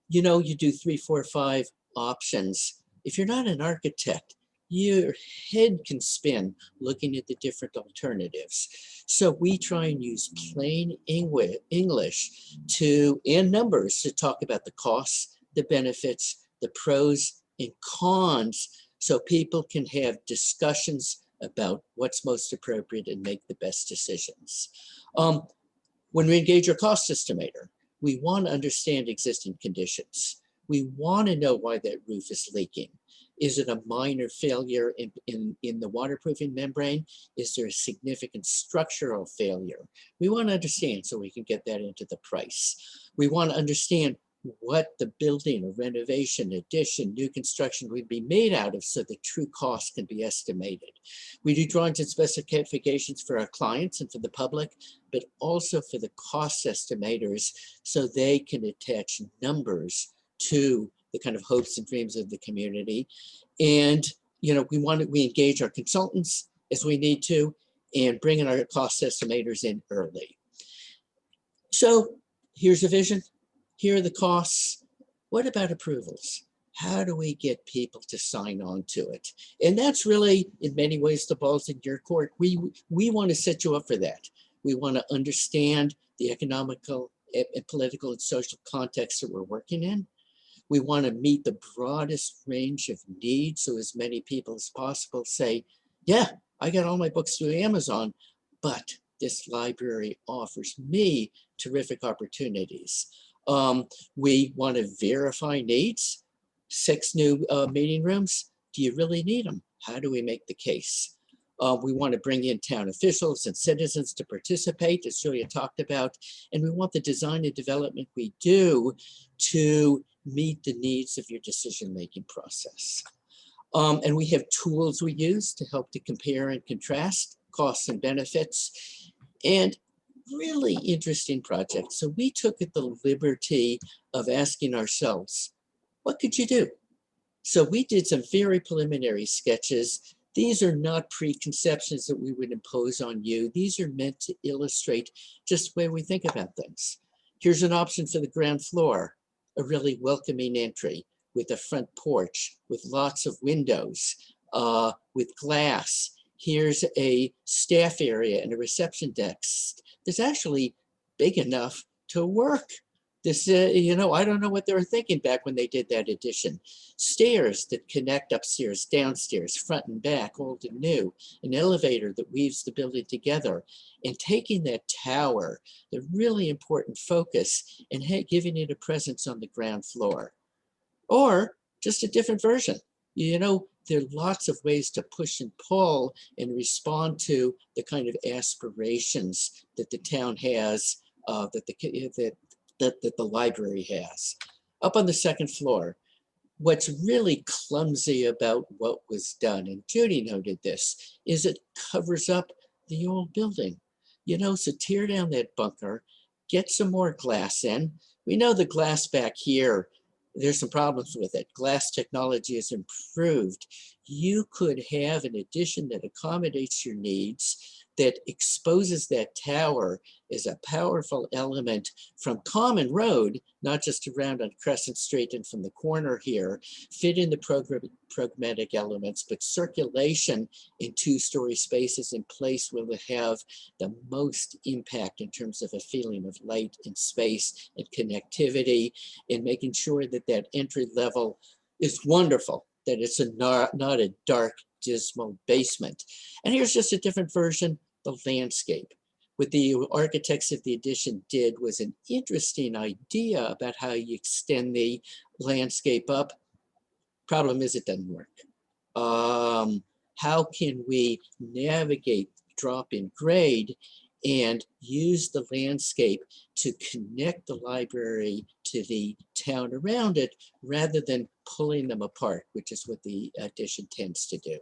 you do 3, 4, 5 options. If you're not an architect, your head can spin looking at the different alternatives. So we try and use plain English and numbers to talk about the costs, the benefits, the pros and cons, so people can have discussions about what's most appropriate and make the best decisions. When we engage our cost estimator, we want to understand existing conditions. We want to know why that roof is leaking. Is it a minor failure in the waterproofing membrane? Is there a significant structural failure? We want to understand so we can get that into the price. We want to understand what the building, a renovation, addition, new construction would be made out of so the true cost can be estimated. We do drawings and specifications for our clients and for the public, but also for the cost estimators so they can attach numbers to the kind of hopes and dreams of the community. And we engage our consultants as we need to and bring in our cost estimators in early. So here's a vision. Here are the costs. What about approvals? How do we get people to sign on to it? And that's really, in many ways, the ball's in your court. We want to set you up for that. We want to understand the economical and political and social context that we're working in. We want to meet the broadest range of needs so as many people as possible say, yeah, I got all my books through Amazon, but this library offers me terrific opportunities. We want to verify needs. 6 new meeting rooms. Do you really need them? How do we make the case? We want to bring in town officials and citizens to participate, as Julia talked about, and we want the design and development we do to meet the needs of your decision-making process. And we have tools we use to help to compare and contrast costs and benefits, and really interesting projects. So we took the liberty of asking ourselves, what could you do? So we did some very preliminary sketches. These are not preconceptions that we would impose on you. These are meant to illustrate just the way we think about things. Here's an option for the ground floor, a really welcoming entry with a front porch, with lots of windows, with glass. Here's a staff area and a reception desk. That's actually big enough to work. This, I don't know what they were thinking back when they did that addition. Stairs that connect upstairs, downstairs, front and back, old and new. An elevator that weaves the building together. And taking that tower, the really important focus, and giving it a presence on the ground floor. Or just a different version. There are lots of ways to push and pull and respond to the kind of aspirations that the town has, that the library has. Up on the second floor, what's really clumsy about what was done, and Judy noted this, is it covers up the old building. So tear down that bunker, get some more glass in. We know the glass back here, there's some problems with it. Glass technology has improved. You could have an addition that accommodates your needs, that exposes that tower as a powerful element from Common Road, not just around on Crescent Street and from the corner here, fit in the pragmatic elements, but circulation in 2-story spaces in place will have the most impact in terms of a feeling of light and space and connectivity, and making sure that that entry level is wonderful, that it's not a dark, dismal basement. And here's just a different version, the landscape. What the architects of the addition did was an interesting idea about how you extend the landscape up. Problem is it doesn't work. How can we navigate drop in grade and use the landscape to connect the library to the town around it rather than pulling them apart, which is what the addition tends to do.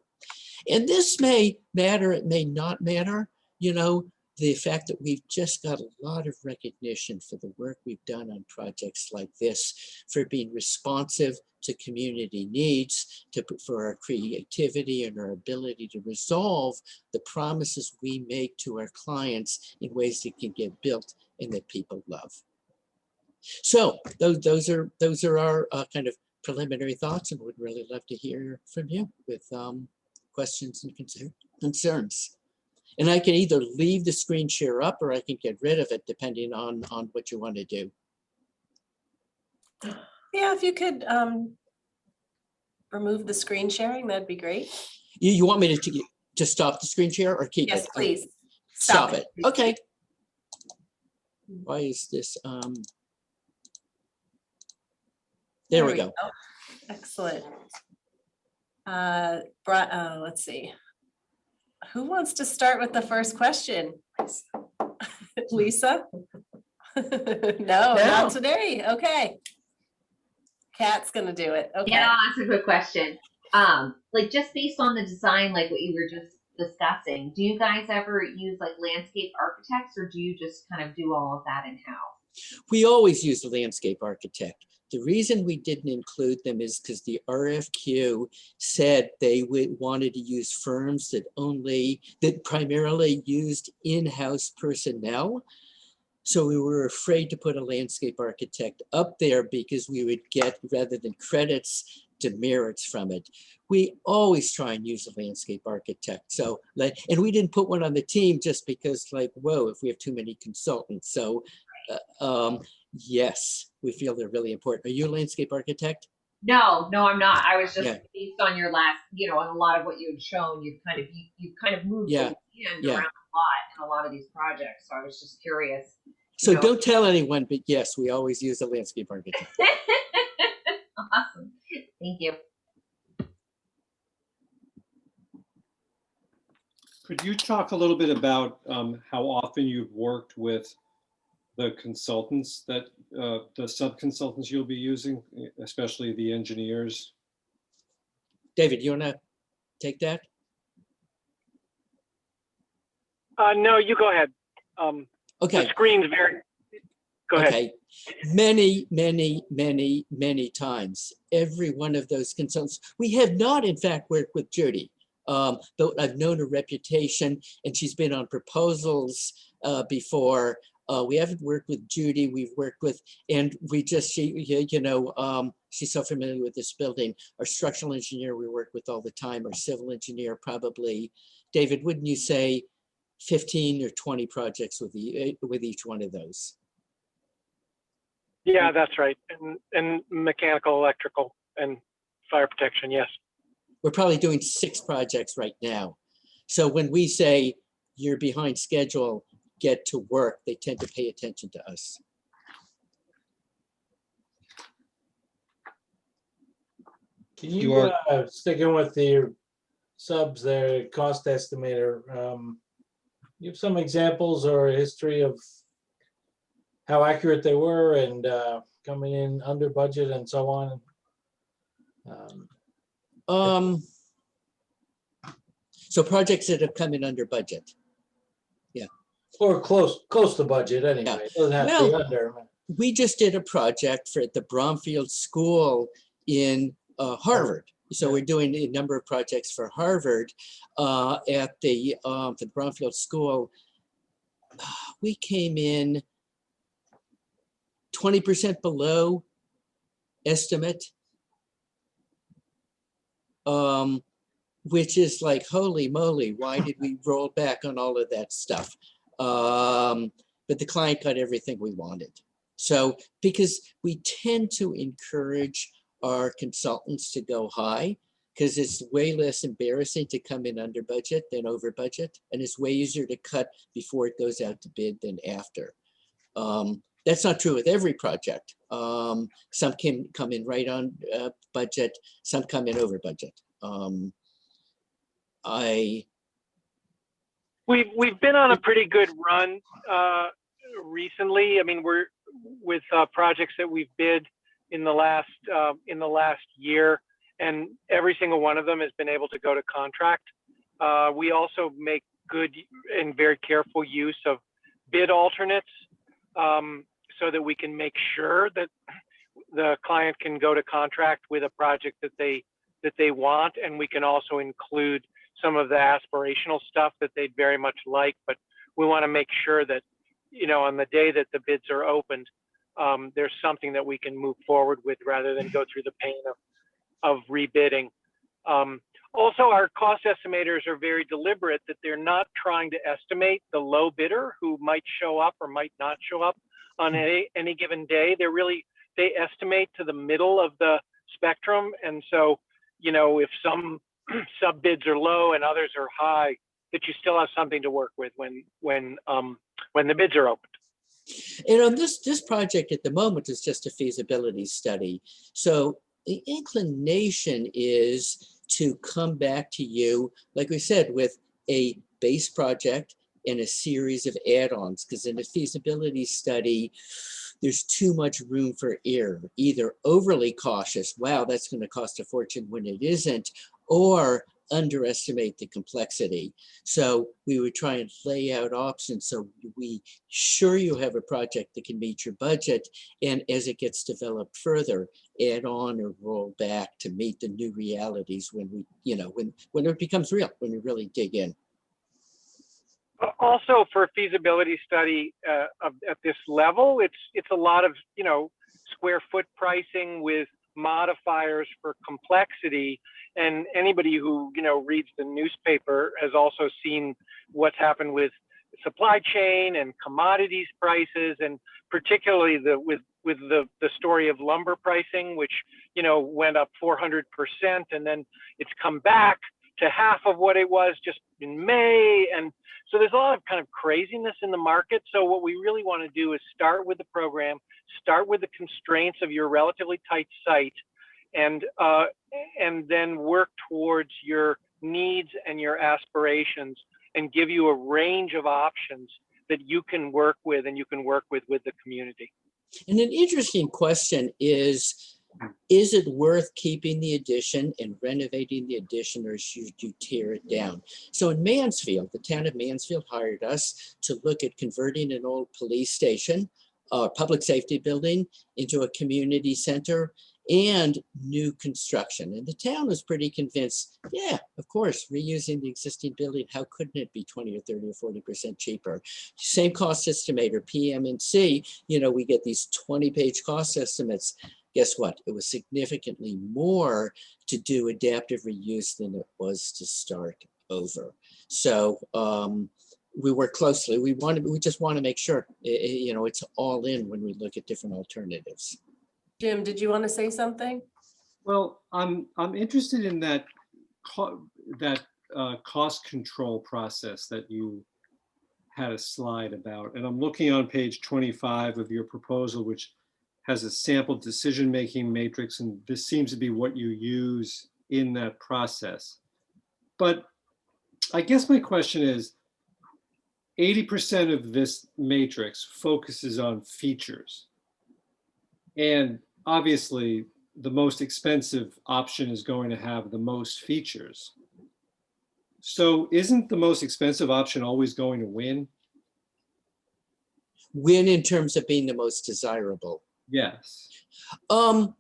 And this may matter, it may not matter. You know, the fact that we've just got a lot of recognition for the work we've done on projects like this, for being responsive to community needs, for our creativity and our ability to resolve the promises we make to our clients in ways that can get built and that people love. So those are our kind of preliminary thoughts, and would really love to hear from you with questions and concerns. And I can either leave the screen share up or I can get rid of it depending on what you want to do. Yeah, if you could remove the screen sharing, that'd be great. You want me to stop the screen share or keep it? Yes, please. Stop it. Okay. Why is this? There we go. Excellent. Let's see. Who wants to start with the first question? Lisa? No, not today. Okay. Kat's gonna do it. Okay. Yeah, I'll ask a quick question. Like just based on the design, like what you were just discussing, do you guys ever use like landscape architects, or do you just kind of do all of that in-house? We always use a landscape architect. The reason we didn't include them is because the RFQ said they wanted to use firms that primarily used in-house personnel. So we were afraid to put a landscape architect up there because we would get, rather than credits, demerits from it. We always try and use a landscape architect. So, and we didn't put one on the team just because, like, whoa, if we have too many consultants. So, yes, we feel they're really important. Are you a landscape architect? No, I'm not. I was just based on your last, on a lot of what you had shown, you've kind of moved the hand around a lot in a lot of these projects. So I was just curious. So don't tell anyone, but yes, we always use a landscape architect. Awesome. Thank you. Could you talk a little bit about how often you've worked with the consultants that the sub-consultants you'll be using, especially the engineers? David, you want to take that? No, you go ahead. Okay. The screen's very, go ahead. Okay. Many times, every one of those consultants, we have not in fact worked with Judy, though I've known her reputation and she's been on proposals before. We haven't worked with Judy, we've worked with, and she's so familiar with this building. Our structural engineer we work with all the time, our civil engineer probably. David, wouldn't you say 15 or 20 projects with each one of those? Yeah, that's right. And mechanical, electrical, and fire protection, yes. We're probably doing 6 projects right now. So when we say you're behind schedule, get to work, they tend to pay attention to us. Can you, sticking with the subs there, cost estimator, you have some examples or a history of how accurate they were and coming in under budget and so on? So projects that have come in under budget. Yeah. Or close to budget anyway. Yeah. It doesn't have to be under. We just did a project for the Bromfield School in Harvard. So we're doing a number of projects for Harvard at the Bromfield School. We came in 20% below estimate, which is like, holy moly, why did we roll back on all of that stuff? But the client got everything we wanted. So because we tend to encourage our consultants to go high, because it's way less embarrassing to come in under budget than over budget, and it's way easier to cut before it goes out to bid than after. That's not true with every project. Some can come in right on budget, some come in over budget. We've been on a pretty good run recently. I mean, we're with projects that we've bid in the last year, and every single one of them has been able to go to contract. We also make good and very careful use of bid alternates, so that we can make sure that the client can go to contract with a project that they want, and we can also include some of the aspirational stuff that they'd very much like. But we want to make sure that, you know, on the day that the bids are opened, there's something that we can move forward with rather than go through the pain of rebidding. Also, our cost estimators are very deliberate that they're not trying to estimate the low bidder who might show up or might not show up on any given day. They estimate to the middle of the spectrum. And so, you know, if some sub bids are low and others are high, that you still have something to work with when the bids are opened. And on this project at the moment is just a feasibility study. So the inclination is to come back to you, like we said, with a base project and a series of add-ons, because in a feasibility study, there's too much room for error, either overly cautious, wow, that's going to cost a fortune when it isn't, or underestimate the complexity. So we would try and lay out options so we sure you have a project that can meet your budget, and as it gets developed further, add on or roll back to meet the new realities when we, you know, when it becomes real, when we really dig in. Also, for a feasibility study at this level, it's a lot of, you know, square foot pricing with modifiers for complexity. And anybody who, you know, reads the newspaper has also seen what's happened with supply chain and commodities prices, and particularly with the story of lumber pricing, which, you know, went up 400%, and then it's come back to half of what it was just in May. And so there's a lot of kind of craziness in the market. So what we really want to do is start with the program, start with the constraints of your relatively tight site, and then work towards your needs and your aspirations, and give you a range of options that you can work with and you can work with the community. And an interesting question is it worth keeping the addition and renovating the addition, or should you tear it down? So in Mansfield, the town of Mansfield hired us to look at converting an old police station, public safety building, into a community center and new construction. And the town was pretty convinced, yeah, of course, reusing the existing building, how couldn't it be 20 or 30 or 40% cheaper? Same cost estimator, PM&C, you know, we get these 20-page cost estimates. Guess what? It was significantly more to do adaptive reuse than it was to start over. So we work closely. We just want to make sure, you know, it's all in when we look at different alternatives. Jim, did you want to say something? Well, I'm interested in that cost control process that you had a slide about, and I'm looking on page 25 of your proposal, which has a sample decision-making matrix, and this seems to be what you use in that process. But I guess my question is, 80% of this matrix focuses on features. And obviously, the most expensive option is going to have the most features. So isn't the most expensive option always going to win? Win in terms of being the most desirable. Yes. But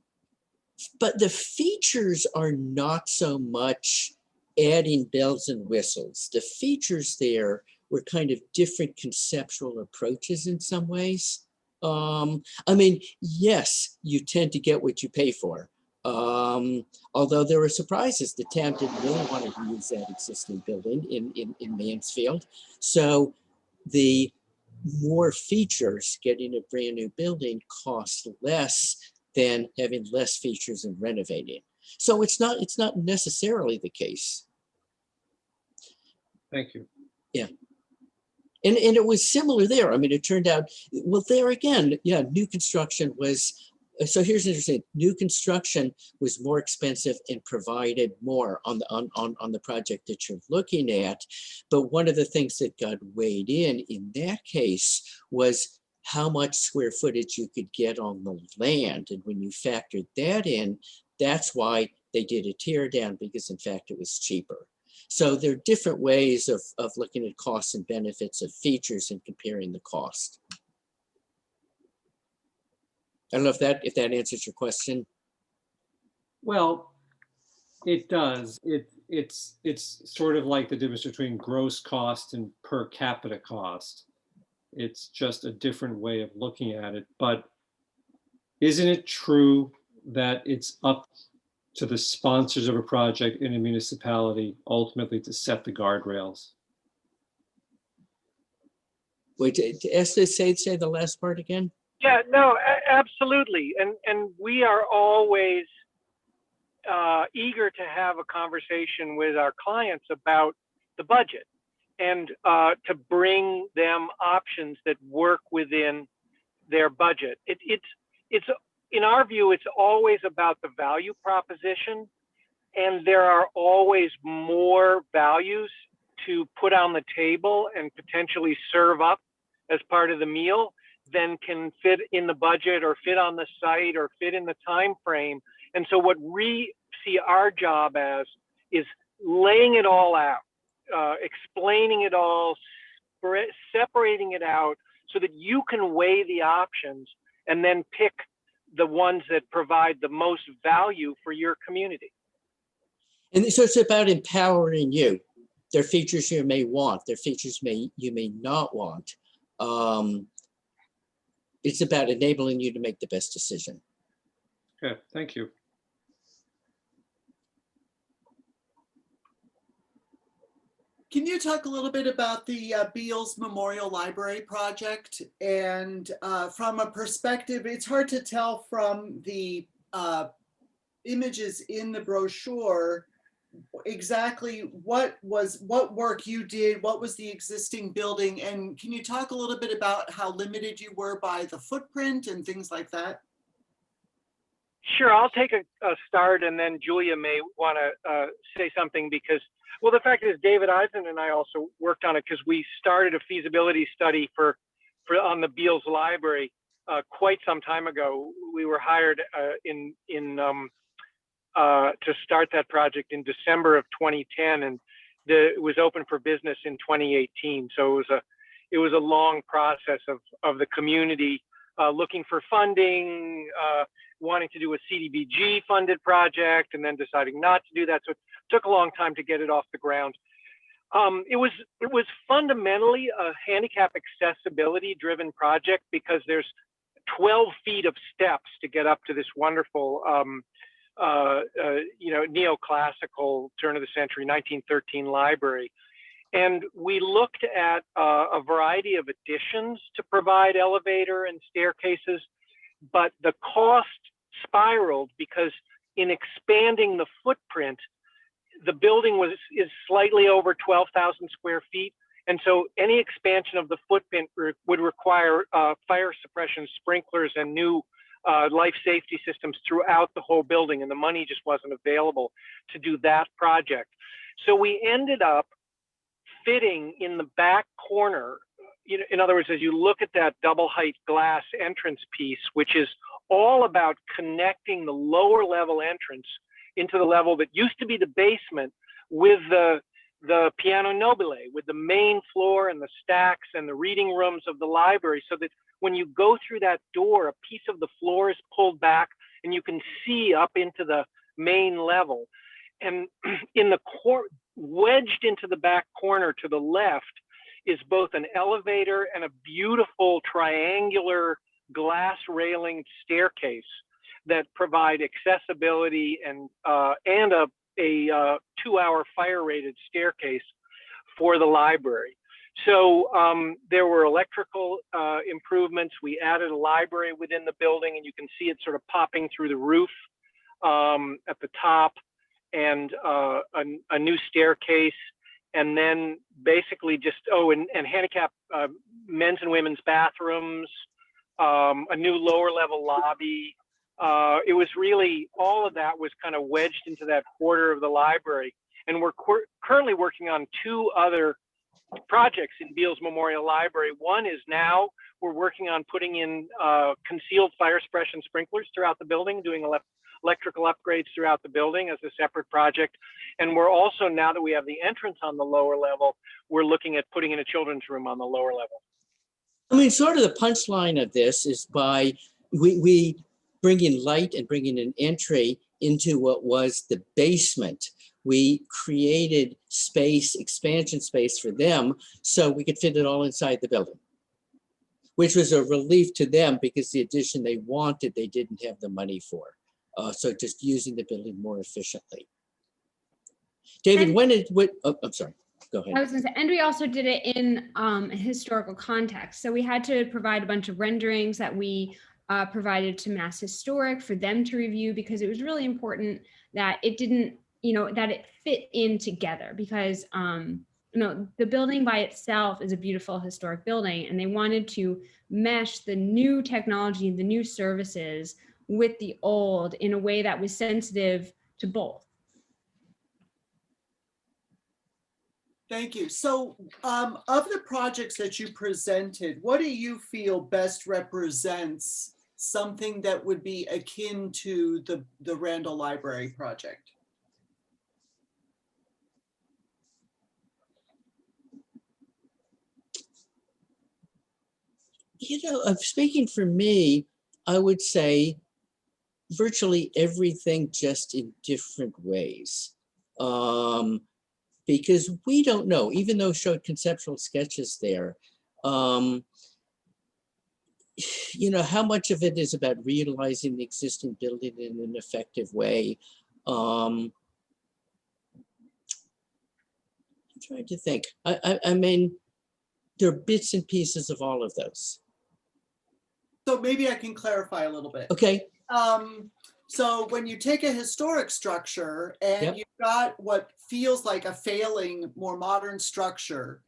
the features are not so much adding bells and whistles. The features there were kind of different conceptual approaches in some ways. I mean, yes, you tend to get what you pay for. Although there were surprises, the town didn't really want to reuse that existing building in Mansfield. So the more features, getting a brand new building costs less than having less features and renovating. So it's not necessarily the case. Thank you. Yeah. And it was similar there. I mean, it turned out, well, there again, yeah, new construction was, so here's interesting, new construction was more expensive and provided more on the project that you're looking at. But one of the things that got weighed in that case was how much square footage you could get on the land. And when you factored that in, that's why they did a tear down, because in fact it was cheaper. So there are different ways of looking at costs and benefits of features and comparing the cost. I don't know if that answers your question. Well, it does. It's sort of like the difference between gross cost and per capita cost. It's just a different way of looking at it. But isn't it true that it's up to the sponsors of a project in a municipality ultimately to set the guardrails? Wait, say the last part again? Yeah, no, absolutely. And we are always eager to have a conversation with our clients about the budget and to bring them options that work within their budget. It's in our view, it's always about the value proposition, and there are always more values to put on the table and potentially serve up as part of the meal than can fit in the budget or fit on the site or fit in the time frame. And so what we see our job as is laying it all out, explaining it all, separating it out so that you can weigh the options and then pick the ones that provide the most value for your community. And so it's about empowering you. There are features you may want, there are features you may not want. It's about enabling you to make the best decision. Okay, thank you. Can you talk a little bit about the Beals Memorial Library project? And from a perspective, it's hard to tell from the images in the brochure exactly what work you did, what was the existing building, and can you talk a little bit about how limited you were by the footprint and things like that? Sure, I'll take a start, and then Julia may want to say something because, well, the fact is David Eisen and I also worked on it because we started a feasibility study for on the Beals Library quite some time ago. We were hired to start that project in December of 2010, and it was open for business in 2018. So it was a long process of the community looking for funding, wanting to do a CDBG funded project, and then deciding not to do that. So it took a long time to get it off the ground. It was fundamentally a handicap accessibility driven project because there's 12 feet of steps to get up to this wonderful neoclassical turn of the century 1913 library. And we looked at a variety of additions to provide elevator and staircases, but the cost spiraled because in expanding the footprint, the building is slightly over 12,000 square feet. And so any expansion of the footprint would require fire suppression sprinklers and new life safety systems throughout the whole building, and the money just wasn't available to do that project. So we ended up fitting in the back corner. In other words, as you look at that double height glass entrance piece, which is all about connecting the lower level entrance into the level that used to be the basement with the piano nobile, with the main floor and the stacks and the reading rooms of the library, so that when you go through that door, a piece of the floor is pulled back and you can see up into the main level. And in the wedged into the back corner to the left is both an elevator and a beautiful triangular glass railing staircase that provide accessibility and a 2-hour fire rated staircase for the library. So there were electrical improvements. We added a library within the building, and you can see it sort of popping through the roof at the top, and a new staircase, and then basically just, and handicap men's and women's bathrooms, a new lower level lobby. It was really, all of that was kind of wedged into that quarter of the library. And we're currently working on 2 other projects in Beals Memorial Library. One is now we're working on putting in concealed fire suppression sprinklers throughout the building, doing electrical upgrades throughout the building as a separate project. And we're also, now that we have the entrance on the lower level, we're looking at putting in a children's room on the lower level. I mean, sort of the punchline of this is by we bring in light and bringing an entry into what was the basement. We created space, expansion space for them, so we could fit it all inside the building, which was a relief to them because the addition they wanted, they didn't have the money for. So just using the building more efficiently. David, I'm sorry, go ahead. I was going to say, and we also did it in a historical context. So we had to provide a bunch of renderings that we provided to Mass Historic for them to review, because it was really important that it didn't, that it fit in together, because the building by itself is a beautiful historic building, and they wanted to mesh the new technology, the new services with the old in a way that was sensitive to both. Thank you. So of the projects that you presented, what do you feel best represents something that would be akin to the Randall Library project? Speaking for me, I would say virtually everything, just in different ways. Because we don't know, even though showed conceptual sketches there, how much of it is about realizing the existing building in an effective way. I'm trying to think. I mean, there are bits and pieces of all of those. So maybe I can clarify a little bit. Okay. So when you take a historic structure and you've got what feels like a failing, more modern structure,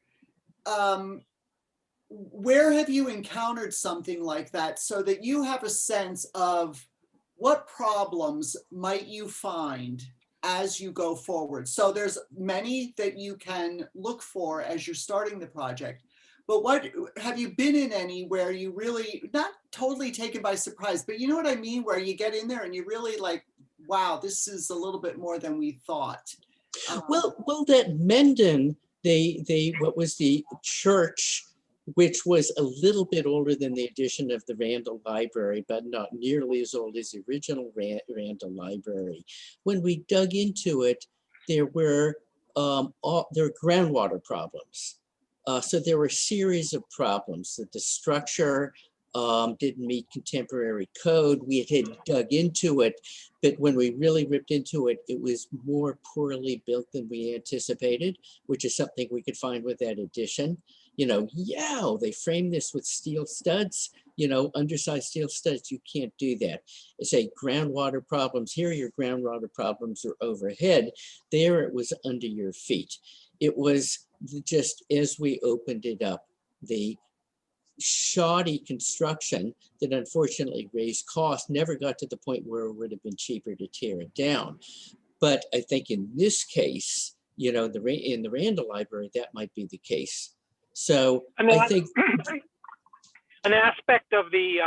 where have you encountered something like that so that you have a sense of what problems might you find as you go forward? So there's many that you can look for as you're starting the project. But what have you been in any where you really, not totally taken by surprise, but you know what I mean? Where you get in there and you really like, wow, this is a little bit more than we thought. Well, that Menden, what was the church, which was a little bit older than the addition of the Randall Library, but not nearly as old as the original Randall Library. When we dug into it, there were groundwater problems. So there were a series of problems that the structure didn't meet contemporary code. We had dug into it, but when we really ripped into it, it was more poorly built than we anticipated, which is something we could find with that addition. They framed this with steel studs, undersized steel studs. You can't do that. It's groundwater problems. Here, your groundwater problems are overhead. There, it was under your feet. It was just as we opened it up, the shoddy construction that unfortunately raised costs never got to the point where it would have been cheaper to tear it down. But I think in this case, in the Randall Library, that might be the case. So I think an aspect of the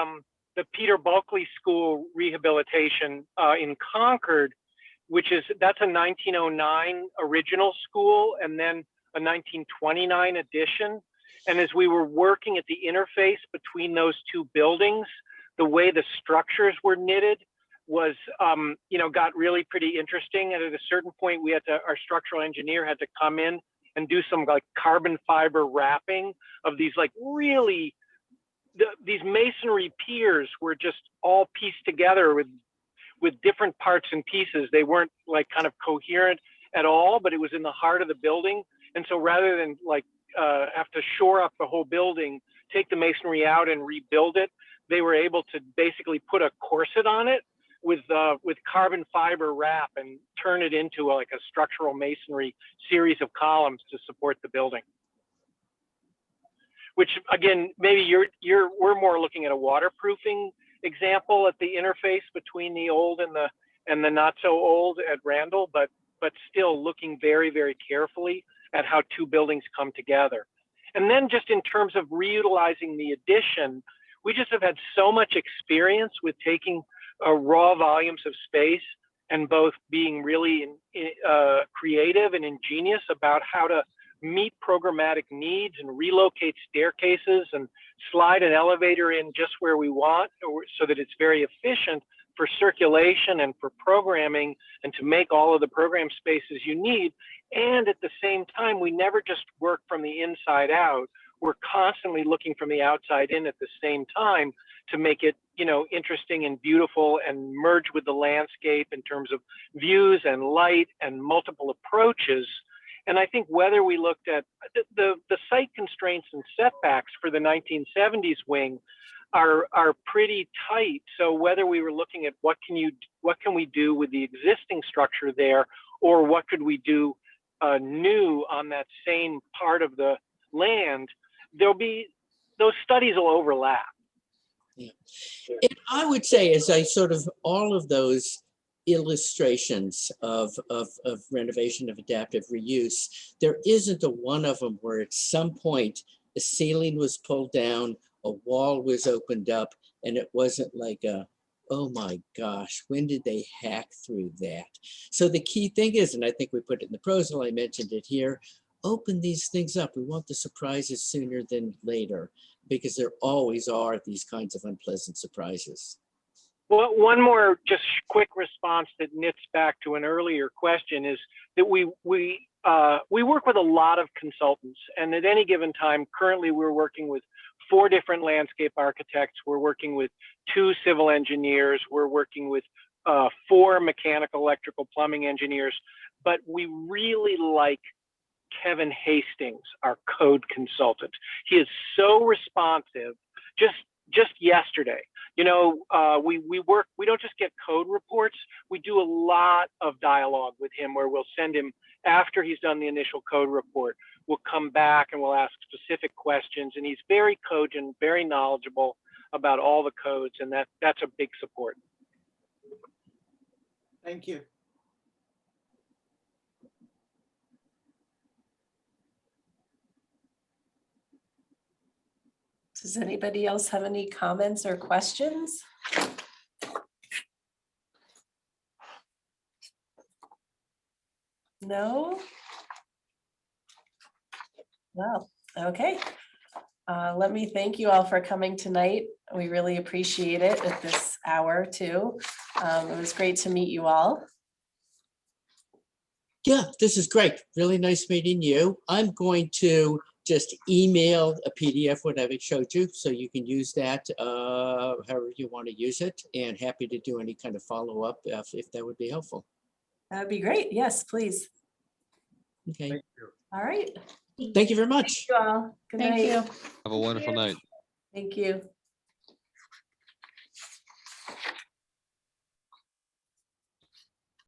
Peter Bulkley School rehabilitation in Concord, that's a 1909 original school and then a 1929 addition. And as we were working at the interface between those 2 buildings, the way the structures were knitted was, got really pretty interesting. And at a certain point, our structural engineer had to come in and do some carbon fiber wrapping of these these masonry piers were just all pieced together with different parts and pieces. They weren't kind of coherent at all, but it was in the heart of the building. And so rather than have to shore up the whole building, take the masonry out and rebuild it, they were able to basically put a corset on it with carbon fiber wrap and turn it into a structural masonry series of columns to support the building. which again, maybe we're more looking at a waterproofing example at the interface between the old and the not so old at Randall, but still looking very, very carefully at how two buildings come together. And then just in terms of reutilizing the addition, we just have had so much experience with taking raw volumes of space and both being really creative and ingenious about how to meet programmatic needs and relocate staircases and slide an elevator in just where we want so that it's very efficient for circulation and for programming and to make all of the program spaces you need. And at the same time, we never just work from the inside out. We're constantly looking from the outside in at the same time to make it, interesting and beautiful and merge with the landscape in terms of views and light and multiple approaches. And I think whether we looked at the site constraints and setbacks for the 1970s wing are pretty tight. So whether we were looking at what can we do with the existing structure there, or what could we do new on that same part of the land, those studies will overlap. Yeah. And I would say, as I sort of all of those illustrations of renovation, of adaptive reuse, there isn't a one of them where at some point a ceiling was pulled down, a wall was opened up, and it wasn't like oh my gosh, when did they hack through that? So the key thing is, and I think we put it in the proposal, I mentioned it here, open these things up. We want the surprises sooner than later, because there always are these kinds of unpleasant surprises. Well, one more just quick response that knits back to an earlier question is that we work with a lot of consultants, and at any given time, currently we're working with 4 different landscape architects. We're working with 2 civil engineers. We're working with 4 mechanical, electrical, plumbing engineers. But we really like Kevin Hastings, our code consultant. He is so responsive. Just yesterday, we don't just get code reports. We do a lot of dialogue with him where we'll send him, after he's done the initial code report, we'll come back and we'll ask specific questions. And he's very cogent, very knowledgeable about all the codes. And that's a big support. Thank you. Does anybody else have any comments or questions? No? Well, okay. Let me thank you all for coming tonight. We really appreciate it at this hour too. It was great to meet you all. Yeah, this is great. Really nice meeting you. I'm going to just email a PDF, what I showed you, so you can use that however you want to use it, and happy to do any kind of follow-up if that would be helpful. That would be great. Yes, please. Okay. Thank you. All right. Thank you very much. Thank you all. Good Thank night. you. Have a wonderful night. Thank you.